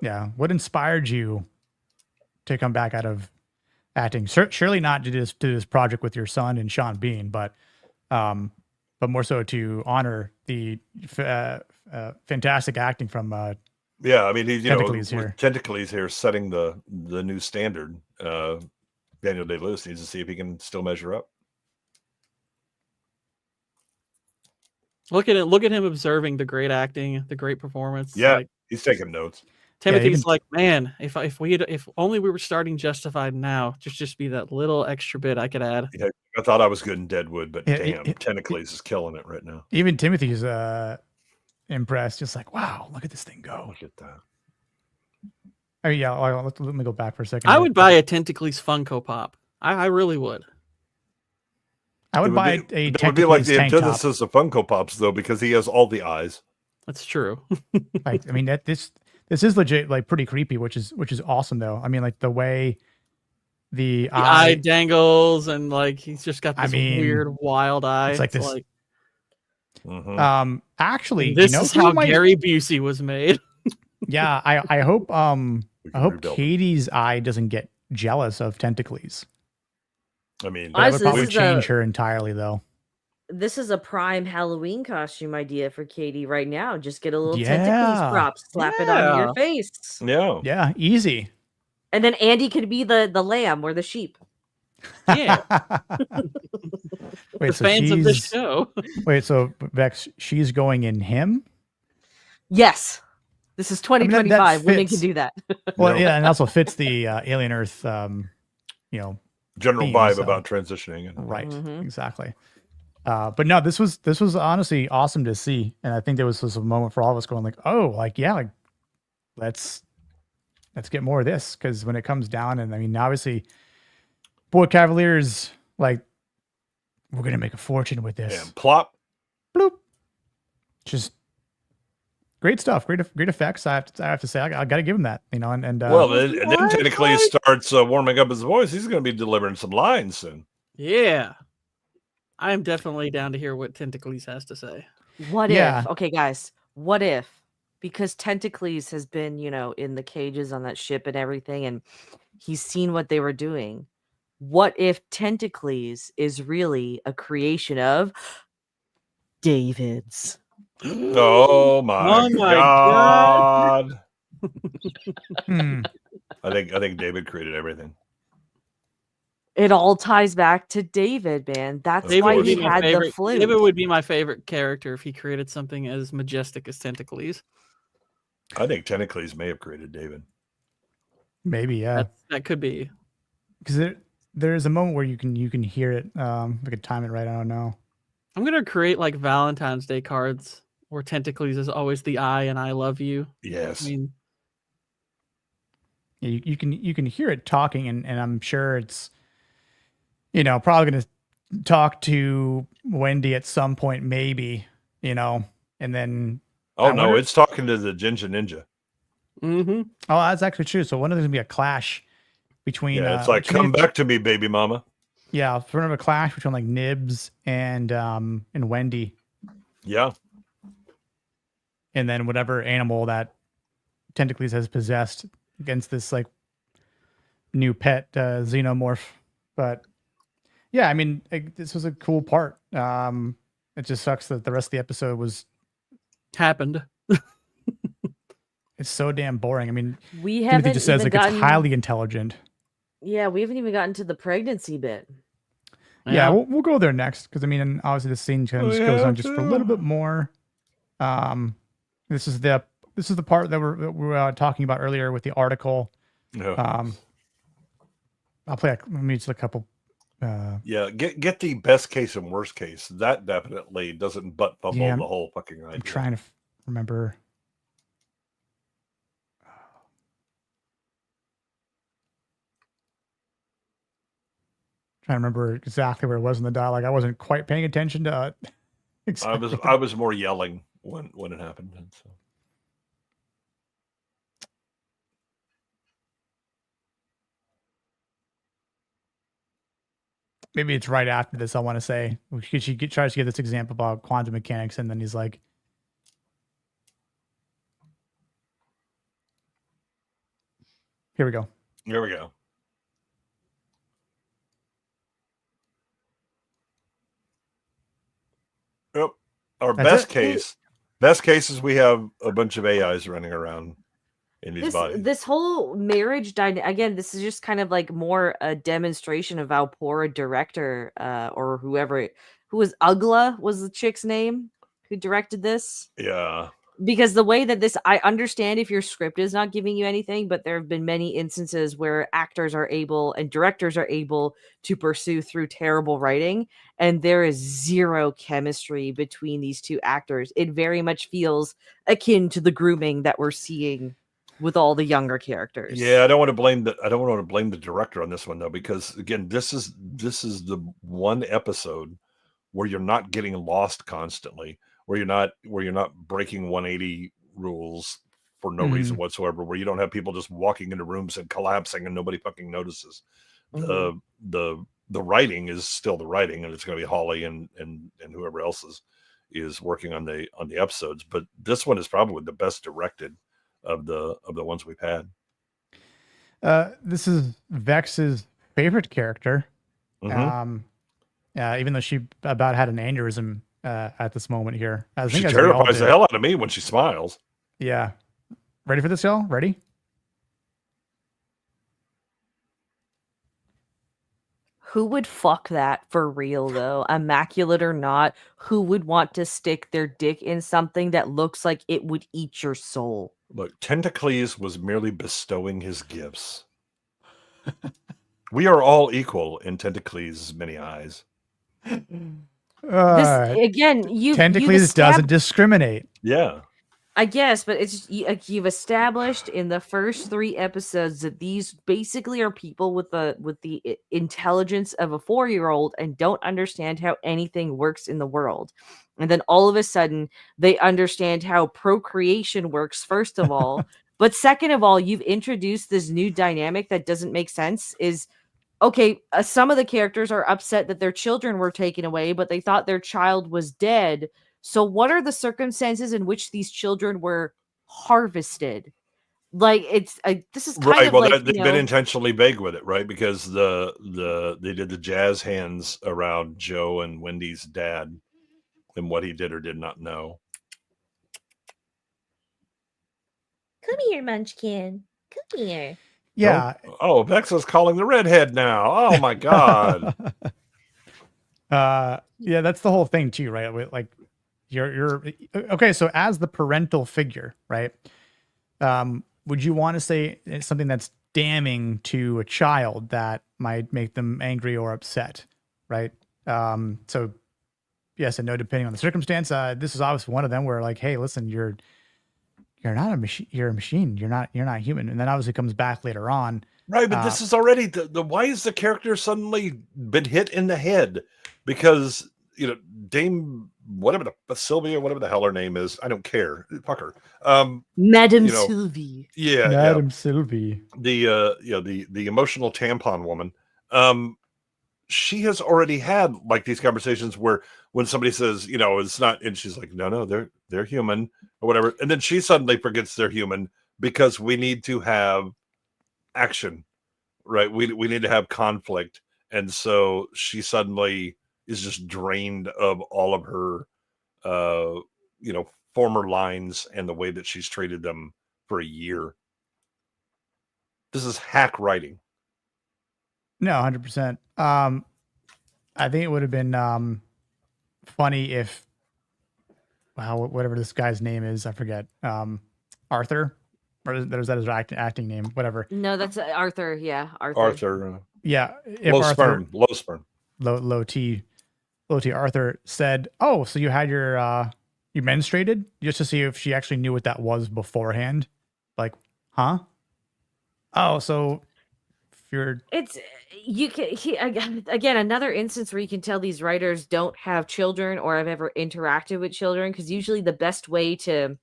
yeah. What inspired you to come back out of acting. Surely not to this project with your son and Sean Bean, but more so to honor the fantastic acting from yeah, I mean, he's Tentacles here. Tentacles here setting the new standard. Daniel Day-Lewis needs to see if he can still measure up. Look at it. Look at him observing the great acting, the great performance. Yeah, like, he's taking notes. Timothy's like, man, if only we were starting Justified now, just be that little extra bit I could add. Yeah, I thought I was good in Deadwood, but damn, Tentacles is killing it right now. Even Timothy's impressed, just like, wow, look at this thing go. Look at that. Oh yeah, let me go back for a second. I would buy a Tentacles Funko Pop. I really would. I would buy a Tentacles. It would be like the antithesis of Funko Pops, though, because he has all the eyes. That's true. Like, I mean, this is legit, like, pretty creepy, which is awesome, though. I mean, like, the way the eye dangles, and like he's just got this weird, wild eye. It's like this. Like, actually, this is how Gary Busey was made. Yeah, I hope Katie's eye doesn't get jealous of Tentacles. I mean, that would probably change her entirely, though. This is a prime Halloween costume idea for Katie right now. Just get a little Tentacles prop, slap it onto your face. Yeah, easy. And then Andy could be the lamb or the sheep. Yeah. Wait, the fans of this show. Wait, so Vex, she's going in him? Yes. This is 2025. Women can do that. Well, yeah, and also fits the Alien Earth, general vibe about transitioning. Right, exactly. But no, this was honestly awesome to see, and I think there was a moment for all of us going like, oh, like, yeah, like let's get more of this, because when it comes down, and I mean, obviously, Boy Cavaliers, like, we're gonna make a fortune with this. And plop, bloop, just. Great stuff, great effects. I have to say, I got to give him that, and then Tentacles starts warming up his voice. He's going to be delivering some lines soon. Yeah, I am definitely down to hear what Tentacles has to say. What if? Okay, guys, what if? Because Tentacles has been, in the cages on that ship and everything, and he's seen what they were doing. What if Tentacles is really a creation of David's? Oh my God. I think David created everything. It all ties back to David, man. That's why he had the flute. David would be my favorite character if he created something as majestic as Tentacles. I think Tentacles may have created David. Maybe, yeah. That could be. Because there's a moment where you can hear it. If I could time it right, I don't know. I'm gonna create like Valentine's Day cards where Tentacles is always the I and I love you. Yes. I mean, you can hear it talking, and I'm sure it's probably gonna talk to Wendy at some point, maybe, and then it's talking to the Ginger Ninja. Mm-hmm. Oh, that's actually true. So one of there's gonna be a clash between. Yeah, it's like, come back to me, baby mama. Yeah, sort of a clash between like Nibs and Wendy. Yeah. And then whatever animal that Tentacles has possessed against this like new pet Xenomorph. But yeah, I mean, this was a cool part. It just sucks that the rest of the episode happened. It's so damn boring. I mean, Timothy just says like it's highly intelligent. Yeah, we haven't even gotten to the pregnancy bit. Yeah, we'll go there next, because I mean, and obviously the scene goes on just for a little bit more. This is the part that we were talking about earlier with the article. Yeah. I'll play maybe just a couple. Get the best case and worst case. That definitely doesn't butt fumble the whole fucking idea. I'm trying to remember. Trying to remember exactly where it was in the dialogue. I wasn't quite paying attention to. Exactly. I was more yelling when it happened. And so. Maybe it's right after this. I want to say she tries to give this example about quantum mechanics, and then he's like, "Here we go." Here we go. Our best case is we have a bunch of AIs running around in these bodies. This whole marriage again, this is just kind of like more a demonstration of how poor a director or who was Ugla was the chick's name who directed this. Yeah. Because the way that I understand if your script is not giving you anything, but there have been many instances where actors are able and directors are able to pursue through terrible writing, and there is zero chemistry between these two actors. It very much feels akin to the grooming that we're seeing with all the younger characters. Yeah, I don't want to blame the director on this one though, because again, this is the one episode where you're not getting lost constantly, where you're not breaking 180 rules for no reason whatsoever, where you don't have people just walking into rooms and collapsing and nobody fucking notices. The writing is still the writing, and it's going to be Holly and whoever else is working on the episodes, but this one is probably the best directed of the ones we've had. This is Vex's favorite character. Even though she about had an aneurysm at this moment here. She terrifies the hell out of me when she smiles. Yeah. Ready for this, y'all? Ready? Who would fuck that for real, though? Immaculate or not, who would want to stick their dick in something that looks like it would eat your soul? Look, Tentacles was merely bestowing his gifts. We are all equal in Tentacles' many eyes. Tentacles doesn't discriminate. Yeah. I guess, but it's you've established in the first 3 episodes that these basically are people with the intelligence of a 4-year-old and don't understand how anything works in the world. And then all of a sudden they understand how procreation works, first of all. But second of all, you've introduced this new dynamic that doesn't make sense. Okay, some of the characters are upset that their children were taken away, but they thought their child was dead. So what are the circumstances in which these children were harvested? Like, this is kind of like, they've been intentionally vague with it, right? Because they did the jazz hands around Joe and Wendy's dad and what he did or did not know. Come here, Munchkin. Come here. Yeah. Oh, Vexa's calling the redhead now. Oh my god. Yeah, that's the whole thing too, right? Like, you're okay. So as the parental figure, right? Would you want to say something that's damning to a child that might make them angry or upset, right? So yes and no, depending on the circumstance. This is obviously one of them where, like, hey, listen, you're not a machine. You're a machine. You're not human. And then obviously comes back later on. Right, but this is already why is the character suddenly been hit in the head? Because Dame Sylvia, whatever the hell her name is, I don't care. Fuck her. Madame Sylvie. Yeah, Madame Sylvie. The emotional tampon woman. She has already had like these conversations where when somebody says, it's not, and she's like, no, they're human or whatever, and then she suddenly forgets they're human because we need to have action, right? We need to have conflict, and so she suddenly is just drained of all of her, former lines and the way that she's treated them for a year. This is hack writing. No, 100%. I think it would have been funny if, whatever this guy's name is, I forget. Arthur, or is that his acting name? Whatever. No, that's Arthur. Yeah, Arthur. Arthur. Yeah, low sperm. Low T. Arthur said, "Oh, so you had you menstruated?" Just to see if she actually knew what that was beforehand. Like, huh? Oh, so. Again, another instance where you can tell these writers don't have children or have ever interacted with children, because usually the best way to,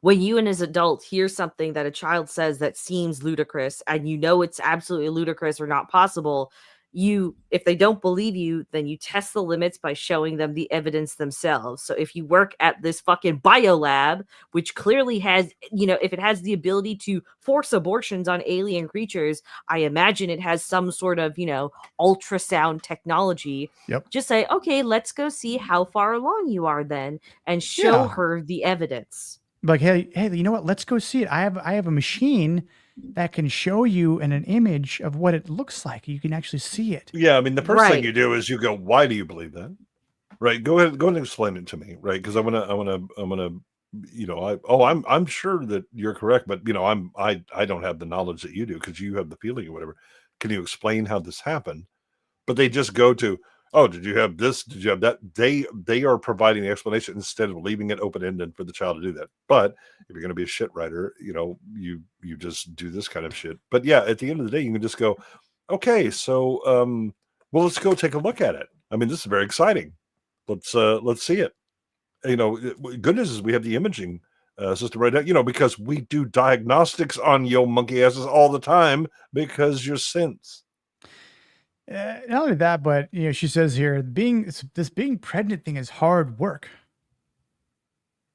when you and as an adult hear something that a child says that seems ludicrous and it's absolutely ludicrous or not possible, if they don't believe you, then you test the limits by showing them the evidence themselves. So if you work at this fucking biolab, which clearly has, if it has the ability to force abortions on alien creatures, I imagine it has some sort of, ultrasound technology. Yep. Just say, okay, let's go see how far along you are then, and show her the evidence. Like, hey, you know what? Let's go see it. I have a machine that can show you in an image of what it looks like. You can actually see it. Yeah, I mean, the first thing you do is you go, "Why do you believe that?" Right? Go ahead and explain it to me, right? Because I'm gonna, I'm sure that you're correct, but I don't have the knowledge that you do because you have the feeling or whatever. Can you explain how this happened? But they just go to, oh, did you have this? Did you have that? They are providing the explanation instead of leaving it open-ended for the child to do that. But if you're going to be a shit writer, you just do this kind of shit. But yeah, at the end of the day, you can just go, okay, so well, let's go take a look at it. I mean, this is very exciting. Let's see it. Good news is we have the imaging system right now. Because we do diagnostics on yo monkey asses all the time because you're synths. Not only that, but she says here, being pregnant thing is hard work.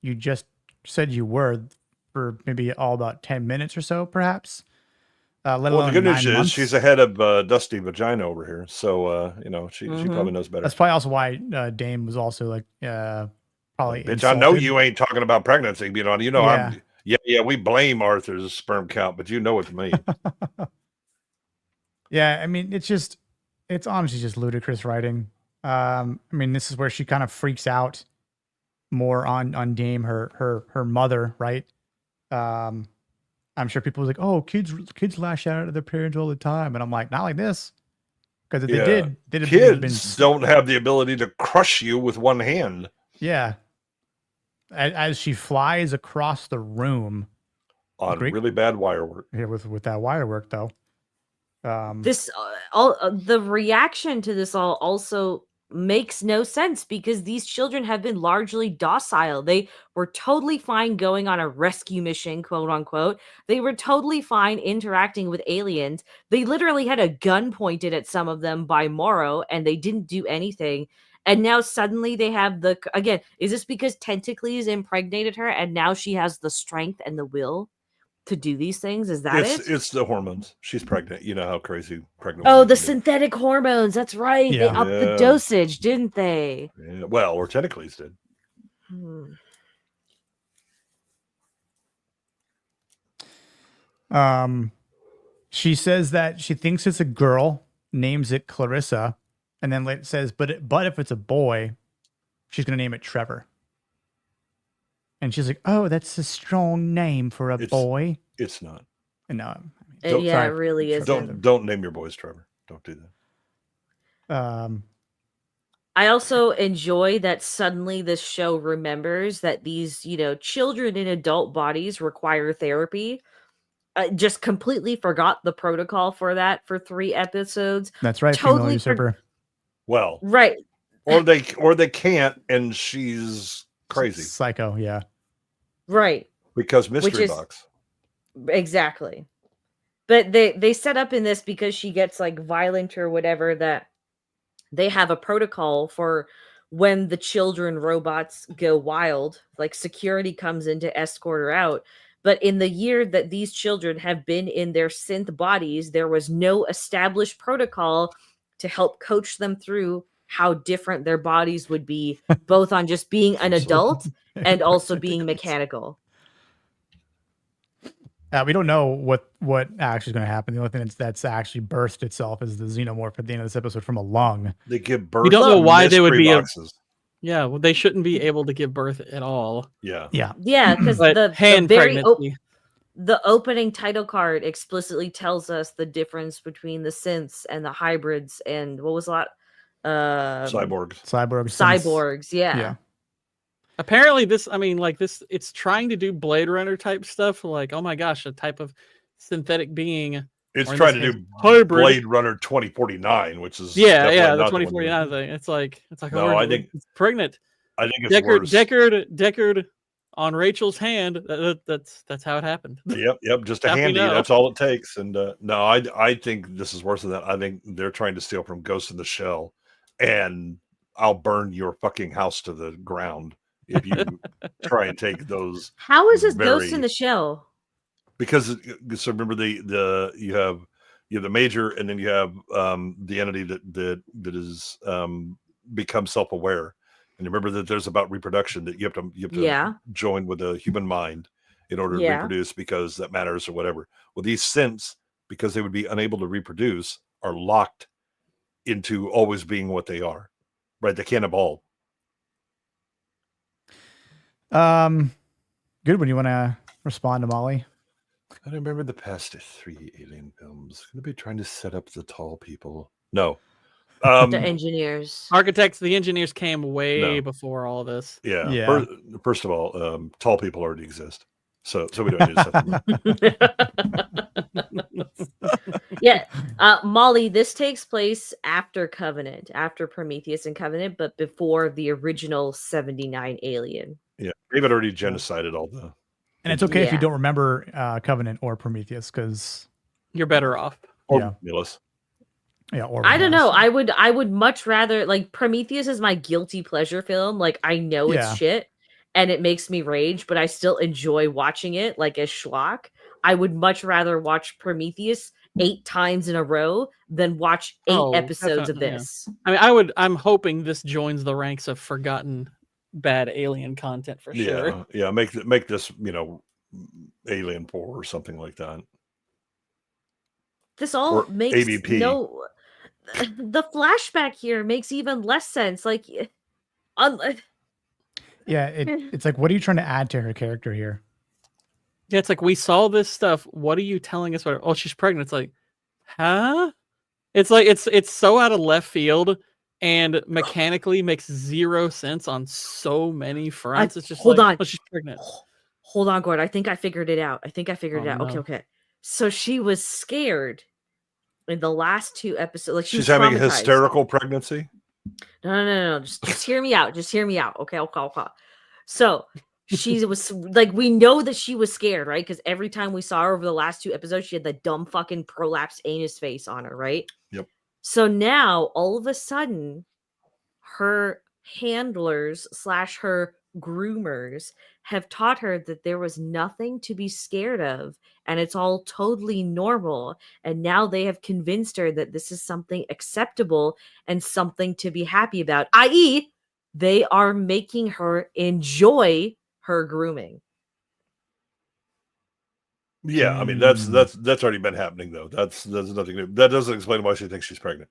You just said you were for maybe all about 10 minutes or so, perhaps. Let alone the good news 9 months. is she's ahead of Dusty Vagina over here, so she probably knows better. That's probably also why Dame was also like probably. Bitch, insulted. I know you ain't talking about pregnancy. Yeah. We blame Arthur's sperm count, but you know it's me. Yeah, I mean, it's honestly just ludicrous writing. I mean, this is where she kind of freaks out more on Dame, her mother, right? I'm sure people are like, oh, kids lash out at their parents all the time, and I'm like, not like this, because if they did, kids don't have the ability to crush you with one hand. Yeah, as she flies across the room on really bad wire work. Yeah, with that wire work though. This the reaction to this all also makes no sense because these children have been largely docile. They were totally fine going on a rescue mission, quote unquote. They were totally fine interacting with aliens. They literally had a gun pointed at some of them by Morrow and they didn't do anything. And now suddenly they have again, is this because Tentacles impregnated her and now she has the strength and the will to do these things? Is that it? It's the hormones. She's pregnant. You know how crazy pregnant. Oh, the synthetic hormones. That's right. Yeah. They upped the dosage, didn't they? Yeah. Well, or Tentacles did. She says that she thinks it's a girl, names it Clarissa, and then later says, but if it's a boy, she's gonna name it Trevor. And she's like, "Oh, that's a strong name for a boy." It's not. No, it really is. Don't name your boys Trevor. Don't do that. I also enjoy that suddenly this show remembers that these, children in adult bodies require therapy. Just completely forgot the protocol for that for 3 episodes. That's right. Totally usurper. Well, right. Or they can't, and she's crazy. Psycho, yeah. Right. Because mystery box. Exactly. But they set up in this because she gets like violent or whatever, that they have a protocol for when the children robots go wild, like security comes in to escort her out. But in the year that these children have been in their synth bodies, there was no established protocol to help coach them through how different their bodies would be, both on just being an adult and also being mechanical. We don't know what actually is going to happen. The only thing that's actually birthed itself is the Xenomorph at the end of this episode from a lung. They give birth. We don't know why they would be. Yeah, well, they shouldn't be able to give birth at all. Yeah. Because the opening title card explicitly tells us the difference between the synths and the hybrids and what was a lot. Cyborgs. Yeah. Apparently it's trying to do Blade Runner type stuff, like, oh my gosh, a type of synthetic being. It's trying to do hybrid. Blade Runner 2049, which is the 2049 thing. It's like no, I think it's pregnant. I think it's worse. Deckard on Rachel's hand. That's how it happened. Yep. Just a handy. That's all it takes. And no, I think this is worse than that. I think they're trying to steal from Ghost in the Shell, and I'll burn your fucking house to the ground if you try and take those. How is this Ghost in the Shell? Because so remember you have the major, and then you have the entity that is becomes self-aware. And remember that there's about reproduction, that you have to join with a human mind in order to reproduce, because that matters or whatever. Well, these synths, because they would be unable to reproduce, are locked into always being what they are. Right? They can't evolve. Good. When you want to respond to Molly? I remember the past 3 Alien films. Going to be trying to set up the tall people. No. The engineers. Architects, the engineers came way before all this. Yeah. First of all, tall people already exist. So we don't need to set them Molly, this takes place after Covenant, after Prometheus and Covenant, but before the original 79 Alien. Yeah. David already genocided all the... And it's okay if you don't remember Covenant or Prometheus, because... You're better off. Or Millis. Yeah, or I don't know. I would much rather, like, Prometheus is my guilty pleasure film. Like, I know it's shit and it makes me rage, but I still enjoy watching it, like, as schlock. I would much rather watch Prometheus 8 times in a row than watch 8 episodes of this. Yeah. I mean, I'm hoping this joins the ranks of forgotten bad Alien content for sure. Yeah. Make this, Alien 4 or something like that. This all makes AVP. The flashback here makes even less sense. Like, it's like, what are you trying to add to her character here? Yeah, it's like, we saw this stuff. What are you telling us about? Oh, she's pregnant. It's like, huh? It's like it's so out of left field and mechanically makes 0 sense on so many fronts. It's just hold on. Oh, she's pregnant. Hold on, Gord. I think I figured it out. Okay. So she was scared in the last 2 episodes. Like, she's having a hysterical pregnancy. No. Just hear me out. Okay. So she was like, we know that she was scared, right? Because every time we saw her over the last 2 episodes, she had the dumb fucking prolapsed anus face on her, right? Yep. So now all of a sudden, her handlers / her groomers have taught her that there was nothing to be scared of and it's all totally normal, and now they have convinced her that this is something acceptable and something to be happy about, i.e. they are making her enjoy her grooming. I mean, that's already been happening, though. That's nothing new. That doesn't explain why she thinks she's pregnant.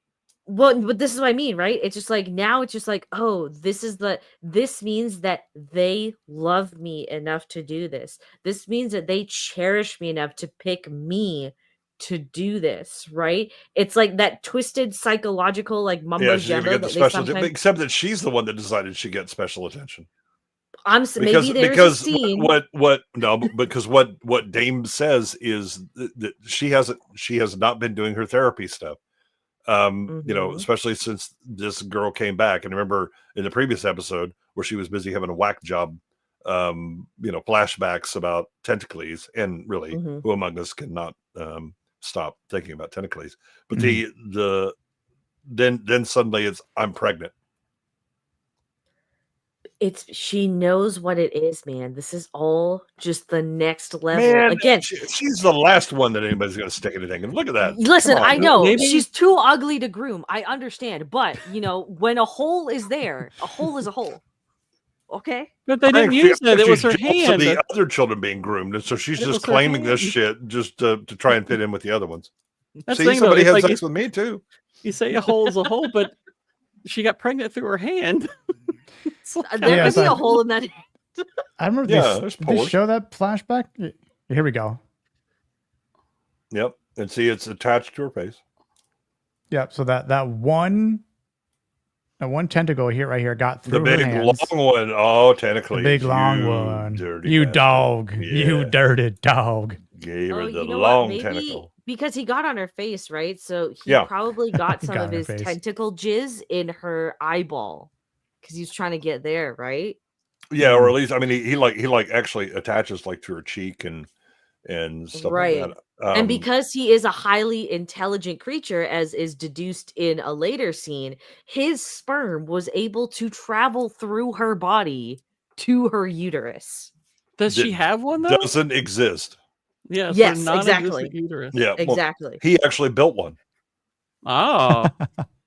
Well, but this is what I mean, right? It's just like, now it's just like, oh, this means that they love me enough to do this. This means that they cherish me enough to pick me to do this, right? It's like that twisted psychological, like, mumbo jumbo. Except that she's the one that decided she gets special attention. Because what Dame says is that she has not been doing her therapy stuff. Especially since this girl came back. And remember in the previous episode where she was busy having a whack job, flashbacks about Tentacles, and really, who among us cannot stop thinking about Tentacles? But then suddenly it's, I'm pregnant. She knows what it is, man. This is all just the next level. Man, again, she's the last one that anybody's going to stick anything. And look at that. Listen, I know she's too ugly to groom. I understand, but when a hole is there, a hole is a hole. Okay, but they didn't use that. It was her hand. The other children being groomed, and so she's just claiming this shit just to try and fit in with the other ones. See, somebody had sex with me too. You say a hole is a hole, but she got pregnant through her hand. There could be a hole in that. I remember they show that flashback. Here we go. Yep, and see, it's attached to her face. Yep. So that one tentacle right here got through the big her hands. long one. Oh, tentacles! The big long one. You bastard. dog! Yeah. You dirty dog! Gave her the long tentacle. Because he got on her face, right? So he probably got some of his tentacle jizz in her eyeball because he was trying to get there, right? Yeah, or at least I mean he like actually attaches like to her cheek and stuff Right. like that. And because he is a highly intelligent creature, as is deduced in a later scene, his sperm was able to travel through her body to her uterus. Does she have one though? Doesn't exist. Yeah. Yes, so exactly. Uterus. Yeah, Exactly. Well, he actually built one. Oh.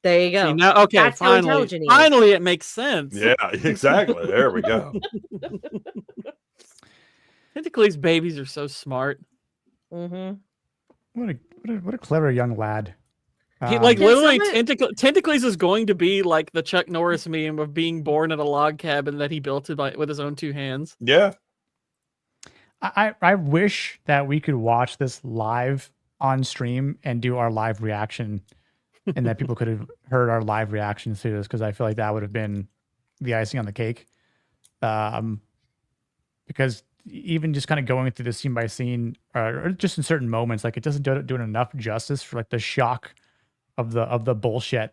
There you go. See, now, okay, That's how finally, intelligent he is. finally, it makes sense. Yeah, exactly. There we go. Tentacles babies are so smart. Mm-hmm. What a clever young lad. He, like literally, someone- Tentacles is going to be like the Chuck Norris meme of being born in a log cabin that he built with his own 2 hands. Yeah. I wish that we could watch this live on stream and do our live reaction, and that people could have heard our live reactions to this, because I feel like that would have been the icing on the cake. Because even just kind of going through the scene by scene, or just in certain moments, like it doesn't do it enough justice for like the shock of the bullshit.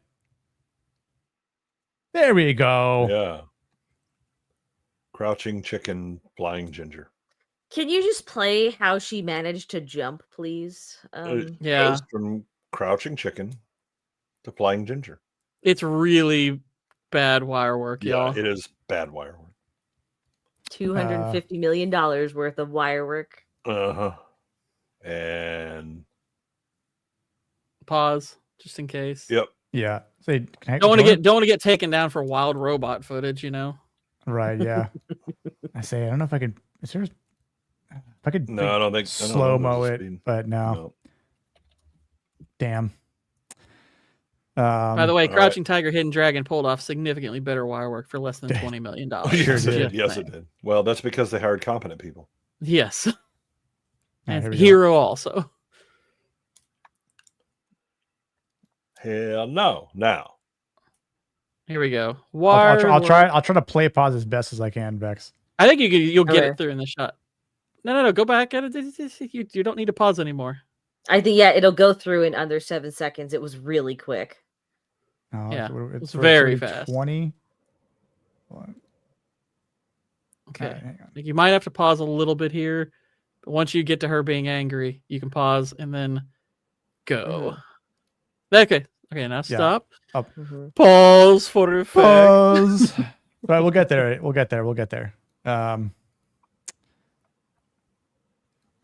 There we go. Yeah. Crouching chicken, flying ginger. Can you just play how she managed to jump, please? Yeah. Goes from crouching chicken to flying ginger. It's really bad wire work, y'all. It is bad wire work. $250 million worth of wire work. Uh-huh. And Pause, just in case. yep. Yeah. So Don't want to get taken down for wild robot footage, you know. Right. Yeah. I don't know if I could. If I could. No, I don't think slow mo it, speed. but no. Damn. By the way, Crouching Tiger, Hidden Dragon pulled off significantly better wire work for less than $20 million. Yes, it did. Yes, it did. Well, that's because they hired competent people. Yes. And here Hero also. Hell no. Now. Here we go. I'll try to play pause as best as I can, Vex. I think you'll get it through in the shot. No. Go back. You don't need to pause anymore. I think it'll go through in under 7 seconds. It was really quick. Oh, yeah, it's very fast. 20. Okay, hang on. You might have to pause a little bit here, but once you get to her being angry, you can pause and then go. Okay, now stop. Pause for effect. Pause. Right, we'll get there. We'll get there.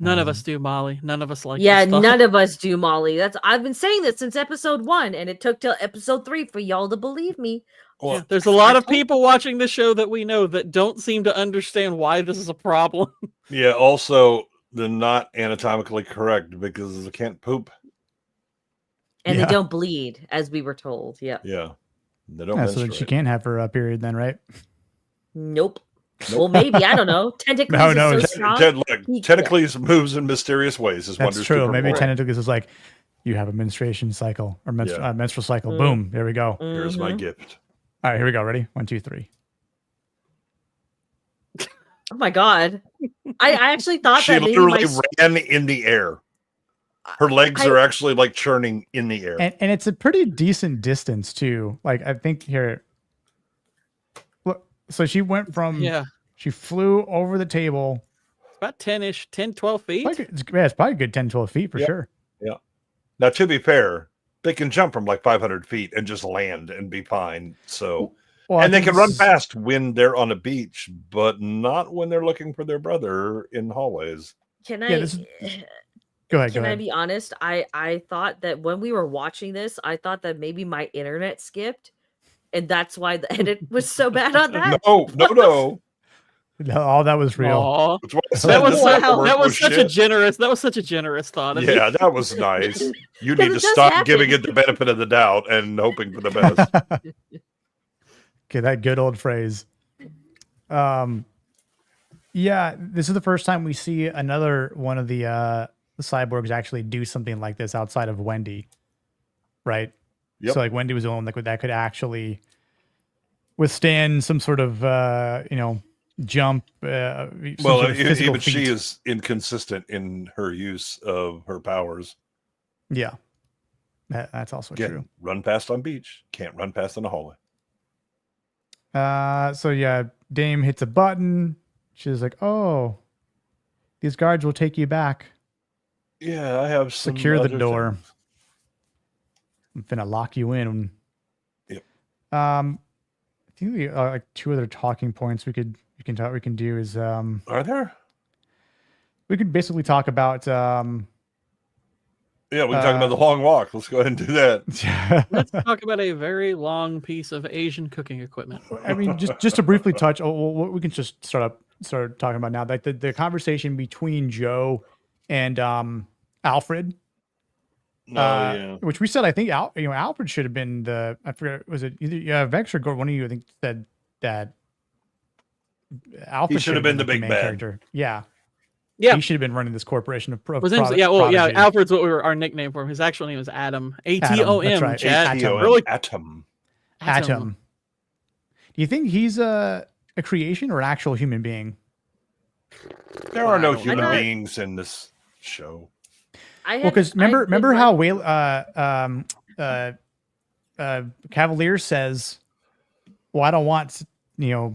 None of us do, Molly. None of us like. Yeah, none of us do, Molly. I've been saying this since episode 1, and it took till episode 3 for y'all to believe me. Well, there's a lot of people watching the show that we know that don't seem to understand why this is a problem. Yeah. Also, they're not anatomically correct because they can't poop. And they don't bleed, as we were told. Yeah. Yeah. They don't. So she can't have her period then, right? Nope. Well, maybe, I don't know. Tentacles is so strong. Tentacles moves in mysterious ways. That's true. Maybe Tentacles is like, you have a menstruation cycle or menstrual cycle. Boom. There we go. Here's my gift. All right, here we go. Ready? 1, 2, 3. Oh my God. I actually thought she literally ran in the air. Her legs are actually like churning in the air. And it's a pretty decent distance too. Like I think here. So she went from, she flew over the table. About 10-ish, 10, 12 feet. It's probably a good 10, 12 feet for sure. Yeah. Now, to be fair, they can jump from like 500 feet and just land and be fine. So, and they can run fast when they're on a beach, but not when they're looking for their brother in hallways. Can I? Go ahead. Can I be honest? I thought that when we were watching this, I thought that maybe my internet skipped. And that's why the edit was so bad on that. No. All that was real. That was such a generous thought. Yeah, that was nice. You need to stop giving it the benefit of the doubt and hoping for the best. Okay, that good old phrase. Yeah, this is the first time we see another one of the cyborgs actually do something like this outside of Wendy, right? Yep. So like Wendy was the one that could actually withstand some sort of jump. Well, even she is inconsistent in her use of her powers. Yeah, that's also true. Run fast on beach, can't run fast in a hallway. So yeah, Dame hits a button. She's like, "Oh, these guards will take you back. Yeah, I have some Secure the other door. things. I'm finna lock you in." Yep. I think the like 2 other talking points we can do is Are there? we could basically talk about Yeah, we can talk about the long walk. Let's go ahead and do that. Let's talk about a very long piece of Asian cooking equipment. I mean, just to briefly touch. Well, we can just start talking about now. Like the conversation between Joe and Alfred. Yeah. Which we said, I think Alfred should have been I forget, was it either Vex or Gordon? One of you, I think, said that Alfred He should have been the big main bad. character. Yeah. Yeah. He should have been running this corporation of Prodigy. Alfred's what our nickname for him. His actual name is Adam. ATOM. That's right. Chat. Atom. Really? Atom. Do you think he's a creation or an actual human being? There are no I don't human know. beings in this show. Well, because remember how Cavalier says, "Well, I don't want a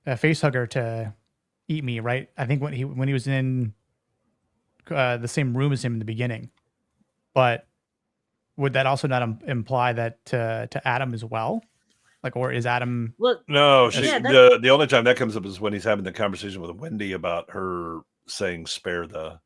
facehugger to eat me," right? I think when he was in the same room as him in the beginning, but would that also not imply that to Adam as well? Like, or is Adam? Well, No, Yeah, the only time that comes up is when he's having the conversation with Wendy about her saying spare the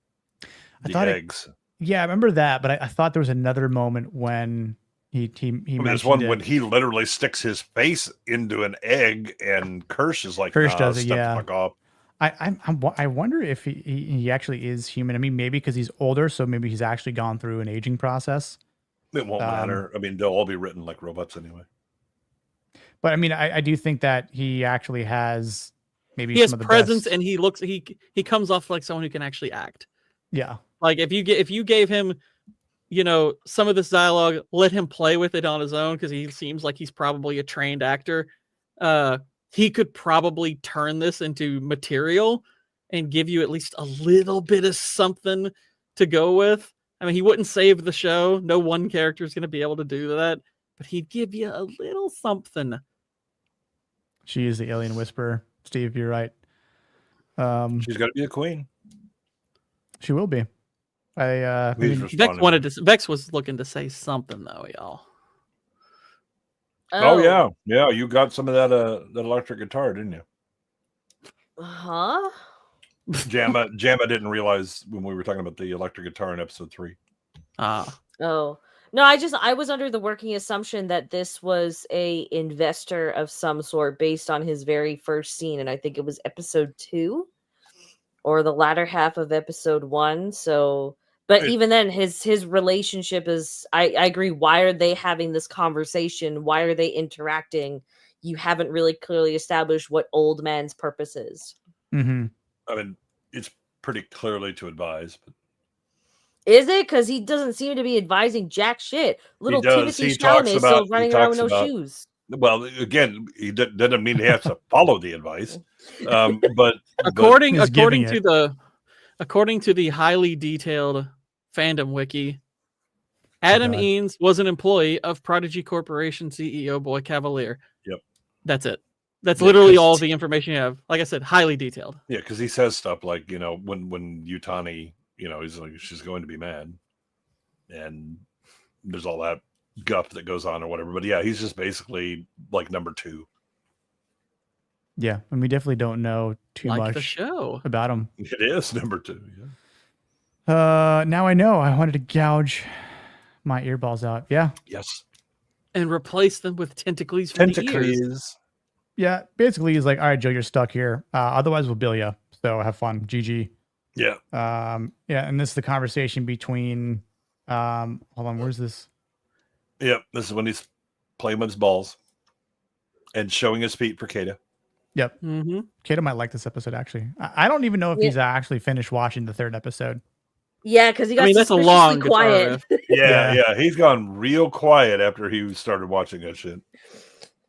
eggs. Yeah, I remember that, but I thought there was another moment when he There's one when he literally sticks his face into an egg and Kirsch is like, Kirsch does it, step yeah. the fuck off. I wonder if he actually is human. I mean, maybe because he's older, so maybe he's actually gone through an aging process. It won't matter. I mean, they'll all be written like robots anyway. But I mean, I do think that he actually has maybe He has some of the presence, best. and he comes off like someone who can actually act. Yeah. Like if you gave him, some of this dialogue, let him play with it on his own because he seems like he's probably a trained actor. He could probably turn this into material and give you at least a little bit of something to go with. I mean, he wouldn't save the show. No one character is going to be able to do that, but he'd give you a little something. She is the alien whisperer. Steve, you're right. She's got to be a queen. She will be. Vex was looking to say something though, y'all. Oh yeah. You got some of that electric guitar, didn't you? Huh? Jamma didn't realize when we were talking about the electric guitar in episode 3. Ah. Oh. No, I was under the working assumption that this was a investor of some sort based on his very first scene, and I think it was episode 2 or the latter half of episode 1. So, but even then, his relationship is. I agree. Why are they having this conversation? Why are they interacting? You haven't really clearly established what old man's purpose is. Mm-hmm. I mean, it's pretty clearly to advise, but Is it? Because he doesn't seem to be advising jack shit. Little does. Timothy He talks Chalamet about- still running he around with talks no about- shoes. well, again, he doesn't mean he has to follow the advice. But According He's giving to the highly detailed fandom wiki, Adam God. Eanes was an employee of Prodigy Corporation CEO Boy Cavalier. Yep. That's it. That's Yeah, literally 'cause- all the information you have. Like I said, highly detailed. yeah, because he says stuff like, when Yutani, he's like, she's going to be mad, and there's all that guff that goes on or whatever. But yeah, he's just basically like number 2. Yeah, and we definitely don't know too Like much the show. about him. It is number 2. Yeah. Now I know. I wanted to gouge my earballs out. Yeah. Yes. And replace them with tentacles for the ears. Yeah. Basically, he's like, "All right, Joe, you're stuck here. Otherwise, we'll bill you. So have fun. GG." Yeah. Yeah. And this is the conversation between. Hold on. Where's this? Yep. This is when he's playing with his balls and showing his feet for Kata. Yep. Mm-hmm. Kato might like this episode actually. I don't even know if he's actually finished watching the 3rd episode. Yeah, because he got that's a suspiciously long guitar quiet. riff. Yeah. He's gone real quiet after he started watching that shit.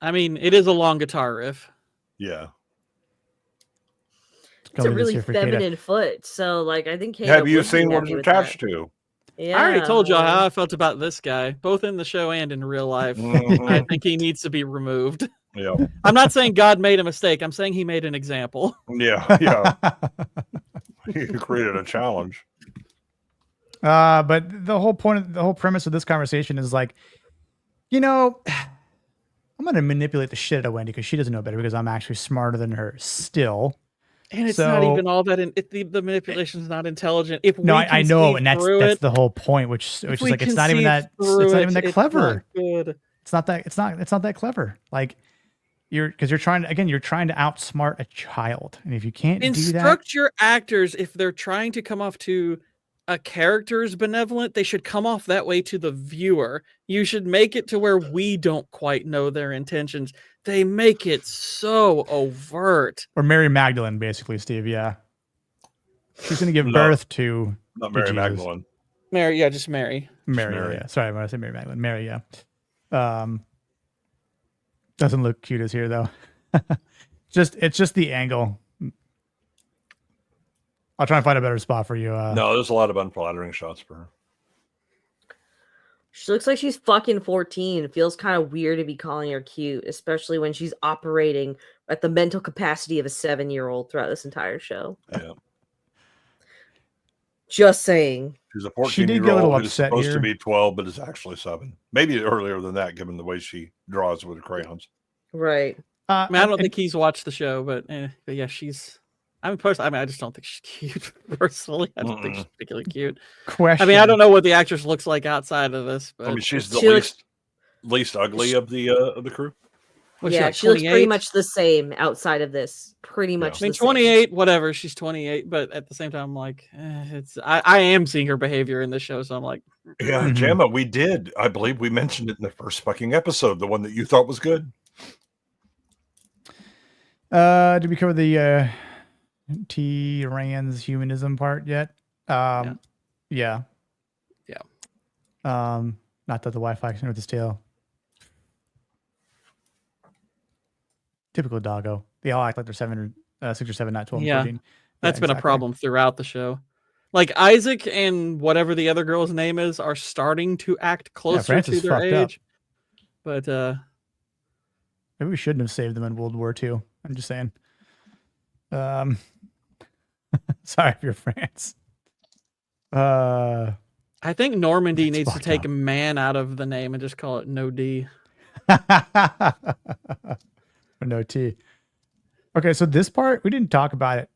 I mean, it is a long guitar riff. Yeah. It's a really feminine foot. So, like, I think Kato Have you would be seen what happy it's with that. attached to? Yeah. I already told y'all how I felt about this guy, both in the show and in real life. Mhm. I think he needs to be removed. Yeah. I'm not saying God made a mistake. I'm saying he made an example. Yeah. He created a challenge. But the whole premise of this conversation is like, I'm going to manipulate the shit out of Wendy because she doesn't know better because I'm actually smarter than her still. And it's not even all that. The manipulation is not intelligent. If I know, and that's the whole point. Which is like it's not even that clever. Good. It's not that clever. Like you're trying to outsmart a child, and if you can't instruct your actors, if they're trying to come off to a character's benevolent, they should come off that way to the viewer. You should make it to where we don't quite know their intentions. They make it so overt. Or Mary Magdalene, basically, Steve. Yeah, she's going to give birth to not Mary Magdalene. Mary, yeah, just Mary. Mary. Yeah. Sorry, when I said Mary Magdalene, Mary. Yeah. Doesn't look cute as here though. It's just the angle. I'll try and find a better spot for you. No, there's a lot of unflattering shots for her. She looks like she's fucking 14. It feels kind of weird to be calling her cute, especially when she's operating at the mental capacity of a 7-year-old throughout this entire show. Yeah. Just saying. She's a 14-year-old who's supposed to be 12, but is actually 7. Maybe earlier than that, given the way she draws with the crayons. Right. I don't think he's watched the show, but yeah, she's. I just don't think she's cute. Personally, I don't think she's particularly cute. Question. I mean, I don't know what the actress looks like outside of this, but she's the least ugly of the crew. Well, yeah, she looks pretty much the same outside of this. Pretty much. I mean, 28, whatever. She's 28, but at the same time, I'm like, I am seeing her behavior in this show, so I'm like, yeah, Gemma, we did. I believe we mentioned it in the first fucking episode, the one that you thought was good. Did we cover the T-Ran's humanism part yet? Yeah. Not that the Wi-Fi can with his tail. Typical doggo. They all act like they're 6 or 7, not 12. Yeah, 14. That's been a problem throughout the show. Like Isaac and whatever the other girl's name is are starting to act closer to their age. But maybe we shouldn't have saved them in World War II. I'm just saying. Sorry if you're France. I think Normandy needs to take man out of the name and just call it No D. Or no T. Okay, so this part, we didn't talk about it.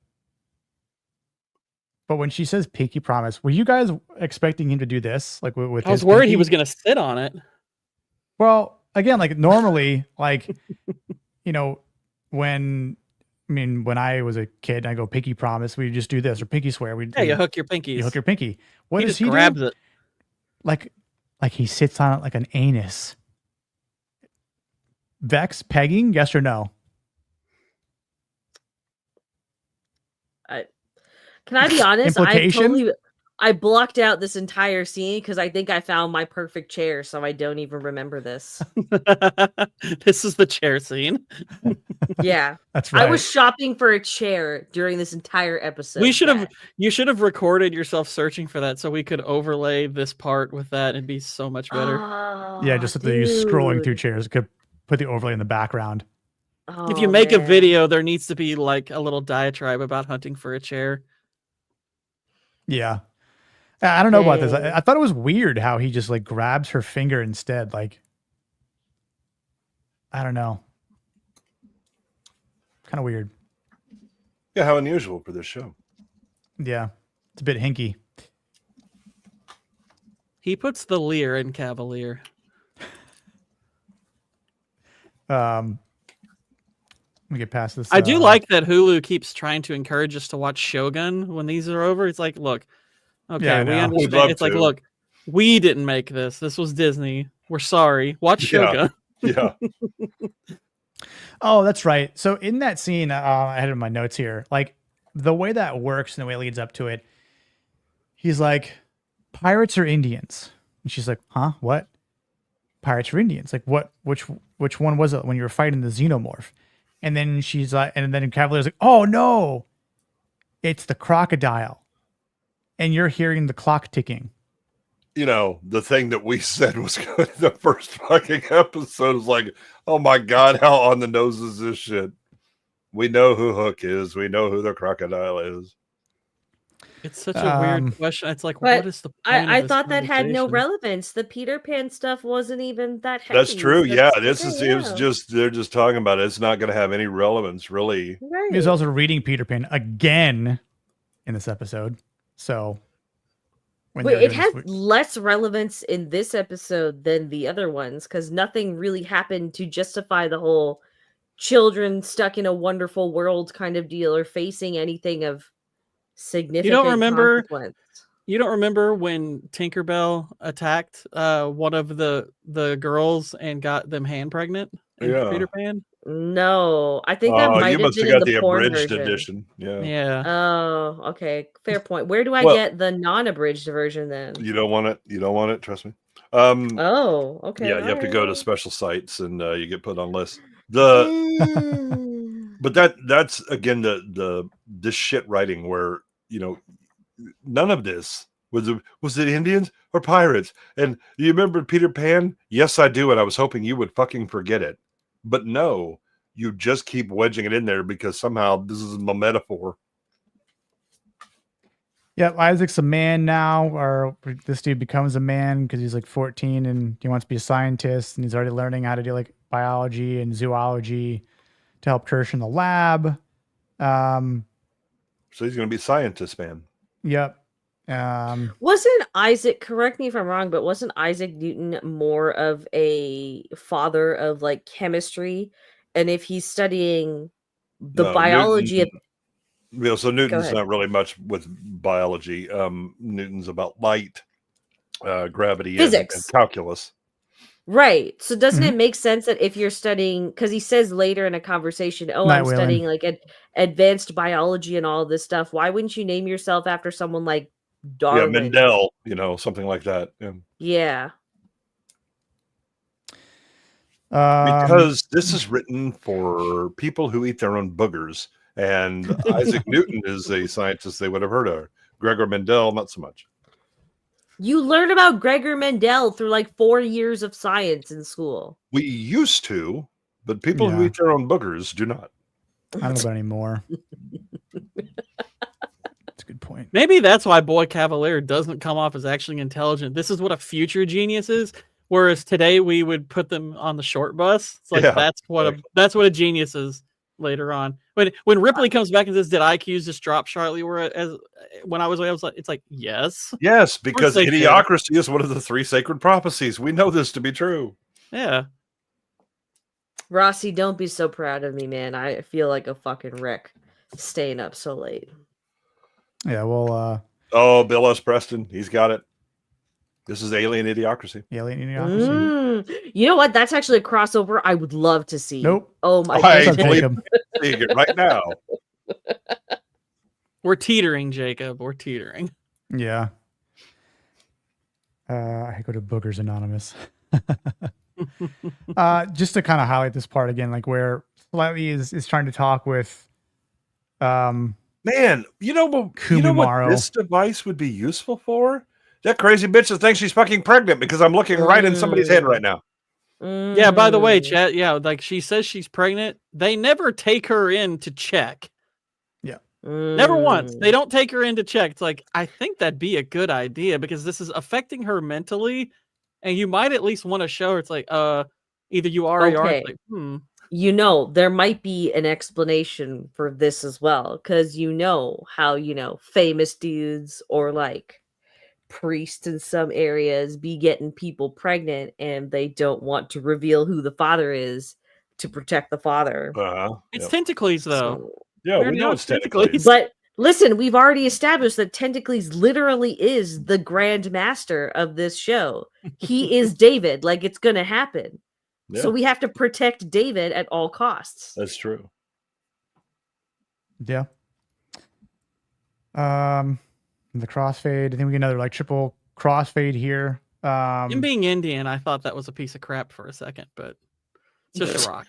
But when she says pinky promise, were you guys expecting him to do this? Like with I was worried he was going to sit on it. Well, again, like normally, like, when I was a kid, I go pinky promise, we just do this, or pinky swear. You hook your pinkies. You hook your pinky. What does he do? Grabs it. Like he sits on it like an anus. Vex, pegging, yes or no? Can I be honest? Implication? I blocked out this entire scene because I think I found my perfect chair, so I don't even remember this. This is the chair scene. Yeah, that's right. I was shopping for a chair during this entire episode. You should have recorded yourself searching for that so we could overlay this part with that and be so much better. Yeah, just that you scrolling through chairs could put the overlay in the background. If you make a video, there needs to be like a little diatribe about hunting for a chair. Yeah. I don't know about this. I thought it was weird how he just like grabs her finger instead. Like, I don't know. Kind of weird. Yeah, how unusual for this show. Yeah, it's a bit hinky. He puts the leer in Cavalier. Let me get past this. I do like that Hulu keeps trying to encourage us to watch Shogun when these are over. It's like, look, okay, Yeah, we understand. It's like, look, we didn't make this. This was Disney. We're sorry. Watch Shogun. Yeah. Oh, that's right. So in that scene, I had it in my notes here, like the way that works and the way it leads up to it, he's like, pirates or Indians? And she's like, huh? What? Pirates or Indians? Like what? Which one was it when you were fighting the Xenomorph? And then she's like, and then Cavalier's like, oh no, it's the crocodile. And you're hearing the clock ticking. you know, the thing that we said was good the first fucking episode is like, oh my God, how on the nose is this shit? We know who Hook is. We know who the crocodile is. It's such a weird question. It's like, But what is the point I of this thought that had no conversation? relevance. The Peter Pan stuff wasn't even that heavy. That's true. So Yeah, it's this okay, is. It was just they're just talking about it. It's not going to have any relevance, really. right. He was also reading Peter Pan again in this episode. So, when Wait, they're it doing has this- less relevance in this episode than the other ones because nothing really happened to justify the whole children stuck in a wonderful world kind of deal or facing anything of significant consequence. You don't remember when Tinkerbell attacked one of the girls and got them hand pregnant in Yeah. Peter Pan? No, I think that might you have must been have in got the the porn abridged version. edition. Yeah. Yeah. Oh, okay. Fair point. Where do I Well- get the non-abridged version then? You don't want it. You don't want it. Trust me. Oh, okay. Yeah, you have to go to alright. special sites and you get put on lists. Mm. But that's again this shit writing where, you know, none of this was it Indians or pirates? And you remember Peter Pan? Yes, I do, and I was hoping you would fucking forget it. But no, you just keep wedging it in there because somehow this is a metaphor. yeah, Isaac's a man now, or this dude becomes a man because he's like 14 and he wants to be a scientist, and he's already learning how to do like biology and zoology to help Kirsch in the lab. So he's going to be a scientist, man. Yep. Wasn't Isaac, correct me if I'm wrong, but wasn't Isaac Newton more of a father of like chemistry? And if he's studying the No, biology of So Newton's ahead. not really much with biology. Newton's about light, gravity, and Physics. calculus. right. So doesn't Mhm. it make sense that if you're studying, because he says later in a conversation, oh, Night I'm Whalen. studying like advanced biology and all this stuff. Why wouldn't you name yourself after someone like Darwin? Yeah, Mendel, you know, something like that. Yeah. Yeah. Because this is written for people who eat their own boogers, and Isaac Newton is a scientist they would have heard of. Gregor Mendel, not so much. You learn about Gregor Mendel through like 4 years of science in school. We used to, but people who Yeah. eat their own boogers do not. I don't know about anymore. That's a good point. Maybe that's why Boy Cavalier doesn't come off as actually intelligent. This is what a future genius is. Whereas today we would put them on the short bus. It's like Yeah, that's what a genius is later on. When Ripley comes back and says, "Did IQs just drop sharply?" When I was like, it's like yes, Yes, because they did. idiocracy is one of the 3 sacred prophecies. We know this to be true. yeah. Rossi, don't be so proud of me, man. I feel like a fucking wreck staying up so late. Yeah, well, Oh, Bill S. Preston, he's got it. This is Alien Idiocracy. Alien Idiocracy. You know what? That's actually a crossover I would love to see. Nope. Oh my I What's up, goodness. Jacob? Seeing it right now. We're teetering, Jacob. We're teetering. Yeah. I go to Boogers Anonymous. Just to kind of highlight this part again, like where Slightly is trying to talk with Man, you know what Kumimaro. this device would be useful for? That crazy bitch that thinks she's fucking pregnant because I'm looking right in somebody's head right now. Yeah, by the way, Mm. chat, yeah, like she says she's pregnant. They never take her in to check. Never once. Mm. They don't take her in to check. It's like, I think that'd be a good idea because this is affecting her mentally. And you might at least want to show her, it's like, either you are or you aren't. Okay. Like, You know, there might be an explanation for this as well, because you know how, famous dudes or like priests in some areas be getting people pregnant and they don't want to reveal who the father is to protect the father. It's Yep. Tentacles, though. So- Yeah, Where we do know you it's have Tentacles. Tentacles? but listen, we've already established that Tentacles literally is the grand master of this show. He is David, like it's gonna happen. Yeah, So we have to protect David at all costs. that's true. Yeah. The crossfade. I think we get another like triple crossfade here. Him being Indian, I thought that was a piece of crap for a second, but it's just a rock.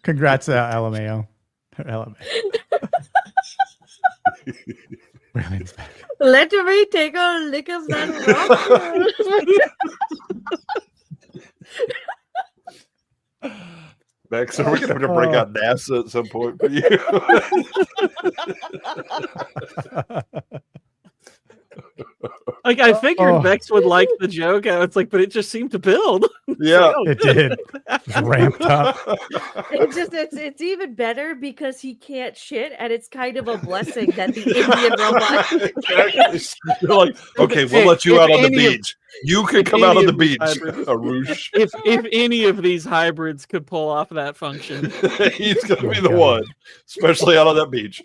Congrats, LMAO. LMAO. Waylon's back. Let me take a lick of that rock. Max, are we gonna have to break out NASA at some point for you? Like I figured Vex would like the joke. It's like, but it just seemed to build. Yeah, it did. Just ramped up. It's even better because he can't shit, and it's kind of a blessing that the Indian robot. They're like, okay, we'll let you out on the beach. You can come out on the beach, Arush. If any of these hybrids could pull off that function, he's gonna be the one, especially out on that beach.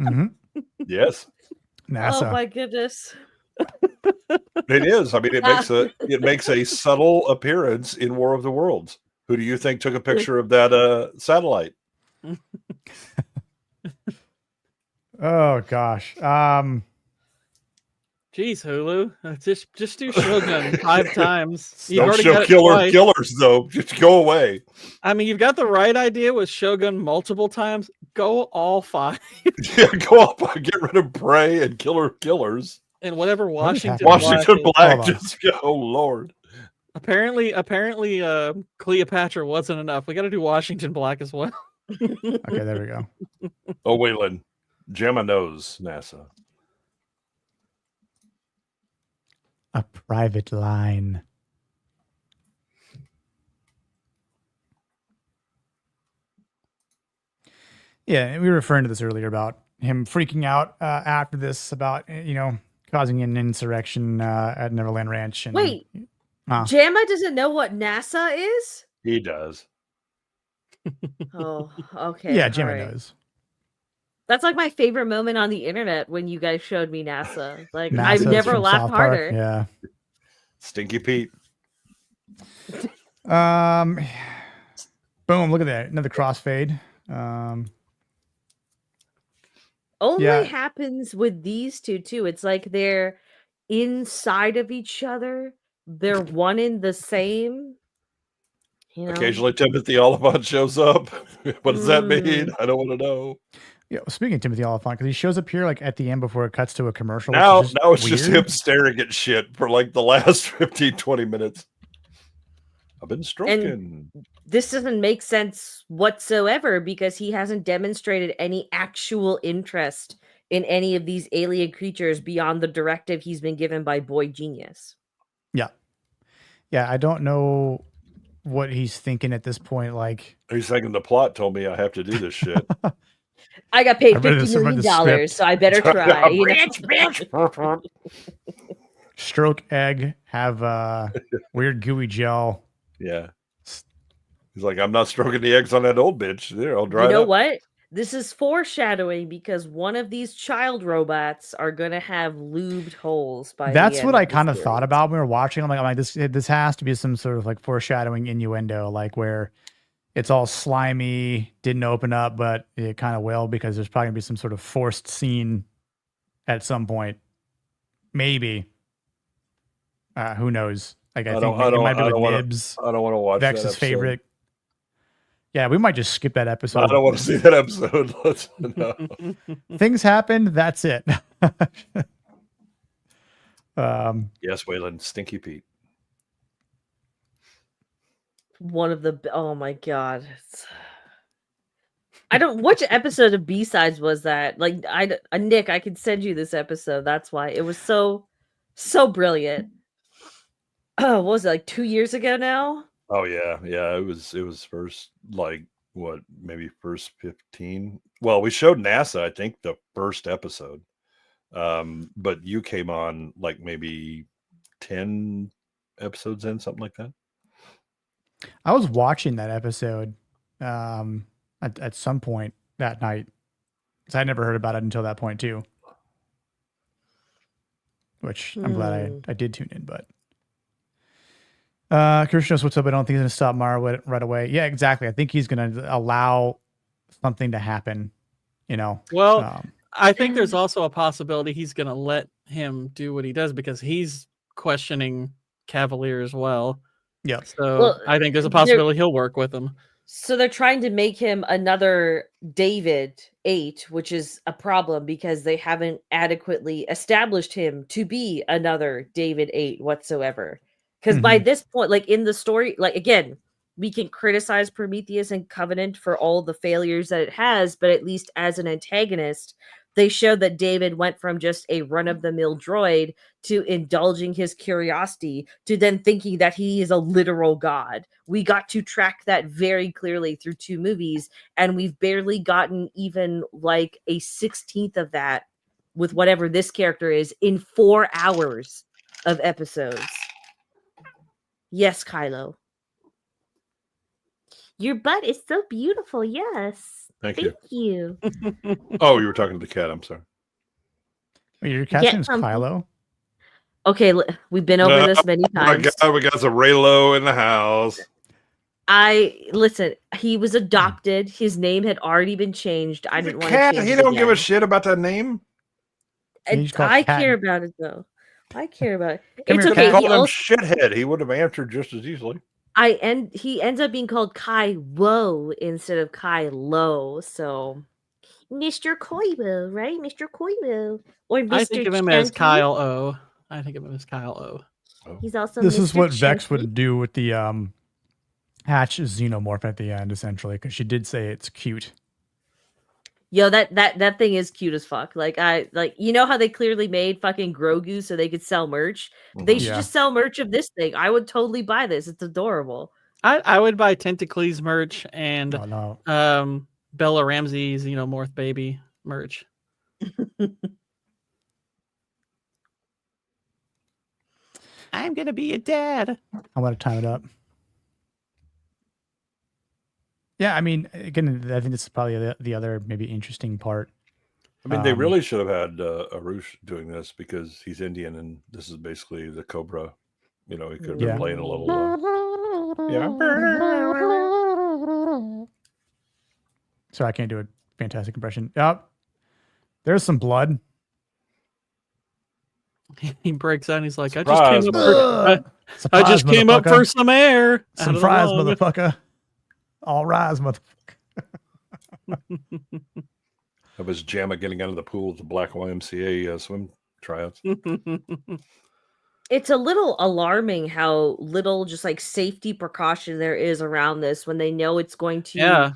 Mm-hmm. Yes. NASA. Oh my goodness. It is. I mean, it makes a subtle appearance in War of the Worlds. Who do you think took a picture of that satellite? Oh gosh. Jeez, Hulu, just do Shogun 5 times. Don't show killers though. Just go away. I mean, you've got the right idea with Shogun multiple times. Go all 5. Yeah, go up. Get rid of Prey and killers. And whatever Washington Black just go. Oh Lord. Apparently, Cleopatra wasn't enough. We got to do Washington Black as well. Okay, there we go. Oh, Waylon, Gemma knows NASA. A private line. Yeah, we were referring to this earlier about him freaking out after this about, causing an insurrection at Neverland Ranch. And, Wait, Jamma doesn't know what NASA is? He does. Oh, okay. Yeah, Jamma knows. That's like my favorite moment on the internet when you guys showed me NASA. Like, NASA's I've never from laughed South Park, harder. Yeah. Stinky Pete. Boom! Look at that, another crossfade. Only happens with these two too. It's like they're inside of each other. They're one in the same. Occasionally, Timothy Oliphant shows up. What does that mean? I don't want to know. Yeah, speaking of Timothy Oliphant, because he shows up here like at the end before it cuts to a commercial. Now it's just him staring at shit for like the last 15, 20 minutes. I've been stroking. And this doesn't make sense whatsoever because he hasn't demonstrated any actual interest in any of these alien creatures beyond the directive he's been given by Boy Genius. Yeah. Yeah, I don't know what he's thinking at this point. Like, he's thinking the plot told me I have to do this shit. I got paid $50 million, so I better try. Stroke egg, have weird gooey gel. Yeah. He's like, I'm not stroking the eggs on that old bitch. There, I'll dry it up. You know what? This is foreshadowing because one of these child robots are going to have lubed holes by That's the what end I of kind the of series. thought about when we were watching. I'm like, this has to be some sort of like foreshadowing innuendo, like where it's all slimy, didn't open up, but it kind of will because there's probably gonna be some sort of forced scene at some point. Maybe. Who knows? Like I think it might be with Nibs. I don't want to watch Vex's favorite. Yeah, we might just skip that episode. I don't want to see that episode. No. Things happened. That's it. Yes, Waylon, Stinky Pete. One of the oh my god. I don't which episode of B-Sides was that? Like Nick, I could send you this episode. That's why it was so brilliant. Oh, what was it, like 2 years ago now? Oh yeah. It was first like what, maybe first 15. Well, we showed NASA, I think, the first episode. But you came on like maybe 10 episodes in, something like that. I was watching that episode at some point that night because I never heard about it until that point too. Which I'm glad I did tune in, but Christian knows what's up. I don't think he's going to stop Mara right away. Yeah, exactly. I think he's going to allow something to happen, Well, I think there's also a possibility he's going to let him do what he does because he's questioning Cavalier as well. Yeah. So I think there's a possibility he'll work with him. So they're trying to make him another David 8, which is a problem because they haven't adequately established him to be another David 8 whatsoever. Because by this point, like in the story, like again, we can criticize Prometheus and Covenant for all the failures that it has, but at least as an antagonist, they showed that David went from just a run-of-the-mill droid to indulging his curiosity to then thinking that he is a literal god. We got to track that very clearly through 2 movies, and we've barely gotten even like a 16th of that with whatever this character is in 4 hours of episodes. Yes, Kylo. Your butt is so beautiful. Yes. Thank you. Oh, you were talking to the cat. I'm sorry. Wait, your cat's name's Kylo? Okay, we've been over this many times. Oh my God, we got some Raylo in the house. Listen, he was adopted. His name had already been changed. I didn't want to change it. He don't give a shit about that name. I care about it though. I care about it. It's okay. He called him shithead. He would have answered just as easily. He ends up being called Kai Wo instead of Kai Lo. So, Mr. Koibo, right? Mr. Koibo, or Mr. I think of him as Kyle O. I think of him as Kyle O. He's also. This Mr. is what Vex Chunky. would do with the hatch Xenomorph at the end, essentially, because she did say it's cute. Yo, that thing is cute as fuck. Like you know how they clearly made fucking Grogu so they could sell merch. They should just sell merch of this thing. I would totally buy this. It's adorable. I would buy Tentacles merch and Bella Ramsey Xenomorph baby merch. I'm gonna be a dad. I want to time it up. Yeah, I mean, again, I think this is probably the other maybe interesting part. I mean, they really should have had Arush doing this because he's Indian and this is basically the Cobra. You know, he could have been playing a little. So I can't do a fantastic impression. There's some blood. He breaks out and he's like, Surprise, I just came up for some air. Surprise, motherfucker. All rise, motherfucker. That was Jamma getting out of the pool at the Black YMCA swim tryouts. It's a little alarming how little just like safety precaution there is around this when they know it's going to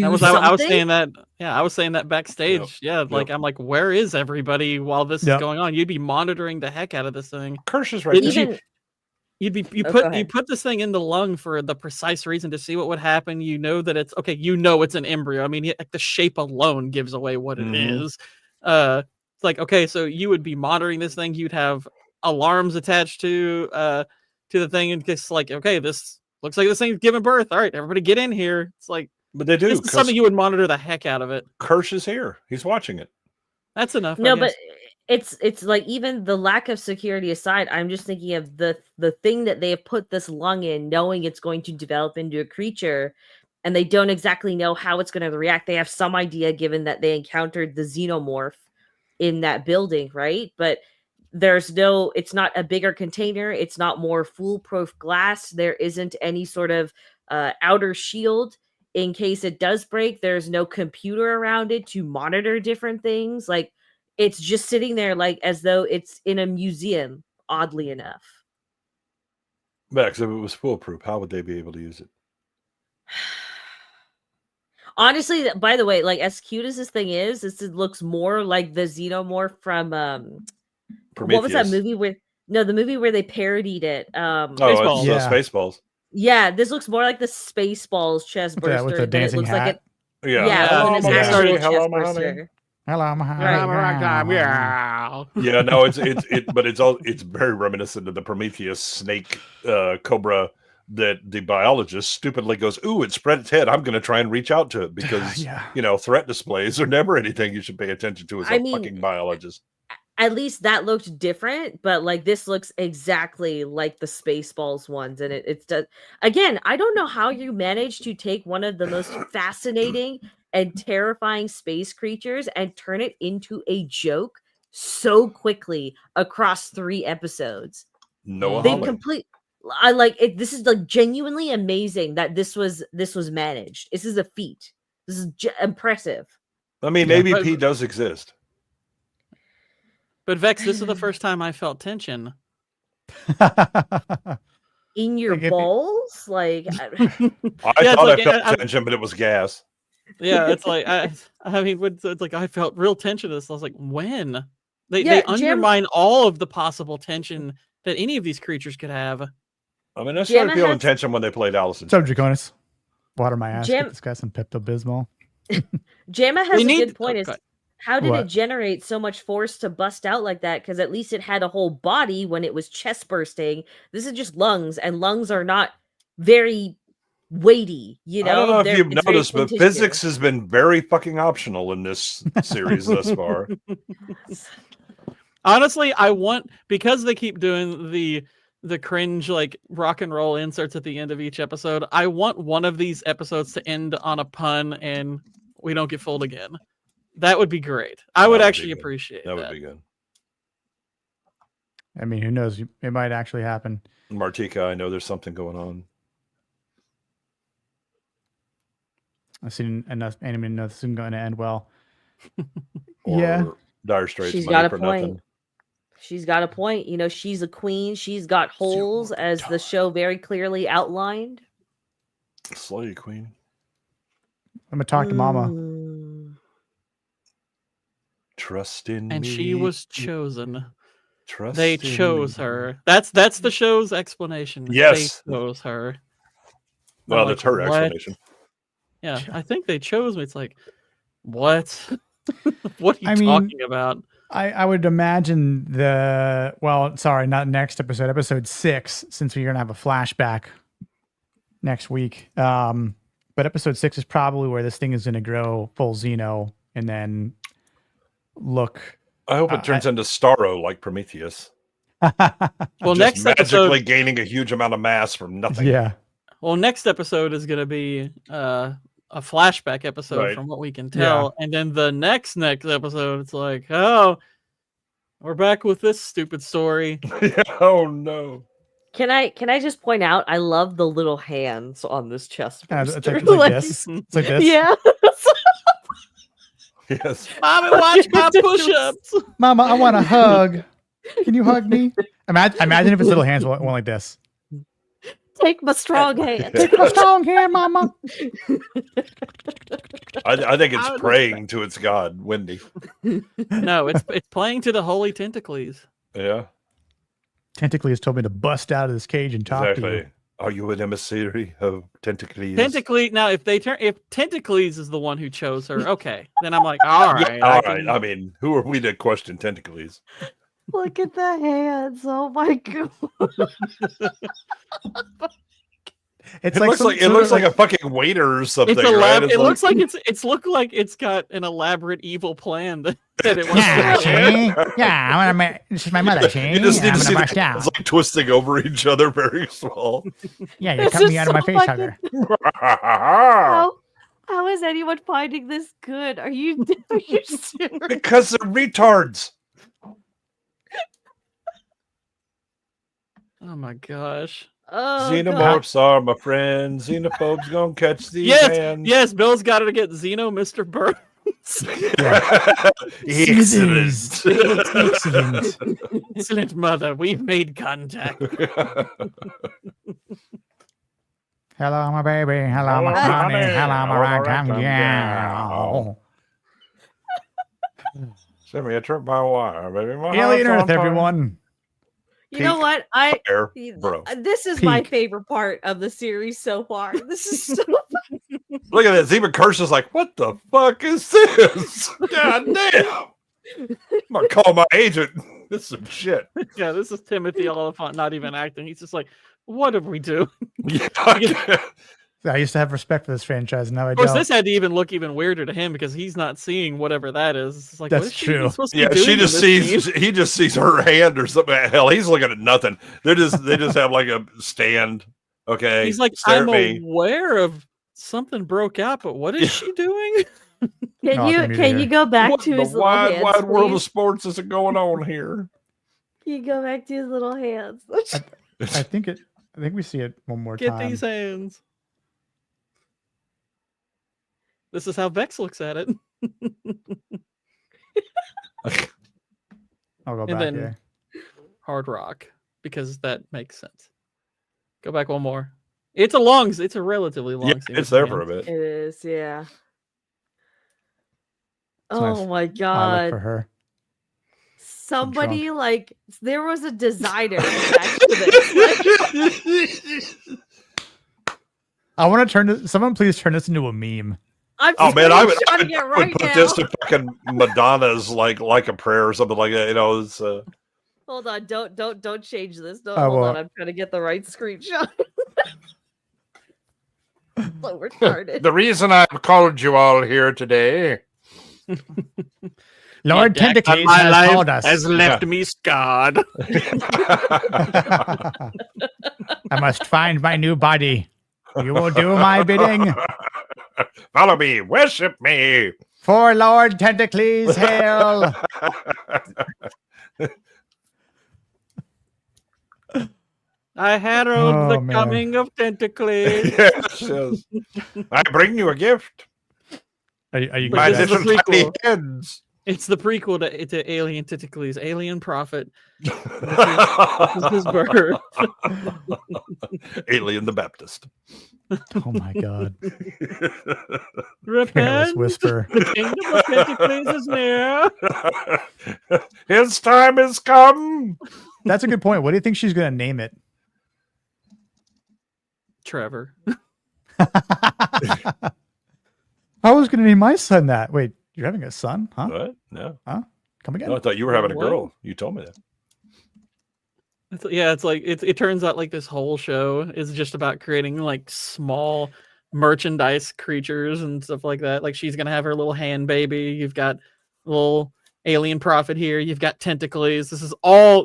I was saying that. Yeah, I was saying that backstage. I'm like, where is everybody while this is going on? You'd be monitoring the heck out of this thing. Kirsch is right. You put this thing in the lung for the precise reason to see what would happen. You know that it's okay. You know it's an embryo. I mean, like the shape alone gives away what it is. It's like, okay, so you would be monitoring this thing. You'd have alarms attached to the thing, and just like, okay, this looks like this thing's giving birth. All right, everybody get in here. It's like, but they do. This is something you would monitor the heck out of it. Kirsch is here. He's watching it. That's enough. No, but it's like even the lack of security aside, I'm just thinking of the thing that they have put this lung in, knowing it's going to develop into a creature, and they don't exactly know how it's going to react. They have some idea given that they encountered the Xenomorph in that building, right? But it's not a bigger container. It's not more foolproof glass. There isn't any sort of outer shield in case it does break. There's no computer around it to monitor different things. Like, it's just sitting there like as though it's in a museum, oddly enough. Max, if it was foolproof, how would they be able to use it? Honestly, by the way, like as cute as this thing is, it looks more like the Xenomorph from what was that movie the movie where they parodied it? Spaceballs. Spaceballs. Yeah, this looks more like the Spaceballs chest burster. Yeah, with the dancing hat. Hello, my honey. Hello, my honey. Yeah, no, it's very reminiscent of the Prometheus snake cobra that the biologist stupidly goes, ooh, it spread its head. I'm going to try and reach out to it because, threat displays are never anything you should pay attention to as a fucking biologist. At least that looked different, but like this looks exactly like the Spaceballs ones. And it's again, I don't know how you managed to take one of the most fascinating and terrifying space creatures and turn it into a joke so quickly across 3 episodes. Noah They Hawley. complete. I like it. This is like genuinely amazing that this was managed. This is a feat. This is impressive. I mean, AVP does exist. But Vex, this is the first time I felt tension. In your balls? Like I thought I felt tension, but it was gas. Yeah, it's like I mean, it's like I felt real tension. I was like, when they undermine all of the possible tension that any of these creatures could have. I mean, I started feeling tension when they played Allison. So Draconis, water my ass. Get this guy some Pepto-Bismol. Jamma has a good point. Is how did it generate so much force to bust out like that? Because at least it had a whole body when it was chest bursting. This is just lungs, and lungs are not very weighty. You know, I don't know if you've noticed, but physics has been very fucking optional in this series thus far. Honestly, because they keep doing the cringe like rock and roll inserts at the end of each episode, I want one of these episodes to end on a pun and we don't get fooled again. That would be great. I would actually appreciate that. That would be good. I mean, who knows? It might actually happen. Martika, I know there's something going on. I've seen enough anime to know this isn't going to end well. Yeah. Dire Straits. She's got a point. Nothing. She's got a point. You know, she's a queen. She's got holes, as the show very clearly outlined. Slay queen. I'm gonna talk to Mama. Trust in me. And she was chosen. Trust. They chose her. That's the show's explanation. Yes. They chose her. Well, that's her explanation. Yeah, I think they chose me. It's like, what? What are you talking about? I would imagine not next episode, episode 6, since we're going to have a flashback next week. But episode 6 is probably where this thing is going to grow full Xeno and then look. I hope it turns into Starro like Prometheus. Well, next magically gaining a huge amount of mass from nothing. Yeah. Well, next episode is going to be a flashback episode from what we can tell. Yeah. And then the next episode, it's like, oh, we're back with this stupid story. Oh, no. Can I just point out, I love the little hands on this chest. It's like this. It's like this. Yeah. Yes. Mommy, watch my push-ups. Mama, I want a hug. Can you hug me? Imagine if his little hands went like this. Take my strong hand. Take my strong hand, Mama. I think it's praying to its god, Wendy. No, it's playing to the holy Tentacles. Yeah. Tentacles told me to bust out of this cage and talk to you. Are you an emissary of Tentacles? Tentacles. Now, if Tentacles is the one who chose her, okay, then I'm like, all right. Yeah, all right. I mean, who are we to question Tentacles? Look at the hands. Oh my god. It looks like a fucking waiter or something. Right? It looks like it's got an elaborate evil plan that it was. Yeah, I want to. This is my mother. You just need to see the hands like twisting over each other, very small. Yeah, you cut me out of my face hugger. How is anyone finding this good? Are you serious? Because they're retards. Oh my gosh. Oh, Xenomorphs are my friends. Xenophobes gonna catch these hands. Yes, Bill's got to get Xeno Mr. Burns. Excellent, mother. We've made contact. Hello, my baby. Hello, my honey. Hello, my right-hand gal. Send me a trip by wire, baby. Alien Earth, everyone. You know what? This is my favorite part of the series so far. This is so Look at this. Even Kirsten's like, what the fuck is this? God damn. I'm gonna call my agent. This is some shit. Yeah, this is Timothy Oliphant not even acting. He's just like, what did we do? Yeah. I used to have respect for this franchise, and now I don't. Of course, this had to even look even weirder to him because he's not seeing whatever that is. It's like, that's true. Yeah, he just sees her hand or something. Hell, he's looking at nothing. They just have like a stand. Okay, he's like, I'm aware of something broke out, but what is she doing? Can you go back What to in his the little hands, wide world of please? sports is going on here? Can you go back to his little hands? I think we see it one more Get time. these hands. This is how Vex looks at it. I'll go And back then- here. Hard rock, because that makes sense. Go back one more. It's a relatively long Yeah, scene. it's there for a bit. It is, yeah. It's Oh nice. my I look god. for her. Somebody like there was a designer attached to this. Like, I want to turn this. Someone please turn this into a meme. I'm Oh man, I would screenshotting it right put now. this to fucking Madonna's like a prayer or something like that. You know, it's Hold on, don't change this. Don't I hold on. won't. I'm trying to get the right screenshot. So retarded. The reason I've called you all here today. Lord Tentacles has called us. has left me scarred. I must find my new body. You will do my bidding. follow me, worship me. For Lord Tentacles, hail! I herald Oh, the man. coming of Tentacles. Yes, yes. I bring you a gift. Are you But My this is guys? the little tiny prequel. heads. It's the prequel to Alien Tentacles, Alien Prophet. This is his birth. Alien the Baptist. Oh my god! Careless Repent. whisper. The kingdom of Tentacles is near. His time has come. That's a good point. What do you think she's gonna name it? Trevor. I was gonna name my son that. Wait, you're having a son? Huh? What? No. Come again? No, I thought you were having a What? girl. You told me that. It's like it turns out like this whole show is just about creating like small merchandise creatures and stuff like that. Like she's gonna have her little hand baby. You've got little alien prophet here. You've got tentacles. This is all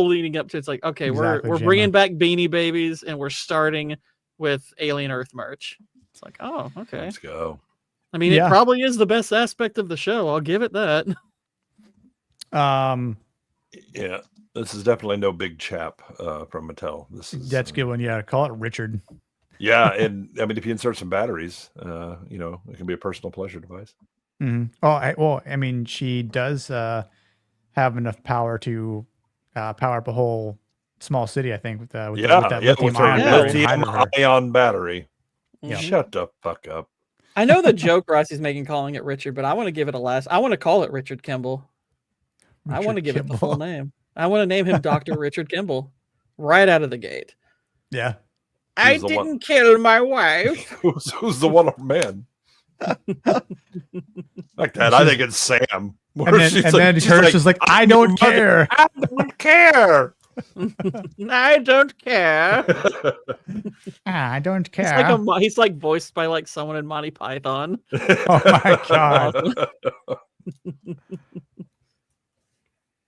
leading up to. It's like okay, Exactly, we're Gemma. bringing back Beanie Babies and we're starting with Alien Earth merch. It's like oh okay. Let's go. I mean, Yeah. it probably is the best aspect of the show. I'll give it that. Yeah, this is definitely no big chap from Mattel. This is That's a good one. Yeah, call it Richard. Yeah, and I mean, if you insert some batteries, you know, it can be a personal pleasure device. Mhm. Oh, I mean, she does have enough power to power up a whole small city. I think with that With her lithium-ion battery behind her. lithium-ion battery. Mhm. Shut the fuck up. I know the joke Rossi's making calling it Richard, but I want to give it a last. I want to call it Richard Kimball. I want to Richard give it the full Kimball. name. I want to name him Dr. Richard Kimball right out of the gate. Yeah. I Who's the one- didn't kill my wife. Who's the one man? Like that. I think it's Sam. And then Curtis is like, I don't care. I don't care. I don't care. I don't He's care. like he's like voiced by like someone in Monty Python. Oh my god.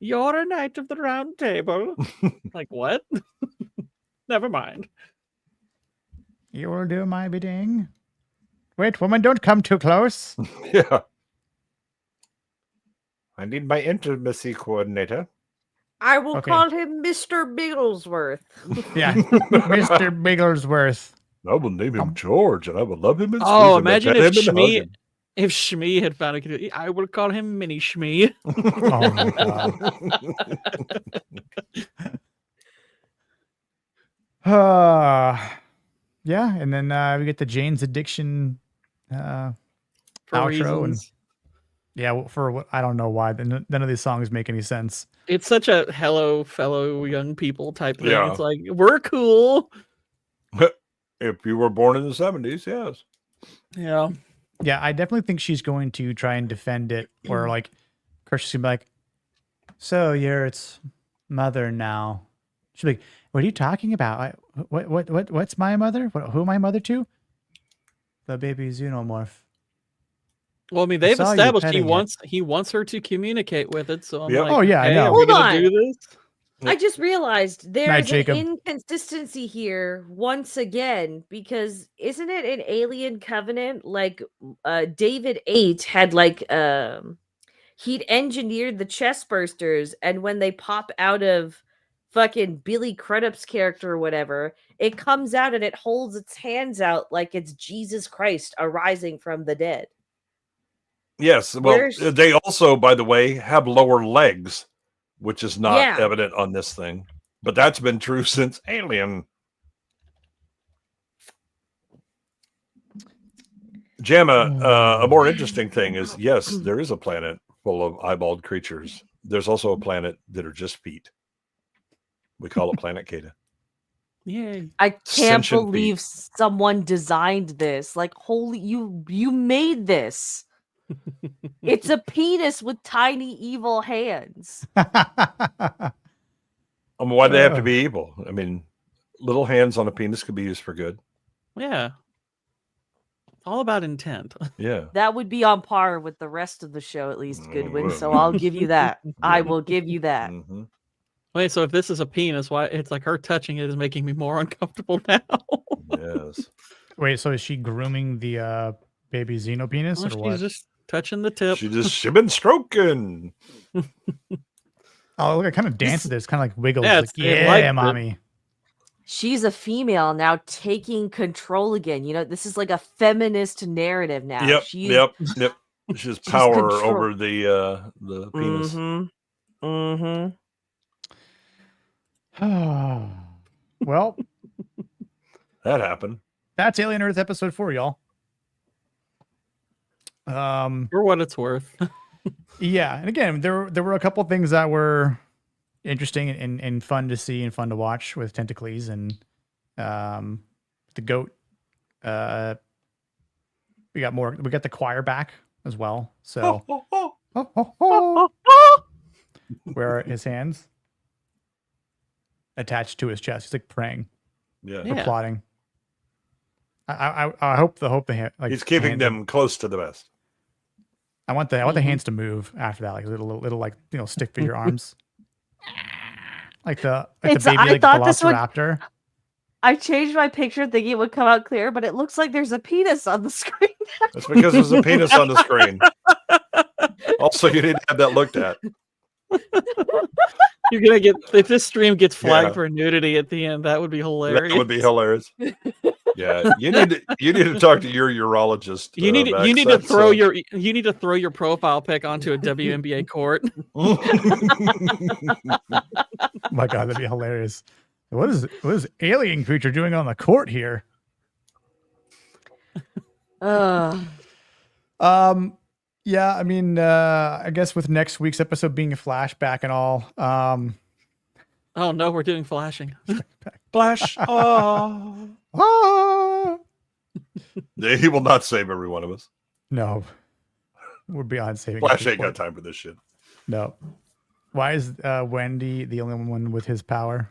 You're a knight of the round table. Like what? Never mind. You will do my bidding. Wait, woman, don't come too close. Yeah. I need my intimacy coordinator. I will Okay. call him Mr. Bigglesworth. Yeah. Mr. Bigglesworth. I will name him George, and I will love him. Oh, imagine if Shmee had found a kid. I would call him Mini Shmee. Oh my god. Yeah, and then we get the Jane's Addiction For outro. reasons. And yeah, for what I don't know why. None of these songs make any sense. It's such a hello, fellow young people type thing. Yeah. It's like, we're cool. If you were born in the 70s, yes. Yeah. Yeah, I definitely think she's going to try and defend it, or like, Kirsten's gonna be like, "So you're its mother now." She'll be like, "What are you talking about? What's my mother? Who am I mother to?" The baby Xenomorph. Well, I mean, they've saw you established petting it. he wants her to communicate with it. So I'm Yep. like, Oh, yeah, I hey, know. are we Hold gonna on. do this? I just realized there's an Jacob. inconsistency here once again, because isn't it an Alien Covenant? Like David 8 had like he'd engineered the chest bursters, and when they pop out of fucking Billy Crudup's character or whatever, it comes out and it holds its hands out like it's Jesus Christ arising from the dead. Yes, well, they also, by the way, have lower legs, which is not evident on this thing. But that's been true since Alien. Jamma, a more interesting thing is, yes, there is a planet full of eyeballed creatures. There's also a planet that are just feet. We call it Planet Kata. Yay. I can't believe someone designed this. Like, holy, you made this. It's a penis with tiny evil hands. Why do they have to be evil? I mean, little hands on a penis could be used for good. Yeah. All about intent. Yeah. That would be on par with the rest of the show, at least, Goodwin. So I'll give you that. I will give you that. Mm-hmm. Wait, so if this is a penis, why it's like her touching it is making me more uncomfortable now. Yes. Wait, so is she grooming the baby Xenopenis or she's what? just touching the tip. She been stroking. Oh, look, I kind of dances. It's kind of like wiggles. Yeah, Like, yeah, mommy. She's a female now taking control again. You know, this is like a feminist narrative now. Yep. Yep. She has power over the penis. Mm-hmm. Mm-hmm. Well, that happened. That's Alien Earth episode 4, y'all. For what it's worth. Yeah, and again, there were a couple things that were interesting and fun to see and fun to watch with Tentacles and the goat. We got the choir back as well. So where are his hands? Attached to his chest. He's like praying. Yeah. Applauding. I hope the like he's keeping them close to the vest. I want the hands to move after that, like little like stick figure arms. Like the baby like Velociraptor. I changed my picture thinking it would come out clear, but it looks like there's a penis on the screen. That's because there's a penis on the screen. Also, you need to have that looked at. You're gonna get, if this stream gets flagged for nudity at the end, that would be hilarious. That would be hilarious. Yeah, you need to talk to your urologist. You need to throw your profile pic onto a WNBA court. My God, that'd be hilarious. What is alien creature doing on the court here? Yeah, I mean, I guess with next week's episode being a flashback and all. Oh no, we're doing flashing. Flash. He will not save every one of us. No, we're beyond saving. Flash ain't got time for this shit. No. Why is Wendy the only one with his power?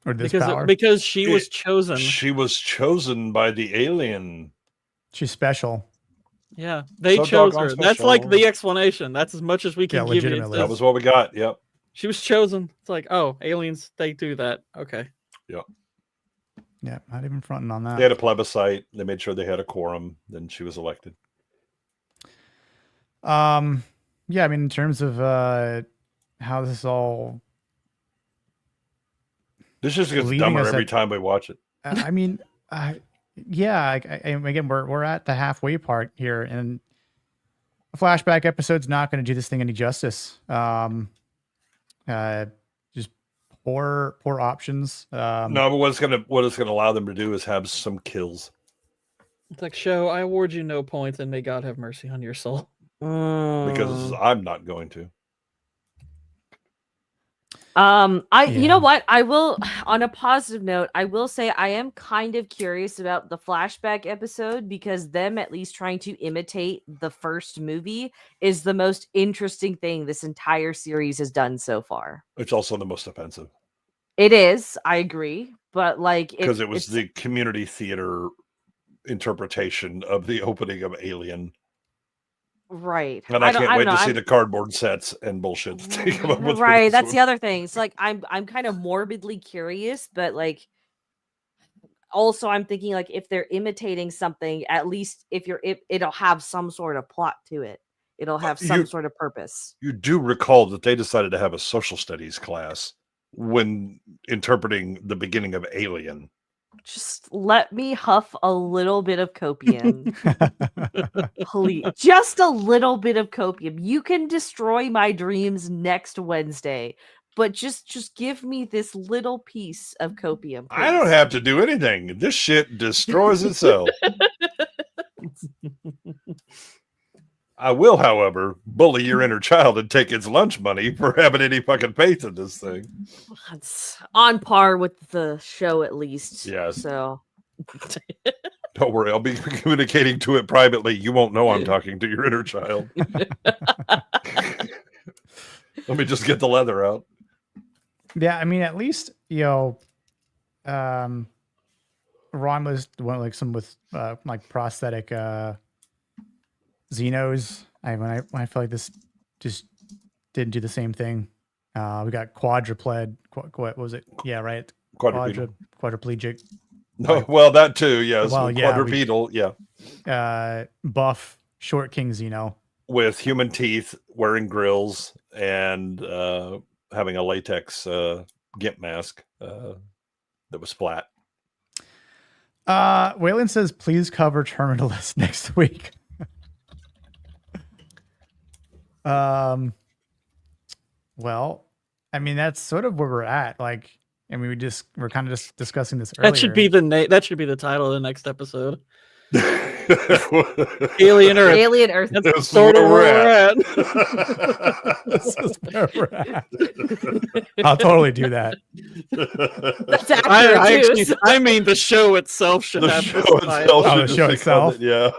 Or this power? Because she was chosen. She was chosen by the alien. She's special. Yeah, they chose her. That's like the explanation. That's as much as we can give you. That was what we got. Yep. She was chosen. It's like, oh, aliens, they do that. Okay. Yep. Yeah, not even fronting on that. They had a plebiscite. They made sure they had a quorum. Then she was elected. Yeah, I mean, in terms of how this all... This just gets dumber every time we watch it. I mean... yeah, again, we're at the halfway part here, and a flashback episode's not going to do this thing any justice. Just poor options. No, but what it's gonna allow them to do is have some kills. It's like, show, I award you no points, and may God have mercy on your soul. Because I'm not going to. You know what? I will, on a positive note, I will say I am kind of curious about the flashback episode, because them at least trying to imitate the first movie is the most interesting thing this entire series has done so far. It's also the most offensive. It is, I agree, but like because it was the community theater interpretation of the opening of Alien. Right. And I can't wait to see I'm, the cardboard sets and bullshit that they come up with. Right. That's the other thing. It's like I'm kind of morbidly curious, but like also I'm thinking like if they're imitating something, at least it'll have some sort of plot to it. It'll have some sort of purpose. You do recall that they decided to have a social studies class when interpreting the beginning of Alien. Just let me huff a little bit of copium. Please. Just a little bit of copium. You can destroy my dreams next Wednesday, but just give me this little piece of copium. Please. I don't have to do anything. This shit destroys itself. I will, however, bully your inner child and take its lunch money for having any fucking faith in this thing. It's on par with the show, at least. Yes. So don't worry, I'll be communicating to it privately. You won't know I'm talking to your inner child. Let me just get the leather out. Yeah, I mean, at least Ron was one like some with like prosthetic Xenos. When I feel like this just didn't do the same thing. We got quadruped. What was it? Yeah, right. Quadriplegic. No, well, that too. Yes. Well, yeah, quadrupedal. Yeah. Buff short king Xeno with human teeth, wearing grills, and having a latex gimp mask that was flat. Waylon says, "Please cover Terminalist next week." Well, I mean, that's sort of where we're at. Like, I mean, we're kind of just discussing this earlier. That should be that should be the title of the next episode. Alien Earth. Alien Earth. That's sort of where we're at. This is where we're at. I'll totally do that. That's accurate too. I mean, the show itself should have this title. Oh, the show itself. Yeah.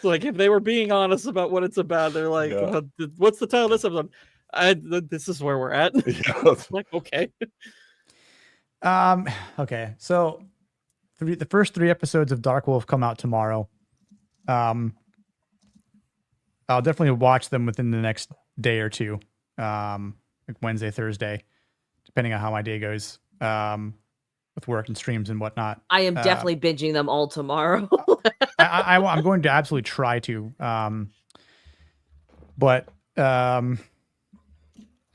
Like if they were being honest about what it's about, they're like, "What's the title of this episode?" This is where we're at. Yeah. Like, okay. Okay. So the first 3 episodes of Dark Wolf come out tomorrow. I'll definitely watch them within the next day or two. Like Wednesday, Thursday, depending on how my day goes. With work and streams and whatnot. I am definitely binging them all tomorrow. I'm going to absolutely try to. But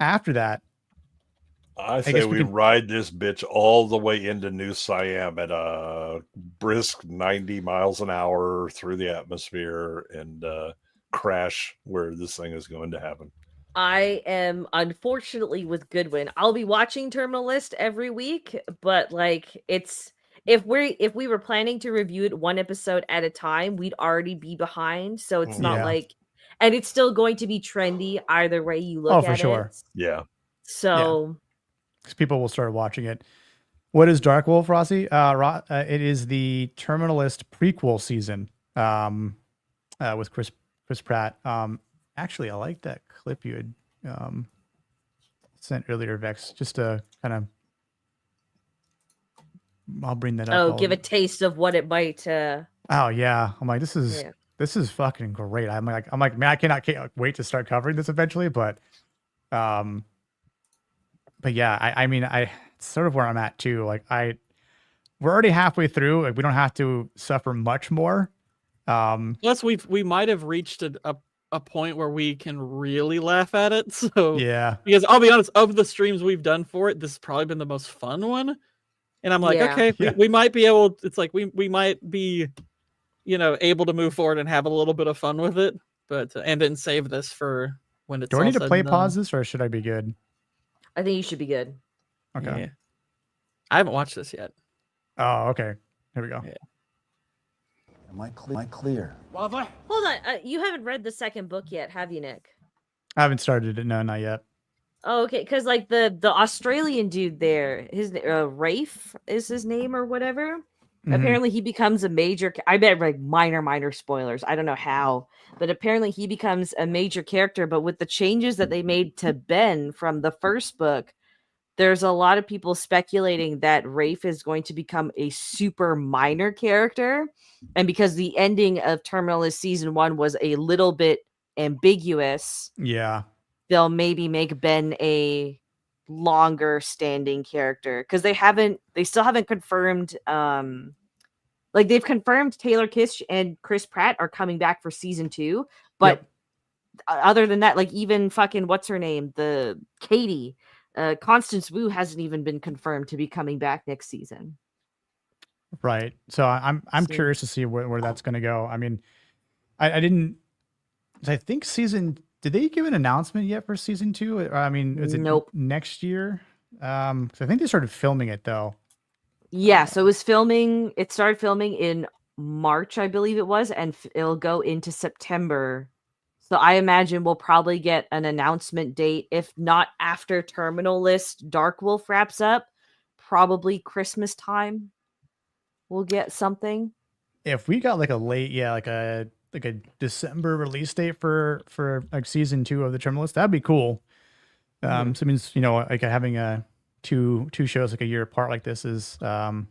after that, I say we ride this bitch all the way into New Siam at a brisk 90 miles an hour through the atmosphere and crash where this thing is going to happen. I am unfortunately with Goodwin. I'll be watching Terminalist every week, but like if we were planning to review it 1 episode at a time, we'd already be behind. So it's not like, and it's still going to be trendy either way you look at it. Oh, for sure. Yeah. So because people will start watching it. What is Dark Wolf, Rossi? It is the Terminalist prequel season with Chris Pratt. Actually, I like that clip you had sent earlier, Vex, just to kind of, I'll bring that up. Oh, give a taste of what it might. Oh yeah, I'm like, this is fucking great. I'm like, man, I can't wait to start covering this eventually. But yeah, I mean, it's sort of where I'm at too. Like we're already halfway through. Like we don't have to suffer much more. Plus, we might have reached a point where we can really laugh at it. So yeah, because I'll be honest, of the streams we've done for it, this has probably been the most fun one. And I'm like, okay, we might be able. It's like we might be, able to move forward and have a little bit of fun with it, but and then save this for when it's. Do I need to play pause this, or should I be good? I think you should be good. Okay. Yeah. I haven't watched this yet. Oh, okay. Here we go. Yeah. Am I clear? Hold on. You haven't read the second book yet, have you, Nick? I haven't started it. No, not yet. Oh, okay. Because like the Australian dude there, his Rafe is his name or whatever. Mm-hmm. Apparently he becomes a major. I bet like minor spoilers. I don't know how, but apparently he becomes a major character. But with the changes that they made to Ben from the first book, there's a lot of people speculating that Rafe is going to become a super minor character. And because the ending of Terminalist season 1 was a little bit ambiguous, Yeah. they'll maybe make Ben a longer standing character, because they still haven't confirmed like they've confirmed Taylor Kitsch and Chris Pratt are coming back for season 2, but other than that, like even fucking what's her name, the Katie, Constance Wu hasn't even been confirmed to be coming back next season. Right. So I'm curious to see where that's going to go. I mean, I didn't. I think did they give an announcement yet for season 2? Or, I mean, is it next year? I think they started filming it though. Yeah, so it started filming in March, I believe it was, and it'll go into September. So I imagine we'll probably get an announcement date, if not after Terminal List Dark Wolf wraps up, probably Christmas time. We'll get something. If we got like a late, like a December release date for like season 2 of the Terminal List, that'd be cool. So it means, like having two shows like a year apart like this would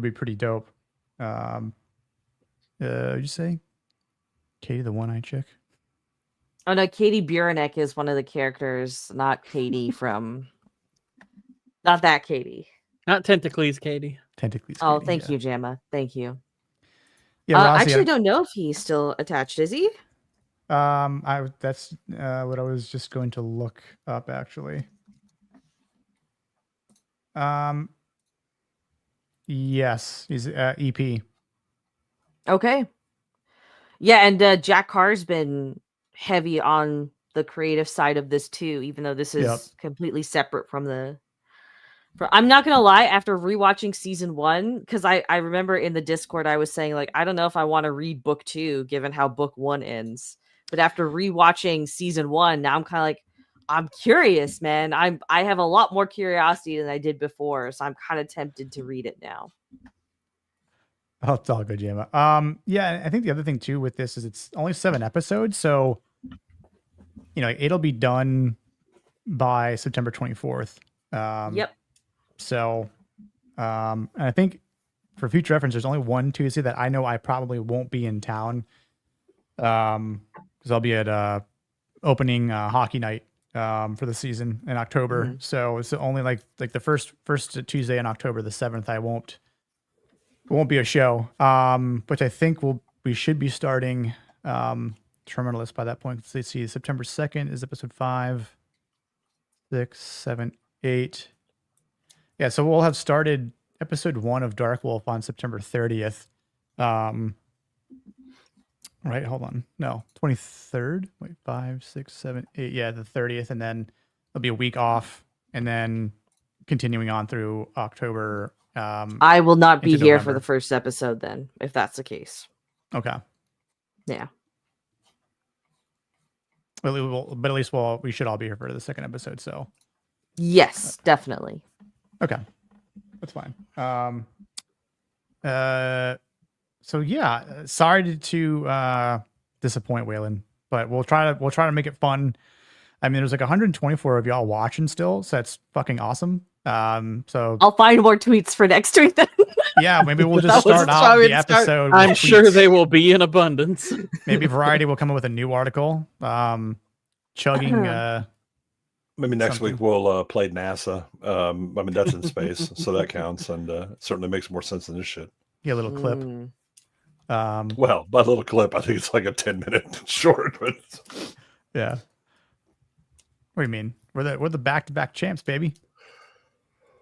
be pretty dope. Did you say Katie the one-eyed chick? Oh no, Katie Buranek is one of the characters, not Katie from not that Katie. Not Tentacles Katie. Tentacles. Oh, thank you, Jamma. Thank you. Yeah, I actually don't know if he's still attached. Is he? That's what I was just going to look up actually. Yes, he's EP. Okay. Yeah, and Jack Carr's been heavy on the creative side of this too, even though this is completely separate from the. I'm not gonna lie, after rewatching season 1, because I remember in the Discord I was saying like I don't know if I want to read book 2 given how book 1 ends. But after rewatching season 1, now I'm kind of like, I'm curious, man. I have a lot more curiosity than I did before, so I'm kind of tempted to read it now. Oh, it's all good, Jamma. Yeah, I think the other thing too with this is it's only 7 episodes, so it'll be done by September 24th. Yep. So, and I think for future reference, there's only one Tuesday that I know I probably won't be in town. Because I'll be at opening hockey night for the season in October. Mm-hmm. So it's only like the first Tuesday in October, the 7th. It won't be a show. Which I think we should be starting Terminal List by that point. Let's see, September 2nd is episode 5, 6, 7, 8. Yeah, so we'll have started episode 1 of Dark Wolf on September 30th. Right, hold on. No, 23rd. Wait, 5, 6, 7, 8. Yeah, the 30th, and then it'll be a week off, and then continuing on through October. I will not be here for the first episode then, if that's the case. Okay. Yeah. Well, but at least we should all be here for the second episode. So. Yes, definitely. Okay, that's fine. So yeah, sorry to disappoint Waylon, but we'll try to make it fun. I mean, there's like 124 of y'all watching still, so that's fucking awesome. So I'll find more tweets for next week then. Yeah, maybe we'll just start off the episode. I'm sure they will be in abundance. Maybe Variety will come up with a new article. Chugging. Maybe next week we'll play NASA. I mean, that's in space, so that counts, and it certainly makes more sense than this shit. Yeah, a little clip. Well, by a little clip, I think it's like a 10-minute short. But yeah. What do you mean? We're the back-to-back champs, baby.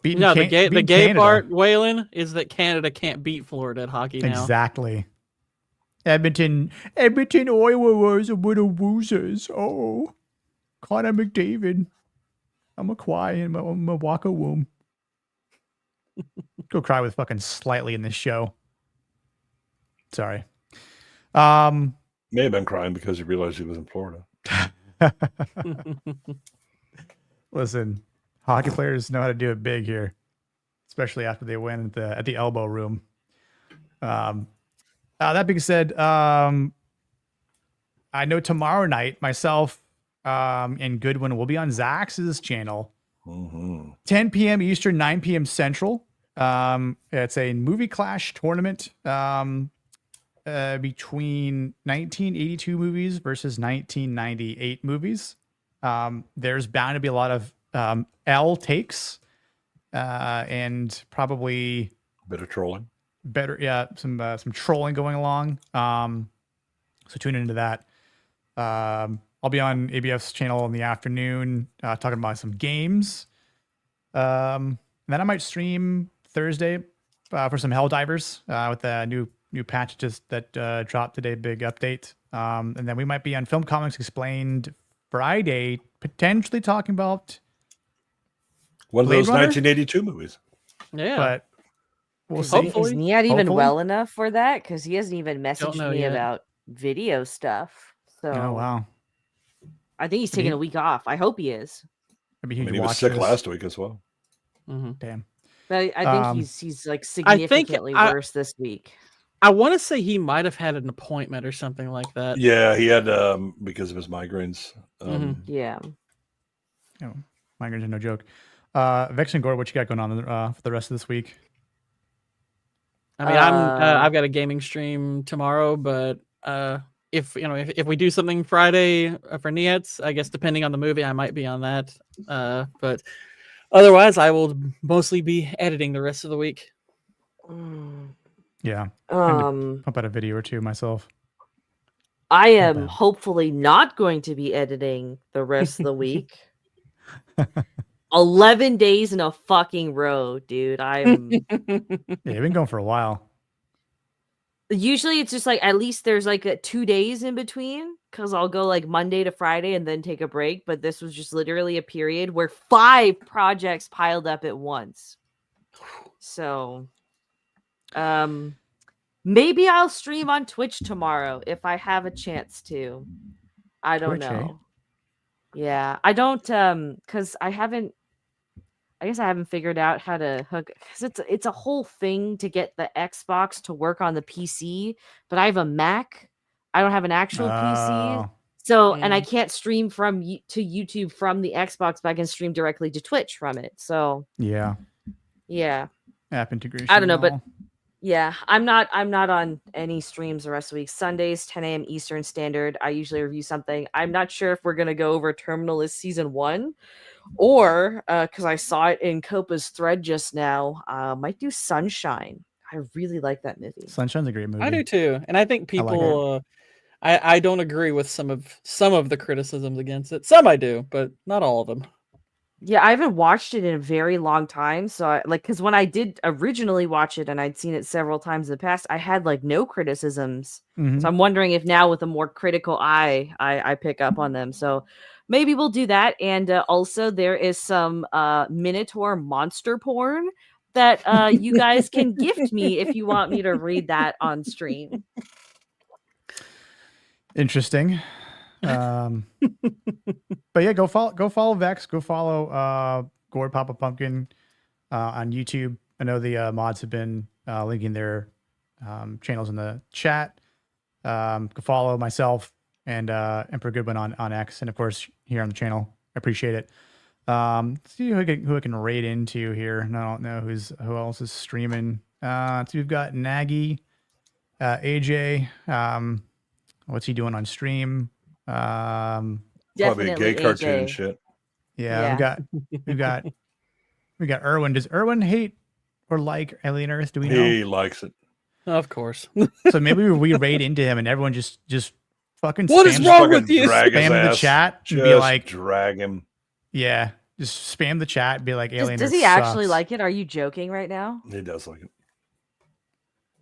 The gay part, Waylon, is that Canada can't beat Florida at hockey now. Exactly. Edmonton Oilers are with the Woozers. Oh, Connor McDavid. I'm a cry in my Waka womb. Go cry with fucking Slightly in this show. Sorry. May have been crying because he realized he was in Florida. Listen, hockey players know how to do it big here, especially after they win at the elbow room. That being said, I know tomorrow night myself and Goodwin will be on Zax's channel, 10 p.m. Eastern, 9 p.m. Central. It's a movie clash tournament. between 1982 movies versus 1998 movies. There's bound to be a lot of L takes and probably Bit of trolling. Some trolling going along. So tune into that. I'll be on ABF's channel in the afternoon talking about some games. Then I might stream Thursday for some Helldivers with the new patch that dropped today, big update. And then we might be on Film Comics Explained Friday, potentially talking about one of Blade those Runner? 1982 movies. Yeah. But we'll Is see. he- Hopefully. Is Niad even Hopefully. well enough for that? Because he hasn't even messaged know me yet. about video stuff. So Oh wow, I think he's taking a week off. I hope he is. maybe I he mean, can he was watch sick this. last week as well. Mhm. Damn. But I think Um, he's like I think significantly worse this week. I want to say he might have had an appointment or something like that. Yeah, he had because of his migraines. Yeah. Migraines are no joke. Vex and Gore, what you got going on for the rest of this week? I mean, I've got a gaming stream tomorrow, but if we do something Friday for Nietz, I guess depending on the movie, I might be on that. But otherwise, I will mostly be editing the rest of the week. Yeah, pump out a video or two myself. I am bad. hopefully not going to be editing the rest of the week. 11 days in a fucking row, dude. I'm Yeah, you've been going for a while. usually it's just like at least there's like 2 days in between because I'll go like Monday to Friday and then take a break. But this was just literally a period where 5 projects piled up at once. So, maybe I'll stream on Twitch tomorrow if I have a chance to. I don't Twitch, eh? know. Yeah, I don't because I guess I haven't figured out how to hook because it's a whole thing to get the Xbox to work on the PC, but I have a Mac. I don't have an actual PC. Oh, So, and I can't stream to YouTube from the Xbox, but I can stream directly to Twitch from it. So, yeah. yeah. App integration. I don't know, and but all. yeah, I'm not on any streams the rest of the week. Sundays, 10 a.m. Eastern Standard. I usually review something. I'm not sure if we're gonna go over Terminalist Season 1 or because I saw it in Copa's thread just now. Might do Sunshine. I really like that movie. Sunshine's a great movie. I do too, and I think I like people. I don't agree with some of the criticisms against it. Some I do, but not all of them. Yeah, I haven't watched it in a very long time. So because when I did originally watch it and I'd seen it several times in the past, I had like no criticisms. Mhm. So I'm wondering if now with a more critical eye, I pick up on them. So maybe we'll do that. And also there is some Minotaur monster porn that you guys can gift me if you want me to read that on stream. Interesting. But yeah, go follow Vex. Go follow Gourd Papa Pumpkin on YouTube. I know the mods have been linking their channels in the chat. Go follow myself and Emperor Goodwin on X, and of course here on the channel. I appreciate it. Let's see who I can raid into here. I don't know who else is streaming. So we've got Nagy, AJ. What's he doing on stream? Probably a Definitely gay cartoon AJ. shit. Yeah, we got Erwin. Does Erwin hate or like Alien Earth? Do we know? He likes it. Of course. So maybe we raid into him and everyone just fucking What is spams- wrong Fucking with you? drag his Spam the ass. chat and Just be like, drag him. yeah, just spam the chat and be like, Alien Does Earth he actually sucks. like it? Are you joking right now? He does like it.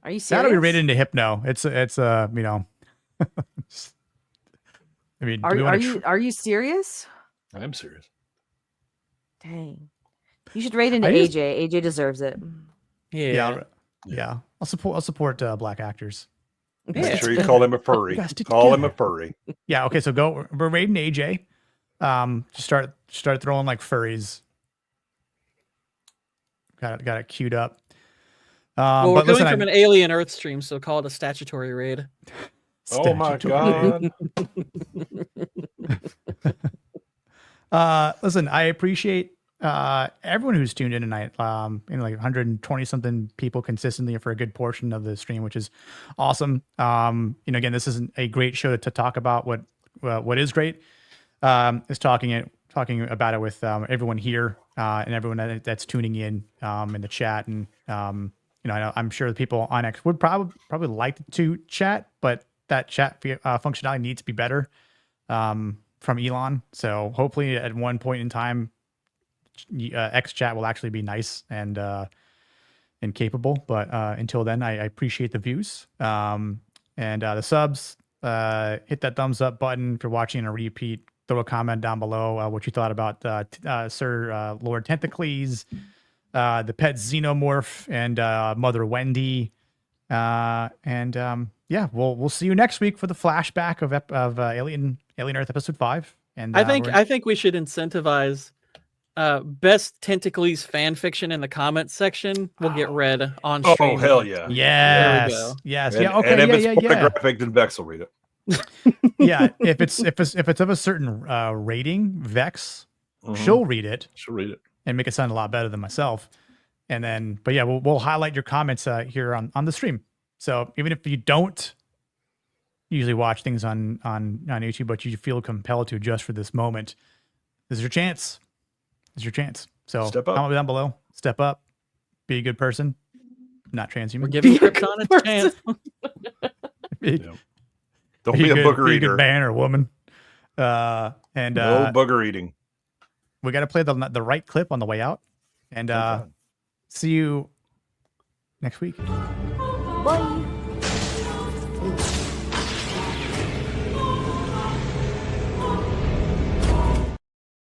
Are you That'll serious? be raided into Hypno. It's you know. I mean, do we wanna Are you serious? I am serious. Dang. You should raid into I just- AJ. AJ deserves it. yeah. I'll support black actors. Make Yeah. sure you call him a furry. You guys stick Call him a together. furry. Yeah. Okay. So we're raiding AJ. Just start throwing like furries. Got it queued up. Well, we're but listen, going from an Alien Earth stream, so call it a statutory raid. Oh my Statutory. god. Listen, I appreciate everyone who's tuned in tonight. Like 120 something people consistently for a good portion of the stream, which is awesome. Again, this isn't a great show to talk about what is great. Is talking about it with everyone here and everyone that's tuning in the chat. And I'm sure the people on X would probably like to chat, but that chat functionality needs to be better from Elon. So hopefully at one point in time, X chat will actually be nice and capable. But until then, I appreciate the views and the subs. Hit that thumbs up button if you're watching a repeat. Throw a comment down below what you thought about Sir Lord Tentacles, the pet Xenomorph, and Mother Wendy. We'll see you next week for the flashback of Alien Earth episode 5. And I think we should incentivize best Tentacles fan fiction in the comments section. Will get read on stream. Oh hell yeah! Yes, there we go. yes, And, yeah. Okay, and if it's yeah. pornographic, then Vex will read it. Yeah, if it's of a certain rating, Vex, she'll read it. She'll read it and make it sound a lot better than myself. And then, but yeah, we'll highlight your comments here on the stream. So even if you don't usually watch things on YouTube, but you feel compelled to just for this moment, this is your chance. This is your chance. So Step up. comment down below. Step up. Be a good person. Not transhuman. We're giving Krypton a chance. Don't be a booger be a eater. good man or woman. No booger eating. We got to play the right clip on the way out. And see you next week. Bye.